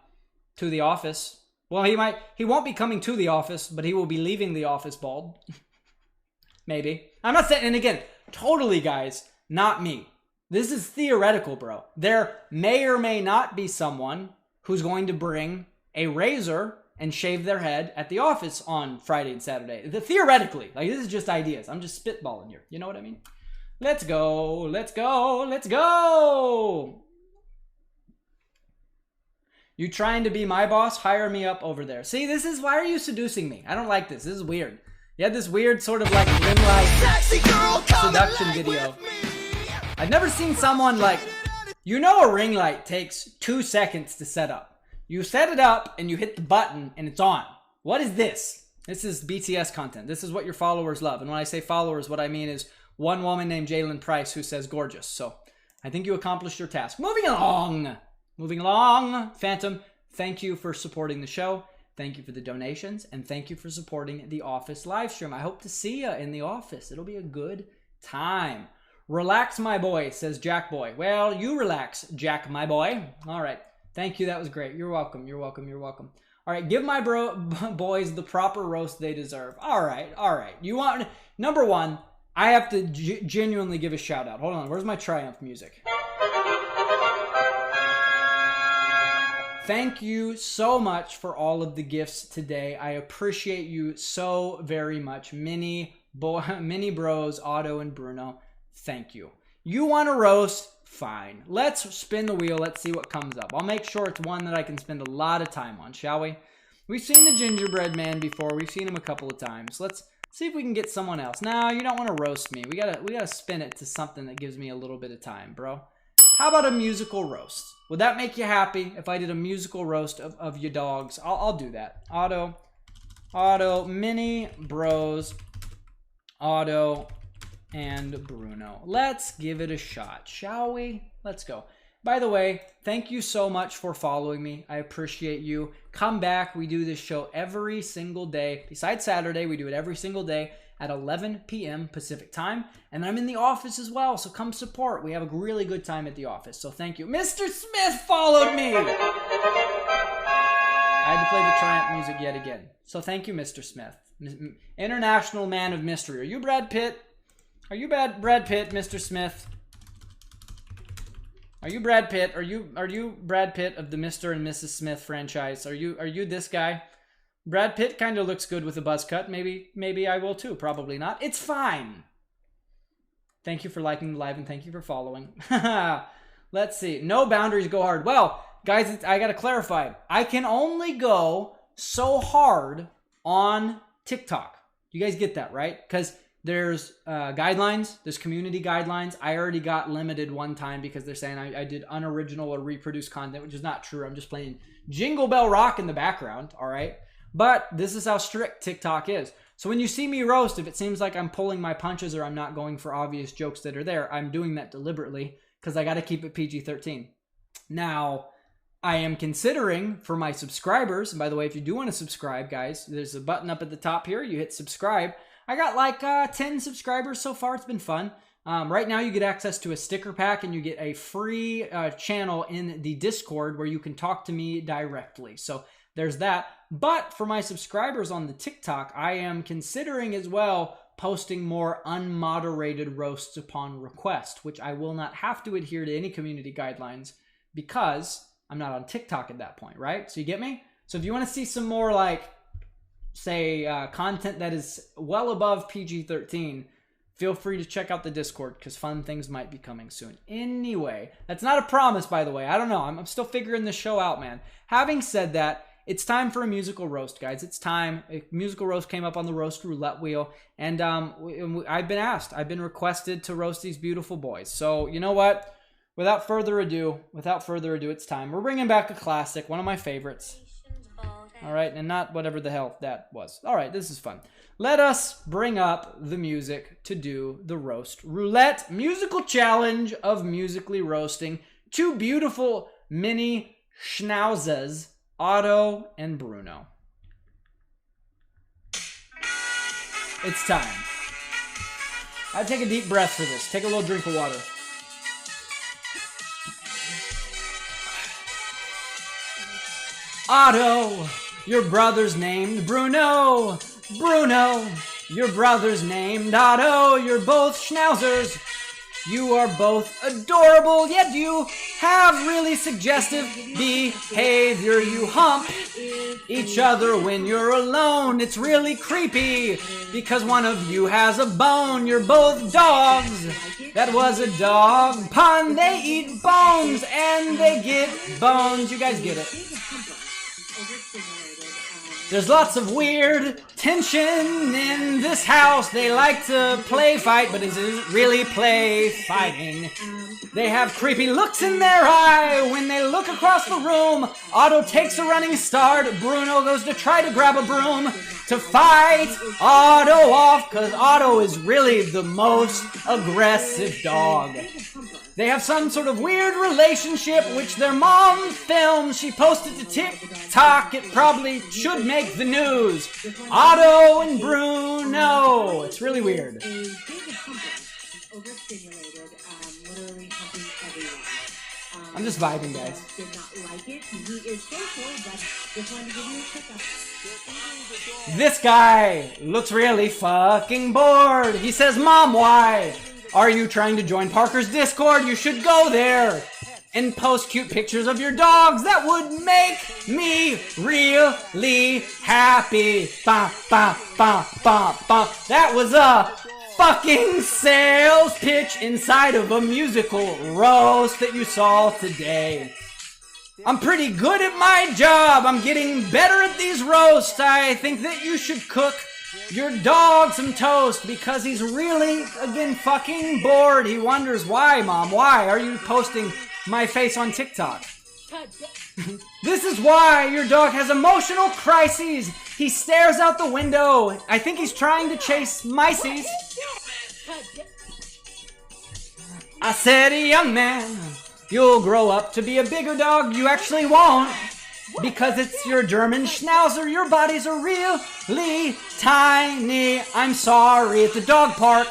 to the office. Well, he won't be coming to the office, but he will be leaving the office bald. Maybe. I'm not saying, and again, totally, guys, not me. This is theoretical, bro. There may or may not be someone who's going to bring a razor and shave their head at the office on Friday and Saturday. Theoretically, like, this is just ideas. I'm just spitballing here. You know what I mean? Let's go, let's go, let's go! You trying to be my boss? Hire me up over there. See, this is, why are you seducing me? I don't like this. This is weird. You had this weird sort of like rim light seduction video. I've never seen someone like, you know, a ring light takes 2 seconds to set up. You set it up and you hit the button and it's on. What is this? This is BTS content. This is what your followers love. And when I say followers, what I mean is one woman named Jalen Price who says gorgeous. So I think you accomplished your task. Moving along. Phantom, thank you for supporting the show. Thank you for the donations. And thank you for supporting the Office live stream. I hope to see you in the office. It'll be a good time. Relax, my boy, says Jack Boy. Well, you relax, Jack, my boy. All right. Thank you. That was great. You're welcome. You're welcome. You're welcome. All right. Give my boys the proper roast they deserve. All right. All right. You want... Number one, I have to genuinely give a shout out. Hold on. Where's my Triumph music? Thank you so much for all of the gifts today. I appreciate you so very much. Mini Bros, Otto, and Bruno. Thank you. You want to roast? Fine. Let's spin the wheel. Let's see what comes up. I'll make sure it's one that I can spend a lot of time on, shall we? We've seen the gingerbread man before. We've seen him a couple of times. Let's see if we can get someone else. No, you don't want to roast me. We gotta spin it to something that gives me a little bit of time, bro. How about a musical roast? Would that make you happy if I did a musical roast of your dogs? I'll do that. Otto, Mini Bros, Otto, and Bruno. Let's give it a shot, shall we? Let's go. By the way, thank you so much for following me. I appreciate you. Come back. We do this show every single day. Besides Saturday, we do it every single day at 11 p.m. Pacific time. And I'm in the office as well, so come support. We have a really good time at the office, so thank you. Mr. Smith followed me! I had to play the Triumph music yet again. So thank you, Mr. Smith. International man of mystery. Are you Brad Pitt? Are you Brad Pitt, Mr. Smith? Are you Brad Pitt? Are you Brad Pitt of the Mr. and Mrs. Smith franchise? Are you this guy? Brad Pitt kind of looks good with a buzz cut. Maybe I will too. Probably not. It's fine. Thank you for liking the live and thank you for following. Let's see. No boundaries, go hard. Well, guys, I got to clarify. I can only go so hard on TikTok. You guys get that, right? Because there's guidelines. There's community guidelines. I already got limited one time because they're saying I did unoriginal or reproduced content, which is not true. I'm just playing Jingle Bell Rock in the background, all right? But this is how strict TikTok is. So when you see me roast, if it seems like I'm pulling my punches or I'm not going for obvious jokes that are there, I'm doing that deliberately because I got to keep it PG-13. Now, I am considering for my subscribers, and by the way, if you do want to subscribe, guys, there's a button up at the top here. You hit subscribe. I got like 10 subscribers so far. It's been fun. Right now, you get access to a sticker pack and you get a free channel in the Discord where you can talk to me directly. So there's that. But for my subscribers on the TikTok, I am considering as well posting more unmoderated roasts upon request, which I will not have to adhere to any community guidelines because I'm not on TikTok at that point, right? So you get me? So if you want to see some more like, say, content that is well above PG-13, feel free to check out the Discord because fun things might be coming soon. Anyway, that's not a promise, by the way. I don't know. I'm still figuring this show out, man. Having said that, it's time for a musical roast, guys. It's time. A musical roast came up on the roast roulette wheel, and I've been asked. I've been requested to roast these beautiful boys. So, you know what? Without further ado, it's time. We're bringing back a classic, one of my favorites. All right, and not whatever the hell that was. All right, this is fun. Let us bring up the music to do the roast roulette musical challenge of musically roasting two beautiful mini schnauzes, Otto and Bruno. It's time. I take a deep breath for this. Take a little drink of water. Otto, your brother's named Bruno. Bruno, your brother's named Otto. You're both schnauzers. You are both adorable, yet you have really suggestive behavior. You hump each other when you're alone. It's really creepy because one of you has a bone. You're both dogs. That was a dog pun. They eat bones and they get bones. You guys get it. There's lots of weird tension in this house. They like to play fight, but is it really play fighting? They have creepy looks in their eye when they look across the room. Otto takes a running start. Bruno goes to try to grab a broom to fight Otto off, because Otto is really the most aggressive dog. They have some sort of weird relationship, which their mom filmed. She posted to TikTok. It probably should make the news. Otto and Bruno. It's really weird. I'm just vibing, guys. This guy looks really fucking bored. He says, Mom, why are you trying to join Parker's Discord? You should go there and post cute pictures of your dogs. That would make me really happy. Bah, bah, bah, bah, bah. That was a fucking sales pitch inside of a musical roast that you saw today. I'm pretty good at my job. I'm getting better at these roasts. I think that you should cook your dog some toast because he's really, again, fucking bored. He wonders, why, Mom? Why are you posting my face on TikTok? This is why your dog has emotional crises. He stares out the window. I think he's trying to chase mices. I said, young man, you'll grow up to be a bigger dog. You actually won't, because it's your German Schnauzer. Your bodies are really tiny. I'm sorry, at the dog park,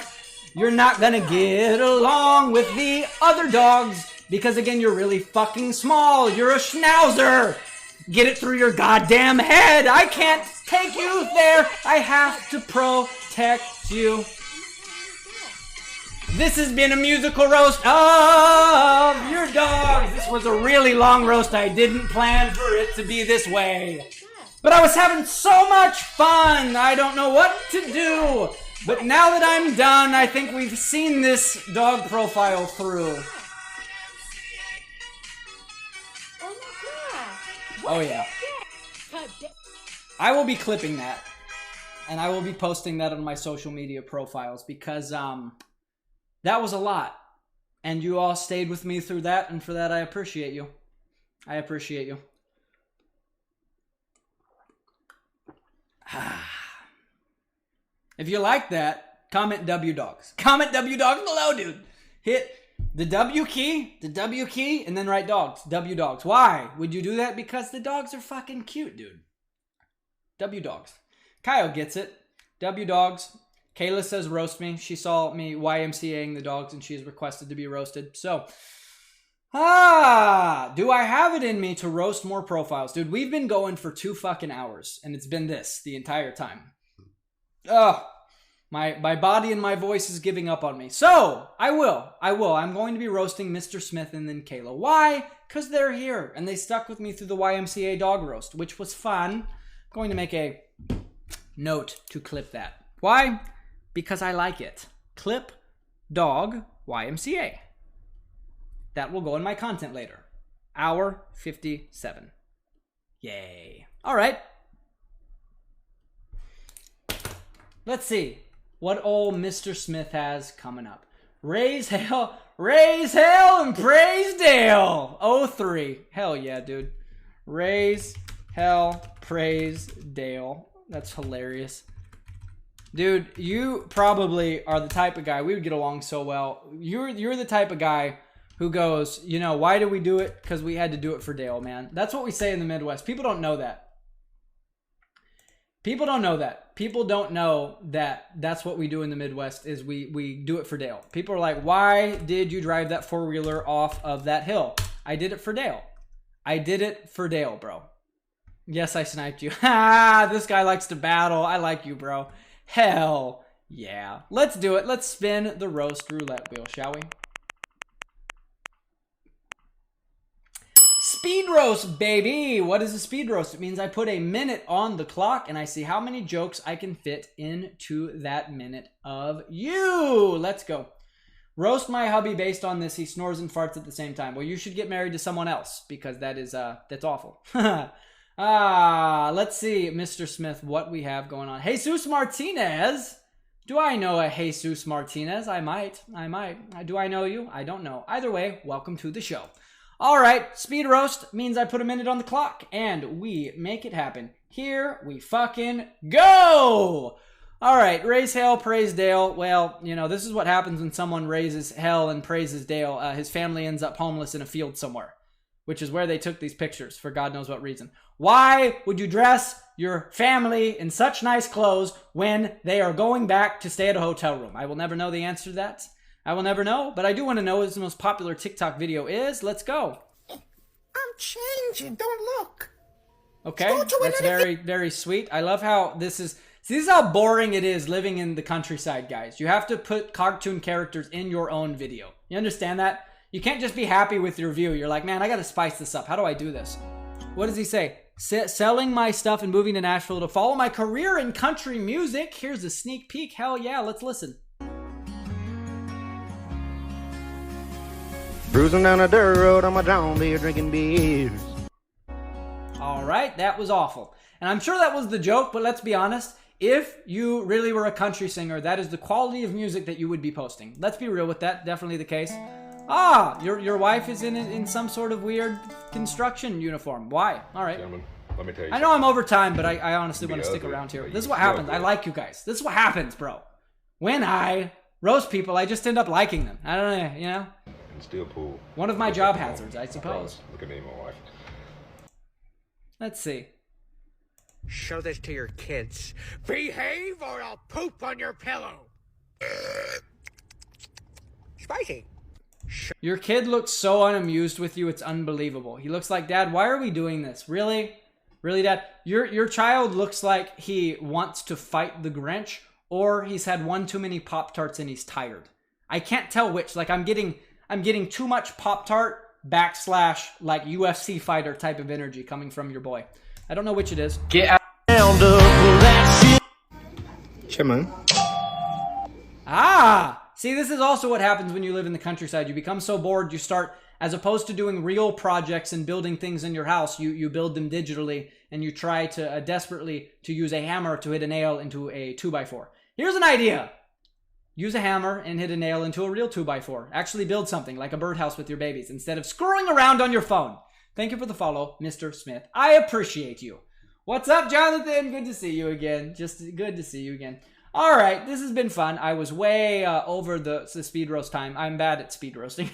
you're not gonna get along with the other dogs, because again, you're really fucking small. You're a Schnauzer. Get it through your goddamn head. I can't take you there. I have to protect you. This has been a musical roast of your dogs. This was a really long roast. I didn't plan for it to be this way. But I was having so much fun. I don't know what to do. But now that I'm done, I think we've seen this dog profile through. Oh yeah. I will be clipping that. And I will be posting that on my social media profiles because that was a lot. And you all stayed with me through that, and for that I appreciate you. I appreciate you. If you like that, comment W Dogs. Comment W Dogs below, dude. Hit the W key, and then write dogs. W Dogs. Why would you do that? Because the dogs are fucking cute, dude. W Dogs. Kyle gets it. W Dogs. Kayla says roast me. She saw me YMCAing the dogs and she has requested to be roasted. So, do I have it in me to roast more profiles? Dude, we've been going for 2 fucking hours and it's been this the entire time. My body and my voice is giving up on me. So, I will. I'm going to be roasting Mr. Smith and then Kayla. Why? Because they're here and they stuck with me through the YMCA Dog Roast, which was fun. I'm going to make a note to clip that. Why? Because I like it. Clip dog YMCA. That will go in my content later. Hour 57. Yay. All right. Let's see what old Mr. Smith has coming up. Raise hell, and praise Dale. 03. Hell yeah, dude. Raise hell, praise Dale. That's hilarious. Dude, you probably are the type of guy, we would get along so well. You're the type of guy who goes, you know, why did we do it? Because we had to do it for Dale, man. That's what we say in the Midwest. People don't know that. People don't know that. People don't know that that's what we do in the Midwest is we do it for Dale. People are like, why did you drive that four-wheeler off of that hill? I did it for Dale. I did it for Dale, bro. Yes, I sniped you. Ha! This guy likes to battle. I like you, bro. Hell yeah. Let's do it. Let's spin the roast roulette wheel, shall we? Speed roast, baby. What is a speed roast? It means I put a minute on the clock and I see how many jokes I can fit into that minute of you. Let's go. Roast my hubby based on this. He snores and farts at the same time. Well, you should get married to someone else because that is that's awful. Let's see, Mr. Smith, what we have going on. Jesus Martinez. Do I know a Jesus Martinez? I might. Do I know you? I don't know. Either way, welcome to the show. All right, speed roast means I put a minute on the clock, and we make it happen. Here we fucking go! All right, raise hell, praise Dale. Well, you know, this is what happens when someone raises hell and praises Dale. His family ends up homeless in a field somewhere, which is where they took these pictures for God knows what reason. Why would you dress your family in such nice clothes when they are going back to stay at a hotel room? I will never know the answer to that. I will never know, but I do want to know what the most popular TikTok video is. Let's go. I'm changing. Don't look. Okay, that's very, very sweet. I love how this is... See, this is how boring it is living in the countryside, guys. You have to put cartoon characters in your own video. You understand that? You can't just be happy with your view. You're like, man, I got to spice this up. How do I do this? What does he say? Selling my stuff and moving to Nashville to follow my career in country music. Here's a sneak peek. Hell yeah, let's listen. Cruising down a dirt road on my John Deere drinking beers. All right, that was awful. And I'm sure that was the joke, but let's be honest. If you really were a country singer, that is the quality of music that you would be posting. Let's be real with that. Definitely the case. Your wife is in some sort of weird construction uniform. Why? All right. Gentlemen, let me tell you I know I'm over time, but I honestly want to stick around here. This is what happens. I like you guys. This is what happens, bro. When I roast people, I just end up liking them. I don't know, you know? And still pool. One of my job hazards, I suppose. Look at me and my wife. Let's see. Show this to your kids. Behave or I'll poop on your pillow. Spicy. Your kid looks so unamused with you, it's unbelievable. He looks like, Dad, why are we doing this? Really? Really, Dad? Your child looks like he wants to fight the Grinch, or he's had one too many Pop-Tarts and he's tired. I can't tell which. Like, I'm getting too much Pop-Tart / like UFC fighter type of energy coming from your boy. I don't know which it is. Get out of that shit. Chimman. See, this is also what happens when you live in the countryside. You become so bored, you start, as opposed to doing real projects and building things in your house, you build them digitally, and you try to desperately to use a hammer to hit a nail into a 2x4. Here's an idea. Use a hammer and hit a nail into a real 2x4. Actually build something like a birdhouse with your babies instead of screwing around on your phone. Thank you for the follow, Mr. Smith. I appreciate you. What's up, Jonathan? Good to see you again. Just good to see you again. All right, this has been fun. I was way over the speed roast time. I'm bad at speed roasting.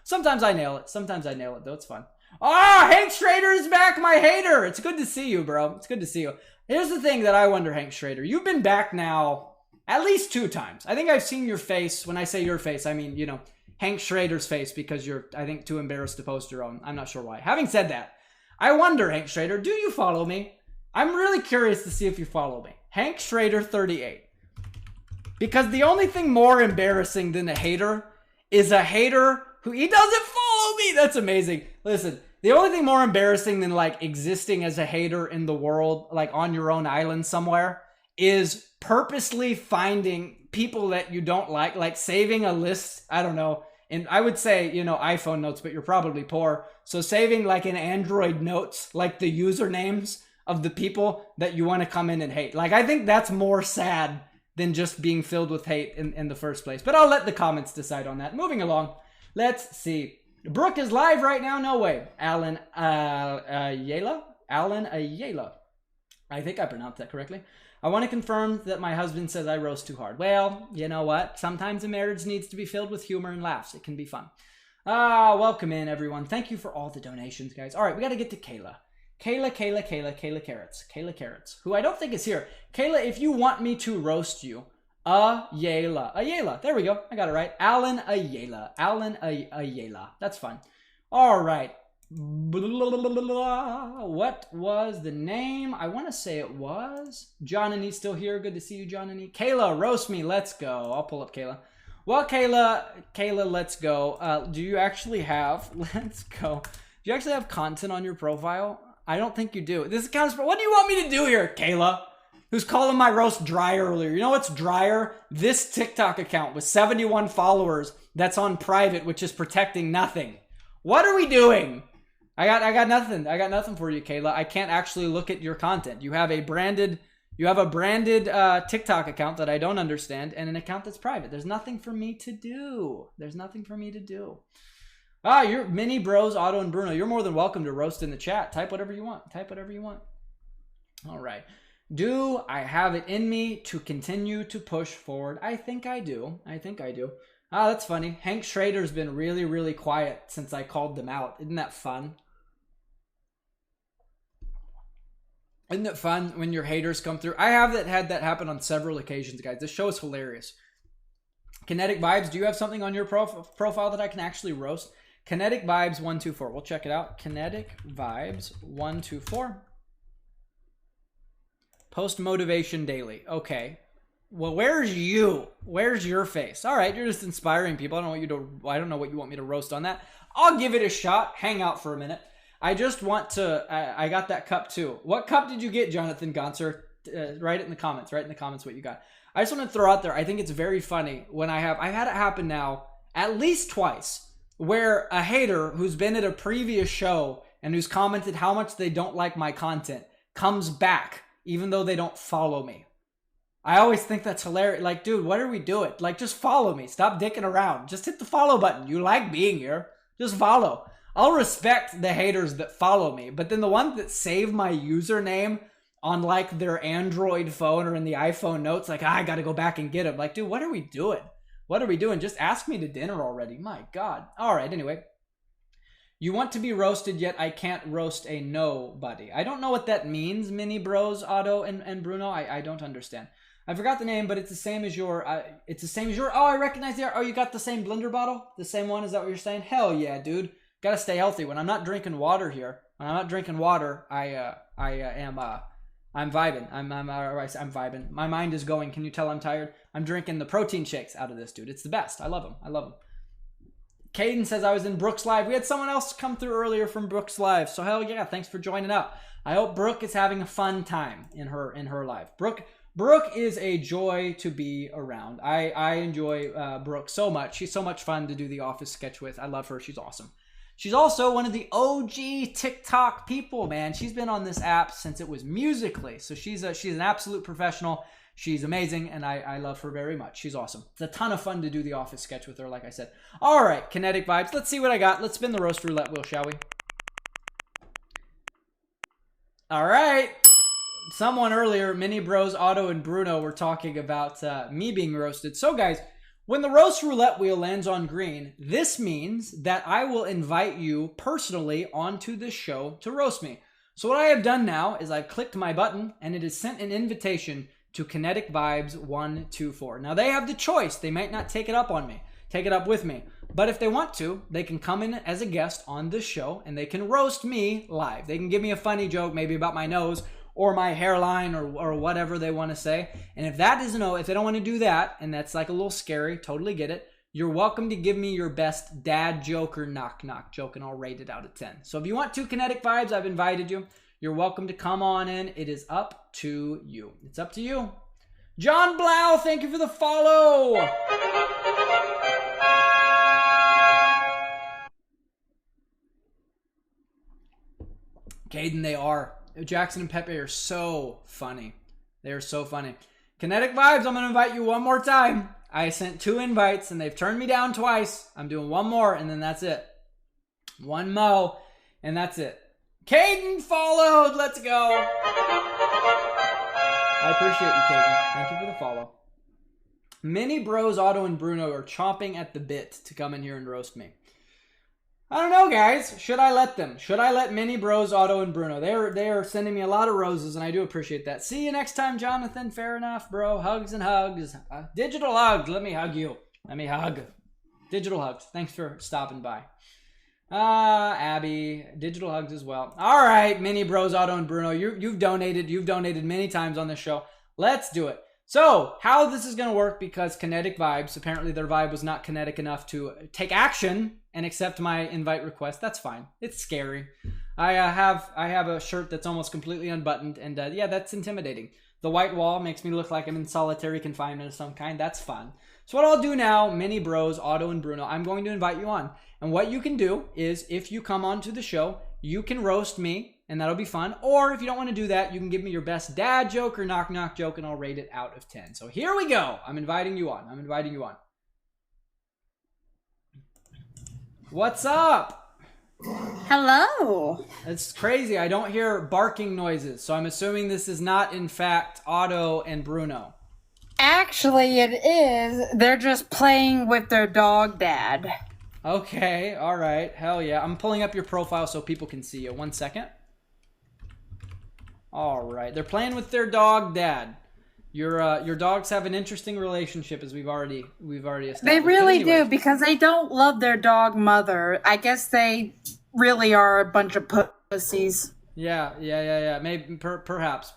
Sometimes I nail it. Sometimes I nail it, though. It's fun. Hank Schrader is back, my hater. It's good to see you, bro. It's good to see you. Here's the thing that I wonder, Hank Schrader. You've been back now at least 2 times. I think I've seen your face. When I say your face, I mean, you know, Hank Schrader's face, because you're, I think, too embarrassed to post your own. I'm not sure why. Having said that, I wonder, Hank Schrader, do you follow me? I'm really curious to see if you follow me. Hank Schrader 38. Because the only thing more embarrassing than a hater is a hater who, he doesn't follow me. That's amazing. Listen, the only thing more embarrassing than like existing as a hater in the world, like on your own island somewhere, is purposely finding people that you don't like saving a list. I don't know. And I would say, you know, iPhone notes, but you're probably poor. So saving like an Android notes, like the usernames of the people that you want to come in and hate. Like, I think that's more sad than just being filled with hate in the first place. But I'll let the comments decide on that. Moving along. Let's see. Brooke is live right now. No way. Alan Ayala? Alan Ayala. I think I pronounced that correctly. I want to confirm that my husband says I roast too hard. Well, you know what? Sometimes a marriage needs to be filled with humor and laughs. It can be fun. Welcome in, everyone. Thank you for all the donations, guys. All right, we got to get to Kayla. Kayla Carrots, who I don't think is here. Kayla, if you want me to roast you, Ayala. There we go. I got it right. Alan Ayala. That's fun. All right. What was the name? I want to say it was Johnny. Still here. Good to see you, Johnny. Kayla, roast me. Let's go. I'll pull up Kayla. Well, Kayla, let's go. Do you actually have? Let's go. Do you actually have content on your profile? I don't think you do. This accounts for. What do you want me to do here, Kayla? Who's calling my roast dry earlier? You know what's drier? This TikTok account with 71 followers that's on private, which is protecting nothing. What are we doing? I got nothing. I got nothing for you, Kayla. I can't actually look at your content. You have a branded TikTok account that I don't understand and an account that's private. There's nothing for me to do. You're Mini Bros, Otto, and Bruno. You're more than welcome to roast in the chat. Type whatever you want. All right. Do I have it in me to continue to push forward? I think I do. Ah, that's funny. Hank Schrader's been really, really quiet since I called them out. Isn't that fun? Isn't it fun when your haters come through? I have had that happen on several occasions, guys. This show is hilarious. Kinetic Vibes, do you have something on your profile that I can actually roast? Kinetic Vibes 124. We'll check it out. Kinetic Vibes 124. Post motivation daily. Okay. Well, where's you? Where's your face? All right, you're just inspiring people. I don't know what you want me to roast on that. I'll give it a shot. Hang out for a minute. I just want to. I got that cup too. What cup did you get, Jonathan Gonser? Write it in the comments. Write in the comments what you got. I just want to throw out there. I think it's very funny when I've had it happen now at least twice, where a hater who's been at a previous show and who's commented how much they don't like my content comes back even though they don't follow me. I always think that's hilarious. Like, dude, what are we doing? Like, just follow me. Stop dicking around. Just hit the follow button. You like being here. Just follow. I'll respect the haters that follow me, but then the ones that save my username on like their Android phone or in the iPhone notes, like, I gotta go back and get them. Like, dude, what are we doing? Just ask me to dinner already. My God. All right, anyway. You want to be roasted, yet I can't roast a nobody. I don't know what that means, Mini Bros, Otto, and Bruno. I don't understand. I forgot the name, but it's the same as your, oh, I recognize the art. Oh, you got the same blender bottle? The same one? Is that what you're saying? Hell yeah, dude. Gotta stay healthy. When I'm not drinking water here, I'm vibing. I'm vibing. My mind is going. Can you tell I'm tired? I'm drinking the protein shakes out of this, dude. It's the best. I love them. Caden says I was in Brooke's live. We had someone else come through earlier from Brooke's live. So hell yeah, thanks for joining up. I hope Brooke is having a fun time in her live. Brooke is a joy to be around. I enjoy Brooke so much. She's so much fun to do the office sketch with. I love her. She's awesome. She's also one of the OG TikTok people, man. She's been on this app since it was Musical.ly. So she's an absolute professional. She's amazing, and I love her very much. She's awesome. It's a ton of fun to do the office sketch with her, like I said. All right, Kinetic Vibes. Let's see what I got. Let's spin the roast roulette wheel, shall we? All right. Someone earlier, Mini Bros, Otto, and Bruno were talking about me being roasted. So, guys, when the roast roulette wheel lands on green, this means that I will invite you personally onto this show to roast me. So what I have done now is I've clicked my button, and it has sent an invitation to Kinetic Vibes 124. Now, they have the choice. They might not take it up with me. But if they want to, they can come in as a guest on this show, and they can roast me live. They can give me a funny joke, maybe about my nose, or my hairline, or whatever they want to say. And if they don't want to do that, and that's like a little scary, totally get it, you're welcome to give me your best dad joke or knock joke, and I'll rate it out of 10. So if you want to Kinetic Vibes, I've invited you. You're welcome to come on in. It is up to you. It's up to you. John Blau, thank you for the follow. Caden, they are. Jackson and Pepe are so funny. They are so funny. Kinetic Vibes, I'm going to invite you one more time. I sent 2 invites, and they've turned me down twice. I'm doing one more, and then that's it. One mo, and that's it. Caden followed. Let's go. I appreciate you, Caden. Thank you for the follow. Mini Bros, Otto, and Bruno are chomping at the bit to come in here and roast me. I don't know, guys. Should I let them? Should I let Mini Bros, Otto, and Bruno? They are sending me a lot of roses, and I do appreciate that. See you next time, Jonathan. Fair enough, bro. Hugs and hugs. Digital hugs. Let me hug you. Let me hug. Digital hugs. Thanks for stopping by. Abby, digital hugs as well. All right, Mini Bros, Otto, and Bruno, you've donated many times on this show. Let's do it. So, how this is going to work, because Kinetic Vibes, apparently their vibe was not kinetic enough to take action and accept my invite request. That's fine. It's scary. I have a shirt that's almost completely unbuttoned, and yeah, that's intimidating. The white wall makes me look like I'm in solitary confinement of some kind. That's fun. So what I'll do now, Mini Bros, Otto, and Bruno, I'm going to invite you on. And what you can do is, if you come onto the show you can roast me, and that'll be fun. Or if you don't want to do that, you can give me your best dad joke or knock-knock joke, and I'll rate it out of 10. So here we go. I'm inviting you on. What's up? Hello. It's crazy. I don't hear barking noises, so I'm assuming this is not, in fact, Otto and Bruno. Actually, it is. They're just playing with their dog dad. Okay, all right. Hell yeah. I'm pulling up your profile so people can see you. 1 second. All right. They're playing with their dog dad. Your dogs have an interesting relationship, as we've already established. They really do, because they don't love their dog mother. I guess they really are a bunch of pussies. Yeah. Maybe, perhaps.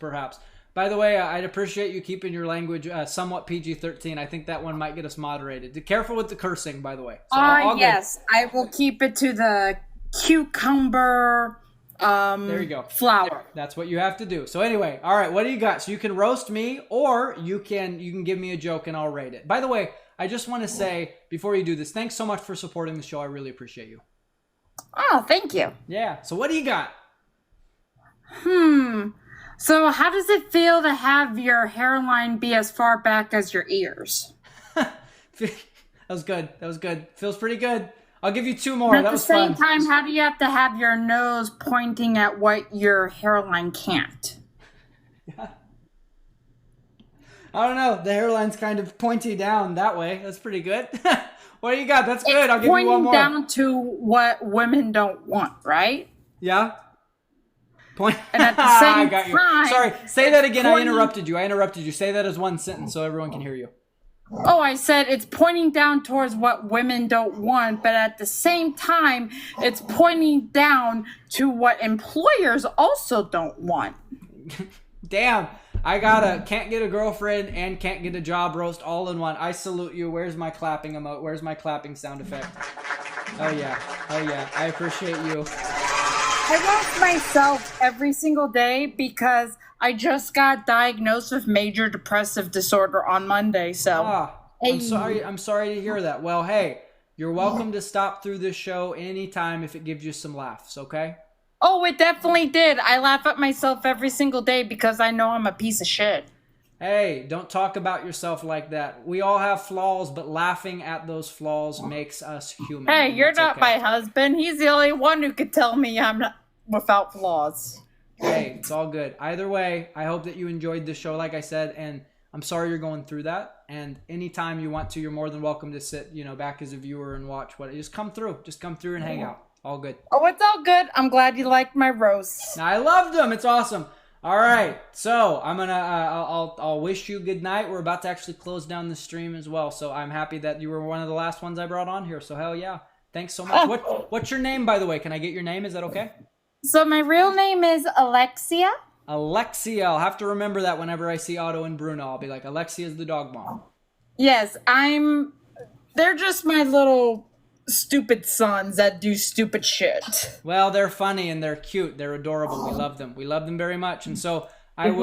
By the way, I'd appreciate you keeping your language somewhat PG-13. I think that one might get us moderated. Be careful with the cursing, by the way. So yes, I will keep it to the cucumber. There you go. Flour. That's what you have to do. So anyway, all right, what do you got? So you can roast me, or you can give me a joke and I'll rate it. By the way, I just want to say before you do this, thanks so much for supporting the show. I really appreciate you. Oh, thank you. Yeah. So what do you got? So how does it feel to have your hairline be as far back as your ears? That was good. Feels pretty good. I'll give you 2 more. At the same time, how do you have to have your nose pointing at what your hairline can't? Yeah. I don't know. The hairline's kind of pointy down that way. That's pretty good. What do you got? That's good. I'll give you 1 more. Pointing down to what women don't want, right? Yeah. And at the same I got you. time... Sorry, say that again. I interrupted you. Say that as one sentence so everyone can hear you. Oh, I said it's pointing down towards what women don't want, but at the same time, it's pointing down to what employers also don't want. Damn, I can't get a girlfriend and can't get a job roast all in one. I salute you. Where's my clapping emote? Where's my clapping sound effect? Oh yeah, I appreciate you. I roast myself every single day because I just got diagnosed with major depressive disorder on Monday, so... I'm sorry to hear that. Well, hey, you're welcome to stop through this show anytime if it gives you some laughs, okay? Oh, it definitely did. I laugh at myself every single day because I know I'm a piece of shit. Hey, don't talk about yourself like that. We all have flaws, but laughing at those flaws makes us human. Hey, you're not my husband. He's the only one who could tell me I'm not without flaws. Hey, it's all good. Either way, I hope that you enjoyed the show, like I said, and I'm sorry you're going through that. And anytime you want to, you're more than welcome to sit, back as a viewer and watch what. Just come through. Just come through and hang out. All good. Oh, it's all good. I'm glad you liked my roasts. I loved them. It's awesome. All right, so I'm gonna I'll wish you good night. We're about to actually close down the stream as well, so I'm happy that you were one of the last ones I brought on here. So hell yeah, thanks so much. What's your name, by the way? Can I get your name? Is that okay? So my real name is Alexia. Alexia. I'll have to remember that whenever I see Otto and Bruno. I'll be like, Alexia's the dog mom. Yes, they're just my little stupid sons that do stupid shit. Well, they're funny and they're cute. They're adorable. We love them. We love them very much. And so I'll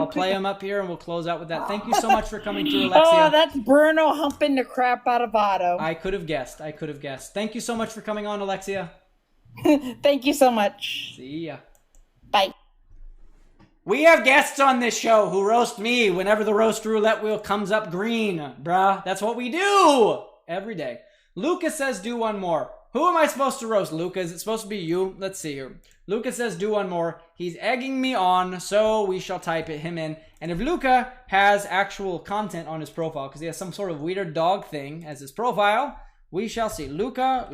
play them up here and we'll close out with that. Thank you so much for coming through, Alexia. Oh, that's Bruno humping the crap out of Otto. I could have guessed. Thank you so much for coming on, Alexia. Thank you so much. See ya. Bye. We have guests on this show who roast me whenever the roast roulette wheel comes up green, bruh. That's what we do every day. Lucas says, do 1 more. Who am I supposed to roast, Luca? Is it supposed to be you? Let's see here. Lucas says, do 1 more. He's egging me on, so we shall type him in. And if Luca has actual content on his profile, because he has some sort of weird dog thing as his profile, we shall see. Luca.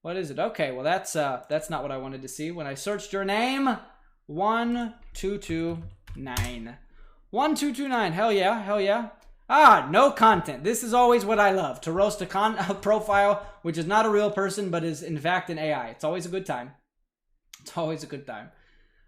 What is it? Okay, well that's not what I wanted to see. When I searched your name, 1229. 1229. Hell yeah. No content. This is always what I love, to roast a profile which is not a real person but is in fact an AI. It's always a good time.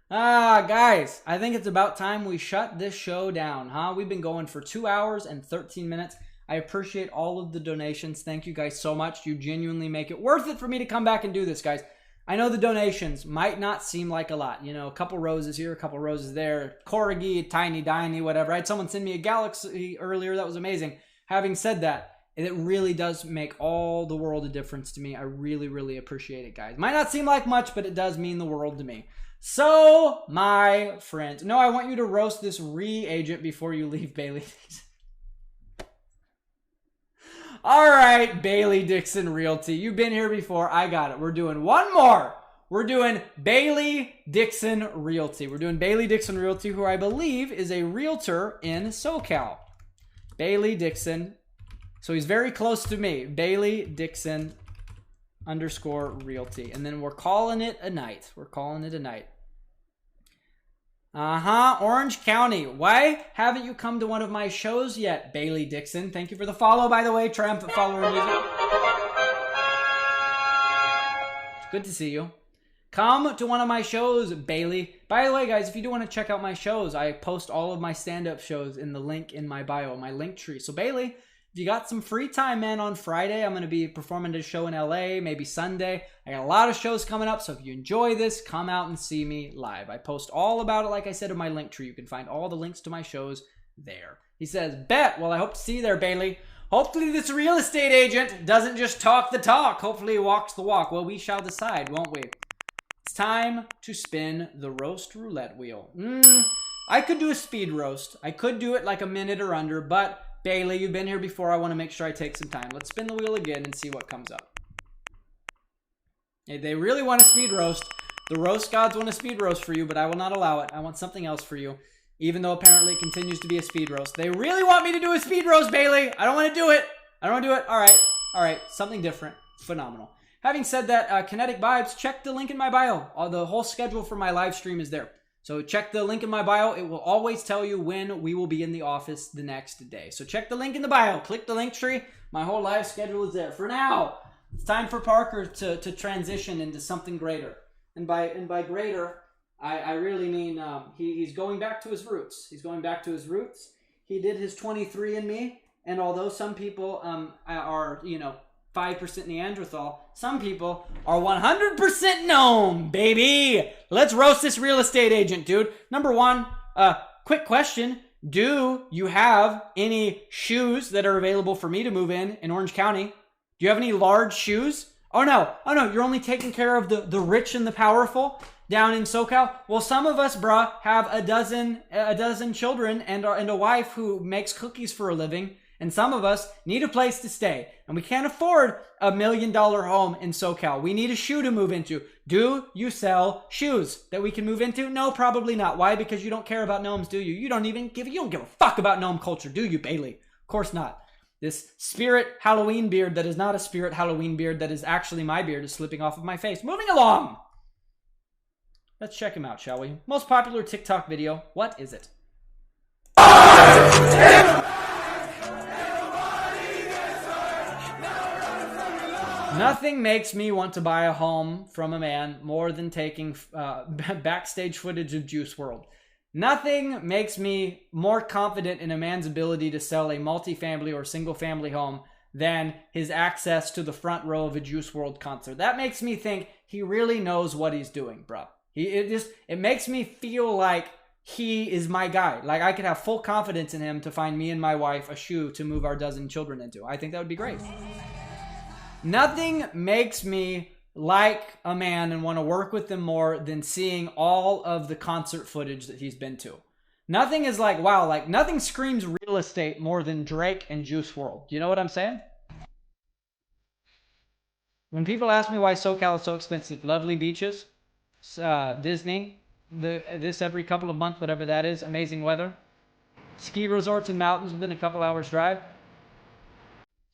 Guys, I think it's about time we shut this show down, huh? We've been going for 2 hours and 13 minutes. I appreciate all of the donations. Thank you guys so much. You genuinely make it worth it for me to come back and do this, guys. I know the donations might not seem like a lot. A couple roses here, a couple roses there. Corgi, tiny, whatever. I had someone send me a galaxy earlier. That was amazing. Having said that, And it really does make all the world a difference to me. I really, really appreciate it, guys. Might not seem like much, but it does mean the world to me. So, my friends. No, I want you to roast this re-agent before you leave, Bailey. All right, Bailey Dixon Realty. You've been here before. I got it. We're doing one more. We're doing Bailey Dixon Realty. We're doing Bailey Dixon Realty, who I believe is a realtor in SoCal. Bailey Dixon. So he's very close to me. Bailey Dixon _ Realty. And then we're calling it a night. We're calling it a night. Orange County. Why haven't you come to one of my shows yet, Bailey Dixon? Thank you for the follow, by the way. Triumphant follower music. It's good to see you. Come to one of my shows, Bailey. By the way, guys, if you do want to check out my shows, I post all of my stand-up shows in the link in my bio, my link tree. So, Bailey, if you got some free time, man, on Friday, I'm going to be performing at a show in LA, maybe Sunday. I got a lot of shows coming up, so if you enjoy this, come out and see me live. I post all about it, like I said, in my link tree. You can find all the links to my shows there. He says, bet. Well, I hope to see you there, Bailey. Hopefully this real estate agent doesn't just talk the talk. Hopefully he walks the walk. Well, we shall decide, won't we? It's time to spin the roast roulette wheel. I could do a speed roast. I could do it like a minute or under, but Bailey, you've been here before. I want to make sure I take some time. Let's spin the wheel again and see what comes up. Hey, they really want a speed roast. The roast gods want a speed roast for you, but I will not allow it. I want something else for you, even though apparently it continues to be a speed roast. They really want me to do a speed roast, Bailey. I don't want to do it. I don't want to do it. All right. Something different. Phenomenal. Having said that, Kinetic Vibes, check the link in my bio. The whole schedule for my live stream is there. So check the link in my bio. It will always tell you when we will be in the office the next day. So check the link in the bio. Click the link tree. My whole live schedule is there. For now, it's time for Parker to transition into something greater. And by greater, I really mean he's going back to his roots. He's going back to his roots. He did his 23andMe, and although some people are, 5% Neanderthal, some people are 100% gnome, baby. Let's roast this real estate agent, dude. Number one, quick question. Do you have any shoes that are available for me to move in Orange County? Do you have any large shoes? Oh no, you're only taking care of the rich and the powerful down in SoCal? Well, some of us, bruh, have a dozen children and a wife who makes cookies for a living. And some of us need a place to stay. And we can't afford $1 million home in SoCal. We need a shoe to move into. Do you sell shoes that we can move into? No, probably not. Why? Because you don't care about gnomes, do you? You don't give a fuck about gnome culture, do you, Bailey? Of course not. This spirit Halloween beard that is not a spirit Halloween beard that is actually my beard is slipping off of my face. Moving along. Let's check him out, shall we? Most popular TikTok video. What is it? Nothing makes me want to buy a home from a man more than taking backstage footage of Juice WRLD. Nothing makes me more confident in a man's ability to sell a multifamily or single-family home than his access to the front row of a Juice WRLD concert. That makes me think he really knows what he's doing, bro. It makes me feel like he is my guy. Like I could have full confidence in him to find me and my wife a shoe to move our dozen children into. I think that would be great. Nothing makes me like a man and want to work with him more than seeing all of the concert footage that he's been to. Nothing is like, wow, like nothing screams real estate more than Drake and Juice WRLD. You know what I'm saying? When people ask me why SoCal is so expensive, lovely beaches, Disney, this every couple of months, whatever that is, amazing weather, ski resorts and mountains within a couple hours drive.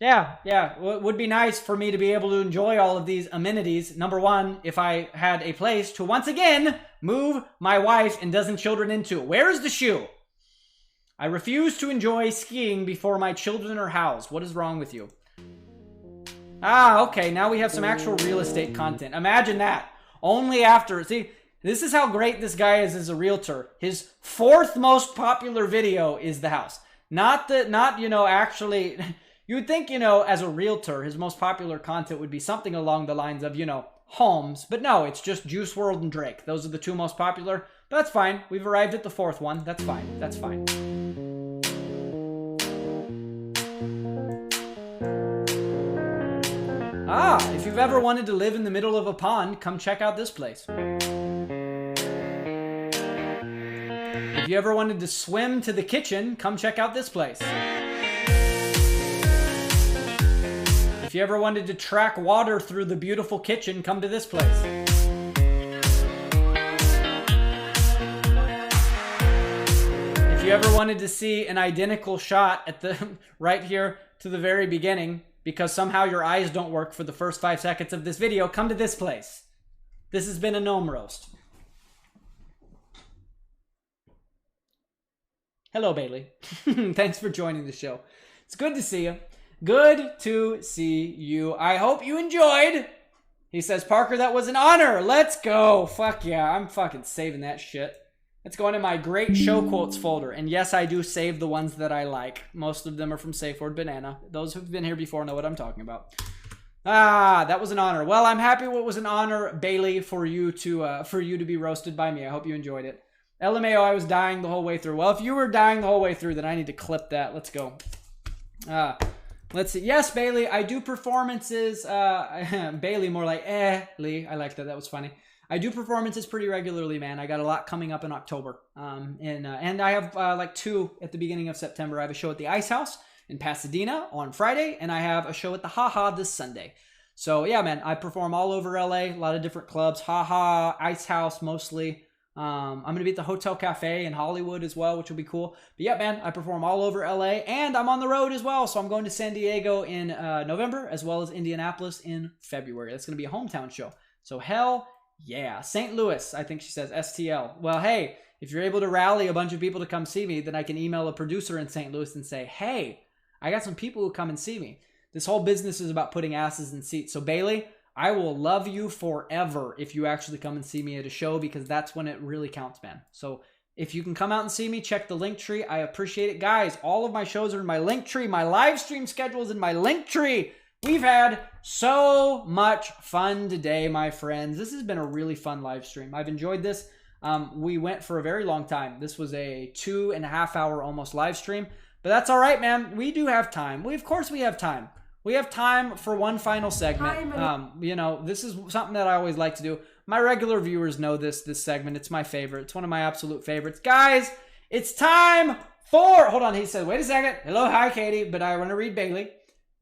Yeah, it would be nice for me to be able to enjoy all of these amenities. Number one, if I had a place to once again move my wife and dozen children into. Where is the shoe? I refuse to enjoy skiing before my children are housed. What is wrong with you? Okay, now we have some actual real estate content. Imagine that. Only after, see, this is how great this guy is as a realtor. His fourth most popular video is the house. Actually... You would think, as a realtor, his most popular content would be something along the lines of, homes. But no, it's just Juice WRLD and Drake. Those are the two most popular. But that's fine. We've arrived at the fourth one. That's fine. That's fine. if you've ever wanted to live in the middle of a pond, come check out this place. If you ever wanted to swim to the kitchen, come check out this place. If you ever wanted to track water through the beautiful kitchen, come to this place. If you ever wanted to see an identical shot at the right here to the very beginning, because somehow your eyes don't work for the first 5 seconds of this video, come to this place. This has been a gnome roast. Hello, Bailey. Thanks for joining the show. It's good to see you. Good to see you. I hope you enjoyed. He says, Parker, that was an honor. Let's go. Fuck yeah. I'm fucking saving that shit. It's going in my great show quotes folder. And yes, I do save the ones that I like. Most of them are from Safe Word Banana. Those who've been here before know what I'm talking about. Ah, that was an honor. Well, I'm happy it was an honor, Bailey, for you to be roasted by me. I hope you enjoyed it. LMAO, I was dying the whole way through. Well, if you were dying the whole way through, then I need to clip that. Let's go. Let's see. Yes, Bailey, I do performances. Bailey, more like Lee. I like that. That was funny. I do performances pretty regularly, man. I got a lot coming up in October. And I have like 2 at the beginning of September. I have a show at the Ice House in Pasadena on Friday, and I have a show at the Haha this Sunday. So yeah, man, I perform all over LA, a lot of different clubs. Haha, Ice House mostly. I'm going to be at the Hotel Cafe in Hollywood as well, which will be cool. But yeah, man, I perform all over LA, and I'm on the road as well. So I'm going to San Diego in November, as well as Indianapolis in February. That's going to be a hometown show. So hell yeah. St. Louis, I think she says, STL. Well, hey, if you're able to rally a bunch of people to come see me, then I can email a producer in St. Louis and say, hey, I got some people who come and see me. This whole business is about putting asses in seats. So Bailey, I will love you forever if you actually come and see me at a show, because that's when it really counts, man. So if you can come out and see me, check the link tree. I appreciate it. Guys, all of my shows are in my link tree. My live stream schedule is in my link tree. We've had so much fun today, my friends. This has been a really fun live stream. I've enjoyed this. We went for a very long time. This was a 2.5 hour almost live stream, but that's all right, man. We do have time. Of course we have time. We have time for one final segment. You know, this is something that I always like to do. My regular viewers know this segment. It's my favorite. It's one of my absolute favorites. Guys, it's time for... Hold on, he said, wait a second. Hello, hi, Katie, but I want to read Bailey.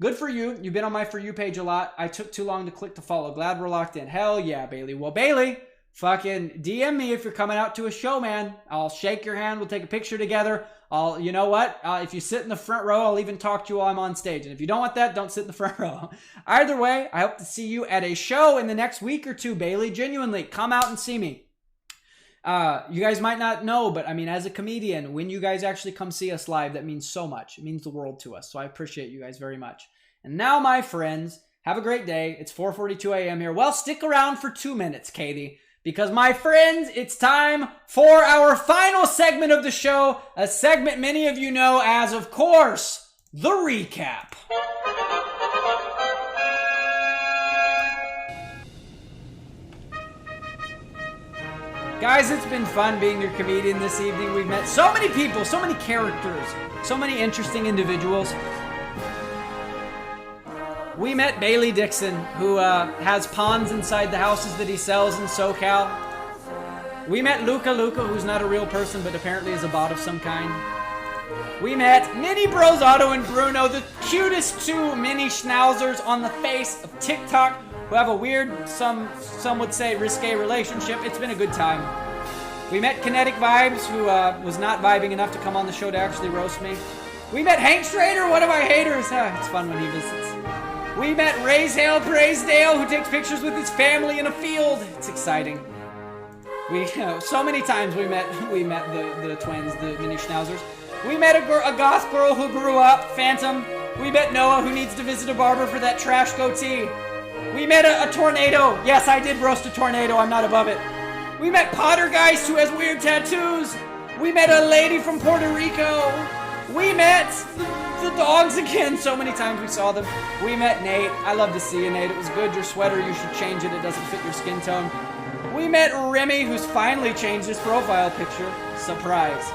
Good for you. You've been on my For You page a lot. I took too long to click to follow. Glad we're locked in. Hell yeah, Bailey. Well, Bailey, fucking DM me if you're coming out to a show, man. I'll shake your hand. We'll take a picture together. You know what? If you sit in the front row, I'll even talk to you while I'm on stage. And if you don't want that, don't sit in the front row. Either way, I hope to see you at a show in the next week or 2, Bailey. Genuinely, come out and see me. You guys might not know, but I mean, as a comedian, when you guys actually come see us live, that means so much. It means the world to us. So I appreciate you guys very much. And now, my friends, have a great day. It's 4:42 a.m. here. Well, stick around for 2 minutes, Katie. Because, my friends, it's time for our final segment of the show. A segment many of you know as, of course, the recap. Guys, it's been fun being your comedian this evening. We've met so many people, so many characters, so many interesting individuals. We met Bailey Dixon, who has ponds inside the houses that he sells in SoCal. We met Luca, who's not a real person, but apparently is a bot of some kind. We met Mini Bros Otto and Bruno, the cutest 2 mini schnauzers on the face of TikTok, who have a weird, some would say risque relationship. It's been a good time. We met Kinetic Vibes, who was not vibing enough to come on the show to actually roast me. We met Hank Schrader, one of my haters. It's fun when he visits. We met Raisdale Praisdale, who takes pictures with his family in a field. It's exciting. So many times we met the twins, the mini schnauzers. We met a goth girl who grew up, Phantom. We met Noah, who needs to visit a barber for that trash goatee. We met a tornado. Yes, I did roast a tornado. I'm not above it. We met Pottergeist, who has weird tattoos. We met a lady from Puerto Rico. We met the dogs again. So many times we saw them. We met Nate. I love to see you, Nate. It was good. Your sweater, you should change it. It doesn't fit your skin tone. We met Remy, who's finally changed his profile picture. Surprise.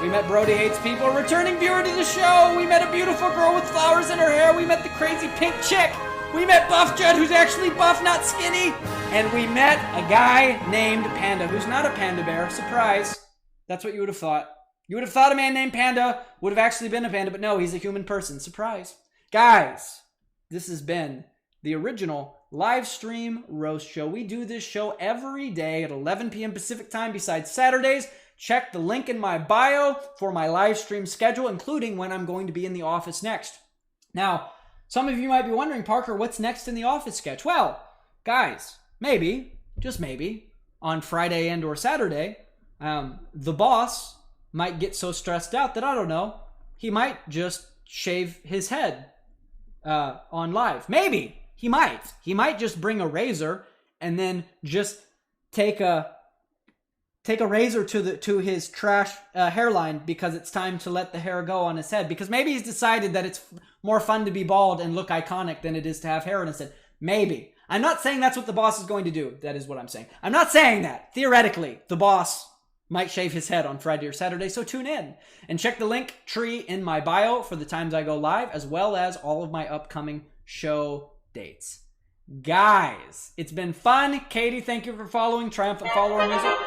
We met Brody Hates People, a returning viewer to the show. We met a beautiful girl with flowers in her hair. We met the crazy pink chick We met Buff Judd, who's actually buff, not skinny. And we met a guy named Panda, who's not a panda bear. Surprise. That's what you would have thought. You would have thought a man named Panda would have actually been a panda, but no, he's a human person. Surprise. Guys, this has been the original live stream roast show. We do this show every day at 11 p.m. Pacific time besides Saturdays. Check the link in my bio for my live stream schedule, including when I'm going to be in the office next. Now, some of you might be wondering, Parker, what's next in the office sketch? Well, guys, maybe, just maybe, on Friday and or Saturday, the boss might get so stressed out that, I don't know, he might just shave his head on live. Maybe. He might just bring a razor and then just take a razor to his trash hairline because it's time to let the hair go on his head. Because maybe he's decided that it's more fun to be bald and look iconic than it is to have hair on his head. Maybe. I'm not saying that's what the boss is going to do. That is what I'm saying. I'm not saying that. Theoretically, the boss might shave his head on Friday or Saturday, so tune in. And check the link tree in my bio for the times I go live, as well as all of my upcoming show dates. Guys, it's been fun. Katie, thank you for following. Triumphant follower music.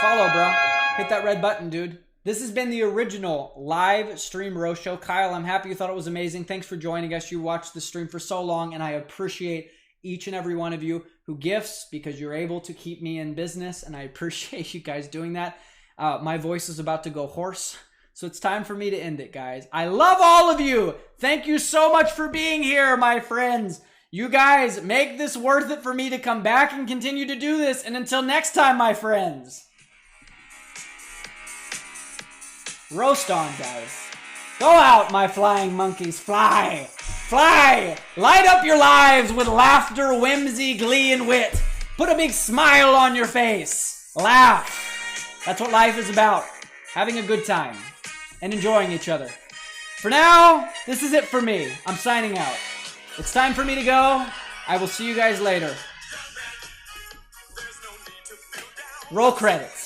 Follow, bro. Hit that red button, dude. This has been the original live stream roast show. Kyle, I'm happy you thought it was amazing. Thanks for joining us. You watched the stream for so long, and I appreciate each and every one of you who gifts because you're able to keep me in business, and I appreciate you guys doing that. My voice is about to go hoarse, so it's time for me to end it, guys. I love all of you. Thank you so much for being here, my friends. You guys make this worth it for me to come back and continue to do this. And until next time, my friends. Roast on, guys. Go out, my flying monkeys. Fly. Fly. Light up your lives with laughter, whimsy, glee, and wit. Put a big smile on your face. Laugh. That's what life is about. Having a good time. And enjoying each other. For now, this is it for me. I'm signing out. It's time for me to go. I will see you guys later. Roll credits.